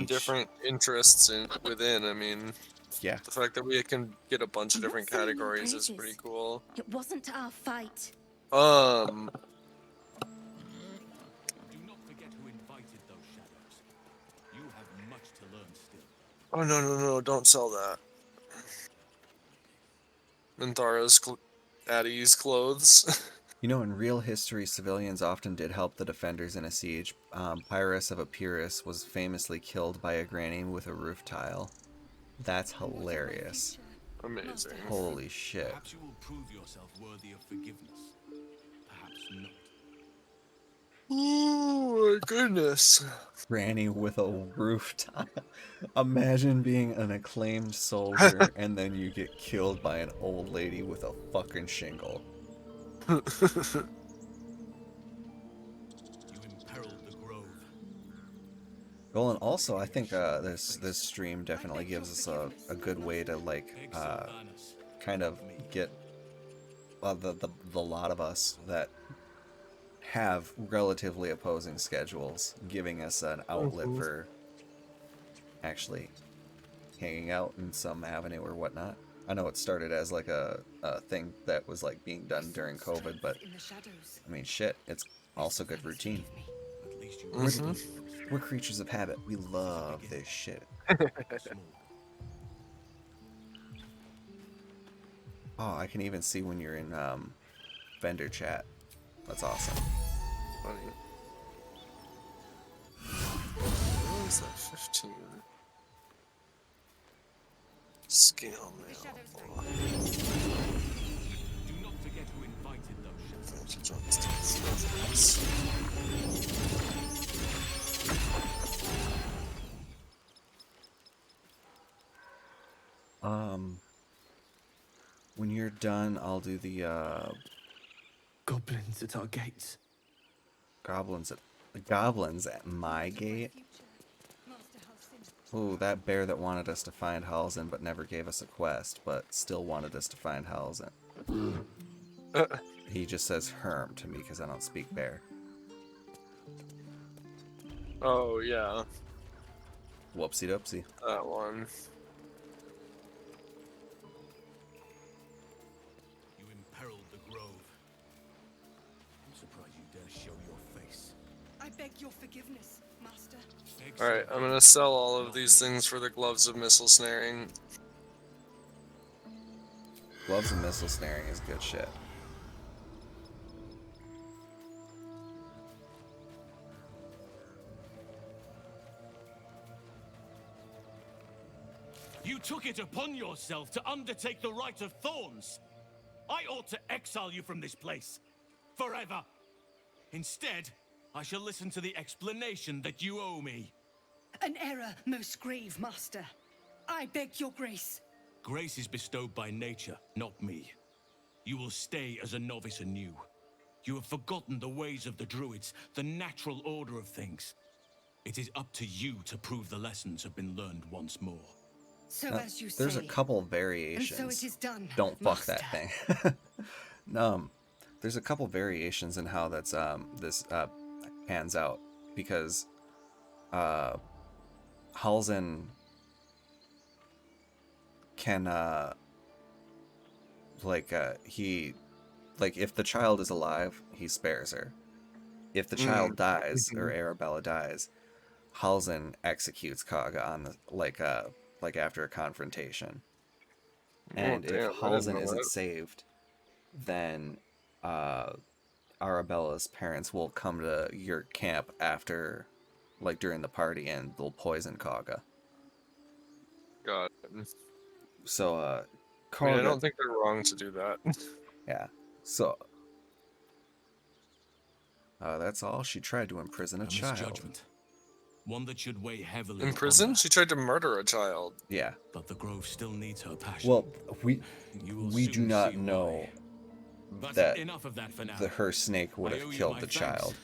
S2: different interests within. I mean,
S1: yeah,
S2: the fact that we can get a bunch of different categories is pretty cool.
S20: It wasn't our fight.
S2: Oh, no, don't sell that. Minthara's Addie's clothes.
S1: You know, in real history, civilians often did help the defenders in a siege. Pyrrhus of Epirus was famously killed by a granny with a roof tile. That's hilarious.
S2: Amazing.
S1: Holy shit.
S3: Perhaps you will prove yourself worthy of forgiveness. Perhaps not.
S2: Oh my goodness.
S1: Granny with a roof tile. Imagine being an acclaimed soldier and then you get killed by an old lady with a fucking shingle.
S3: You imperiled the grove.
S1: Well, and also I think this stream definitely gives us a good way to like kind of get the lot of us that have relatively opposing schedules, giving us an outlet for actually hanging out in some avenue or whatnot. I know it started as like a thing that was like being done during COVID, but I mean shit, it's also good routine.
S3: At least you
S1: We're creatures of habit. We love this shit. Oh, I can even see when you're in vendor chat. That's awesome.
S2: Funny. What is that? 15. Scale mail.
S3: Do not forget who invited those
S1: When you're done, I'll do the
S12: Goblins at our gates.
S1: goblins at my gate. Ooh, that bear that wanted us to find Halsin but never gave us a quest, but still wanted us to find Halsin. He just says Herm to me because I don't speak bear.
S2: Oh, yeah.
S1: Whoopsie doopsie.
S2: That one.
S3: You imperiled the grove. I'm surprised you dare show your face.
S13: I beg your forgiveness, Master.
S2: Alright, I'm gonna sell all of these things for the gloves of missile snaring.
S1: Gloves and missile snaring is good shit.
S3: You took it upon yourself to undertake the Rite of Thorns. I ought to exile you from this place. Forever. Instead, I shall listen to the explanation that you owe me.
S13: An error most grave, Master. I beg your grace.
S3: Grace is bestowed by nature, not me. You will stay as a novice anew. You have forgotten the ways of the druids, the natural order of things. It is up to you to prove the lessons have been learned once more.
S13: So as you
S1: There's
S13: say,
S1: a couple variations.
S13: and so it is done,
S1: Don't fuck
S13: Master.
S1: that thing. There's a couple variations in how that's this pans out because Halsin can if the child is alive, he spares her. If the child dies or Arabella dies, Halsin executes Kaga on the after a confrontation. And if Halsin isn't saved, then Arabella's parents will come to your camp after, during the party, and they'll poison Kaga.
S2: God.
S1: So,
S2: I
S1: Kaga,
S2: don't think they're wrong to do that.
S1: yeah. So, that's all. She tried to imprison a child.
S3: Misjudgment. One that should weigh heavily.
S2: In prison? She tried to murder a child.
S1: Yeah.
S3: But the grove still needs her passion.
S1: Well, we do not know
S3: But
S1: that
S3: enough of that for now.
S1: her snake would have killed the child.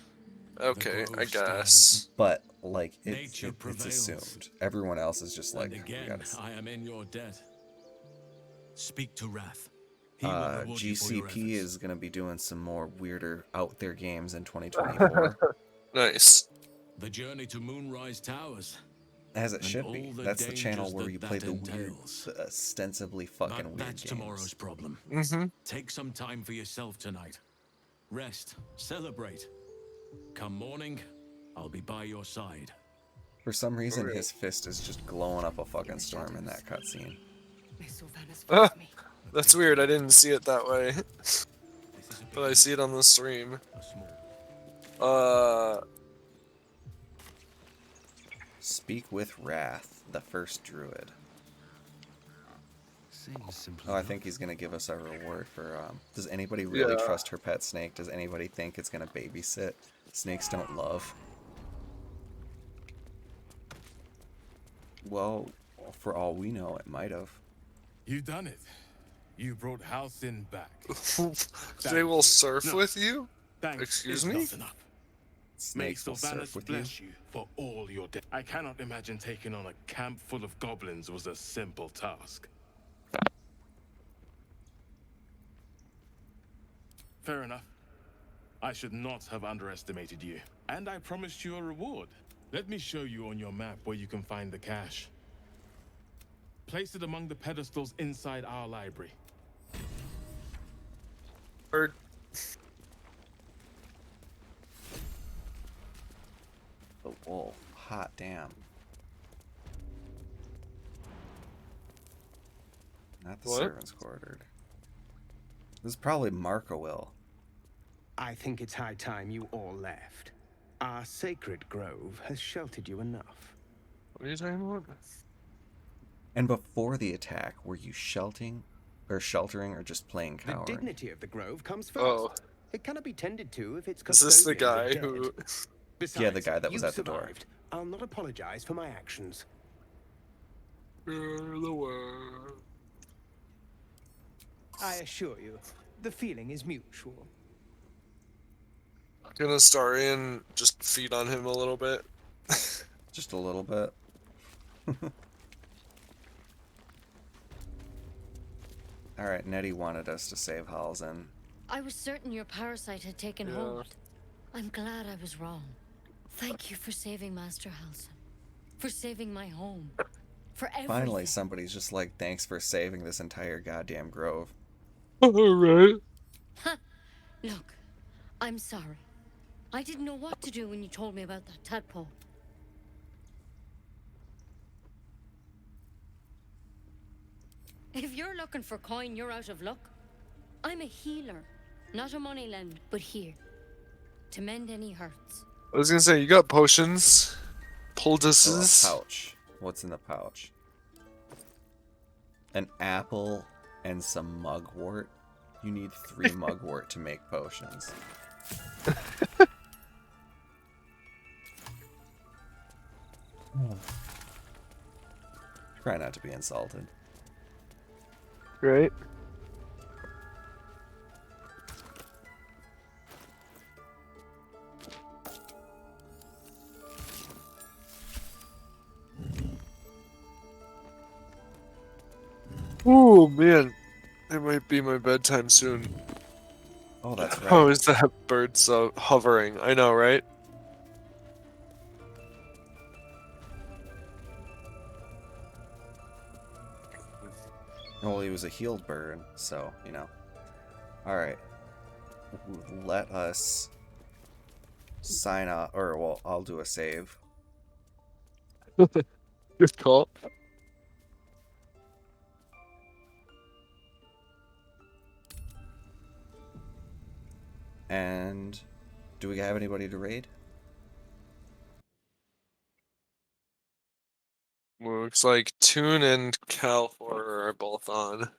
S2: Okay, I guess.
S1: But it's
S3: Nature prevails.
S1: assumed. Everyone else is just
S3: And
S1: we
S3: again,
S1: gotta
S3: I am in your debt. Speak to Wrath. He will reward you for your
S1: GCP
S3: efforts.
S1: is going to be doing some more weirder out there games in 2024.
S2: Nice.
S3: The journey to Moonrise Towers.
S1: As it
S3: and
S1: should be.
S3: all the
S1: That's the channel
S3: dangers
S1: where
S3: that
S1: you play
S3: that
S1: the weird,
S3: entails.
S1: ostensibly fucking
S3: But
S1: weird
S3: that's
S1: games.
S3: tomorrow's problem. Take some time for yourself tonight. Rest. Celebrate. Come morning, I'll be by your side.
S1: For some reason, his fist is just glowing up a fucking storm in that cutscene.
S2: That's weird, I didn't see it that way. But I see it on the stream.
S1: Speak with Wrath, the first druid.
S17: Seems simple.
S1: Oh, I think he's gonna give us our reward for, does anybody really trust her pet snake? Does anybody think it's gonna babysit? Snakes don't love. Well, for all we know, it might have.
S10: You've done it. You brought Halsin back.
S2: They will surf
S10: No.
S2: with you?
S10: Thanks
S2: Excuse
S10: is
S2: me?
S10: not enough. May
S1: Snakes will surf
S10: Sylvanas
S1: with you?
S10: bless you for all your debt. I cannot imagine taking on a camp full of goblins was a simple task. Fair enough. I should not have underestimated you. And I promised you a reward. Let me show you on your map where you can find the cache. Place it among the pedestals inside our library.
S1: the wolf. Hot damn. Not the
S2: What?
S1: servants quartered. This is probably Marco will.
S18: I think it's high time you all left. Our sacred grove has sheltered you enough.
S2: What are you talking about?
S1: And before the attack, were you sheltering or just playing
S18: The
S1: cowering?
S18: dignity of the grove comes first.
S2: Oh.
S18: It cannot be tended to if it's
S2: Is this the
S18: custodians are
S2: guy
S18: dead.
S2: who...
S18: Besides,
S1: Yeah, the guy that was
S18: you
S1: at the door.
S18: survived. I'll not apologize for my actions.
S2: You're the world.
S18: I assure you, the feeling is mutual.
S2: Can Astarion just feed on him a little bit?
S1: Just a little bit. Alright, Nettie wanted us to save Halsin.
S14: I was certain your parasite had taken hold. I'm glad I was wrong. Thank you for saving Master Halsin. For saving my home. For everything.
S1: Finally, somebody's just like, thanks for saving this entire goddamn grove.
S2: Alright.
S14: Ha! Look, I'm sorry. I didn't know what to do when you told me about that tadpole. If you're looking for coin, you're out of luck. I'm a healer, not a money lend, but here to mend any hurts.
S2: I was gonna say, you got potions? Poultices?
S1: Oh, a pouch. What's in the pouch? An apple and some mugwort. You need 3 mugwort to make potions. Try not to be insulted.
S2: Right. Ooh, man. It might be my bedtime soon.
S1: Oh, that's right.
S2: How is that bird so hovering? I know, right?
S1: Well, he was a healed bird, so, you know. Alright. Let us sign up, or, well, I'll do a save.
S2: Good call.
S1: And do we have anybody to raid?
S2: Looks like Toon and Calfor are both on.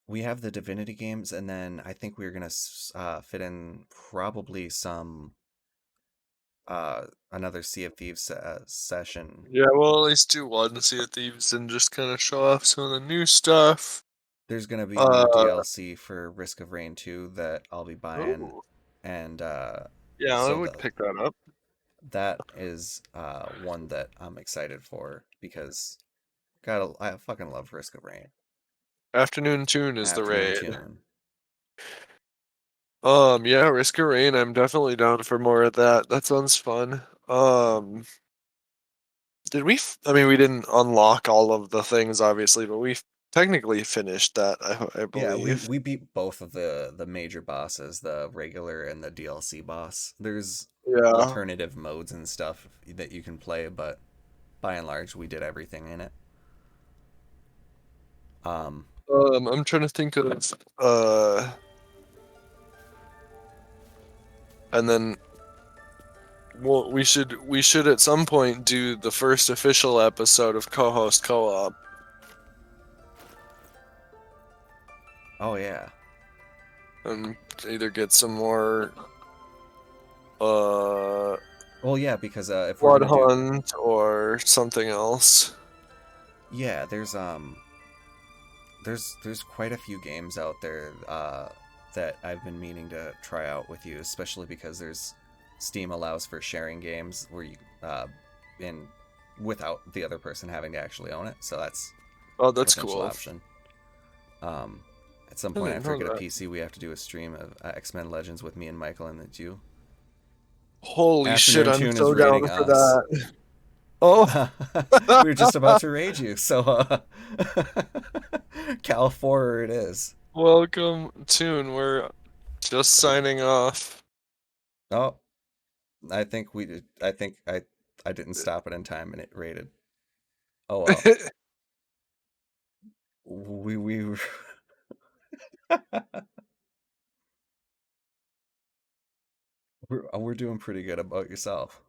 S1: We have the Divinity games, and then I think we're gonna fit in probably some another Sea of Thieves session.
S2: Yeah, we'll at least do one Sea of Thieves and just kind of show off some of the new stuff.
S1: There's gonna be new DLC for Risk of Rain 2 that I'll be buying,
S2: Ooh.
S1: and
S2: yeah,
S1: so
S2: I would pick that up.
S1: That is one that I'm excited for because I fucking love Risk of Rain.
S2: Afternoon Toon is the raid.
S1: Toon.
S2: Yeah, Risk of Rain, I'm definitely down for more of that. That sounds fun. Did we? I mean, we didn't unlock all of the things, obviously, but we technically finished that. I believe.
S1: Yeah, we beat both of the major bosses, the regular and the DLC boss. There's alternative modes and stuff that you can play, but by and large, we did everything in it.
S2: I'm trying to think of and then well, we should at some point do the first official episode of co-host co-op.
S1: Oh yeah.
S2: And either get some more
S1: well, yeah, because if
S2: Blood
S1: we're gonna
S2: Hunt or something else.
S1: Yeah, there's quite a few games out there that I've been meaning to try out with you, especially because Steam allows for sharing games where you without the other person having to actually own it. So that's
S2: cool.
S1: Option. At some point after I get a PC, we have to do a stream of X-Men Legends with me and Michael, and it's you.
S2: Holy shit, I'm
S1: Tune
S2: so
S1: is
S2: down
S1: raiding
S2: for
S1: us.
S2: that. Oh.
S1: We were just about to raid you, so Cal 4 it is.
S2: Welcome, Tune. We're just signing off.
S1: Oh, I think we did. I think I didn't stop it in time and it raided. Oh well. we we're doing pretty good. About yourself.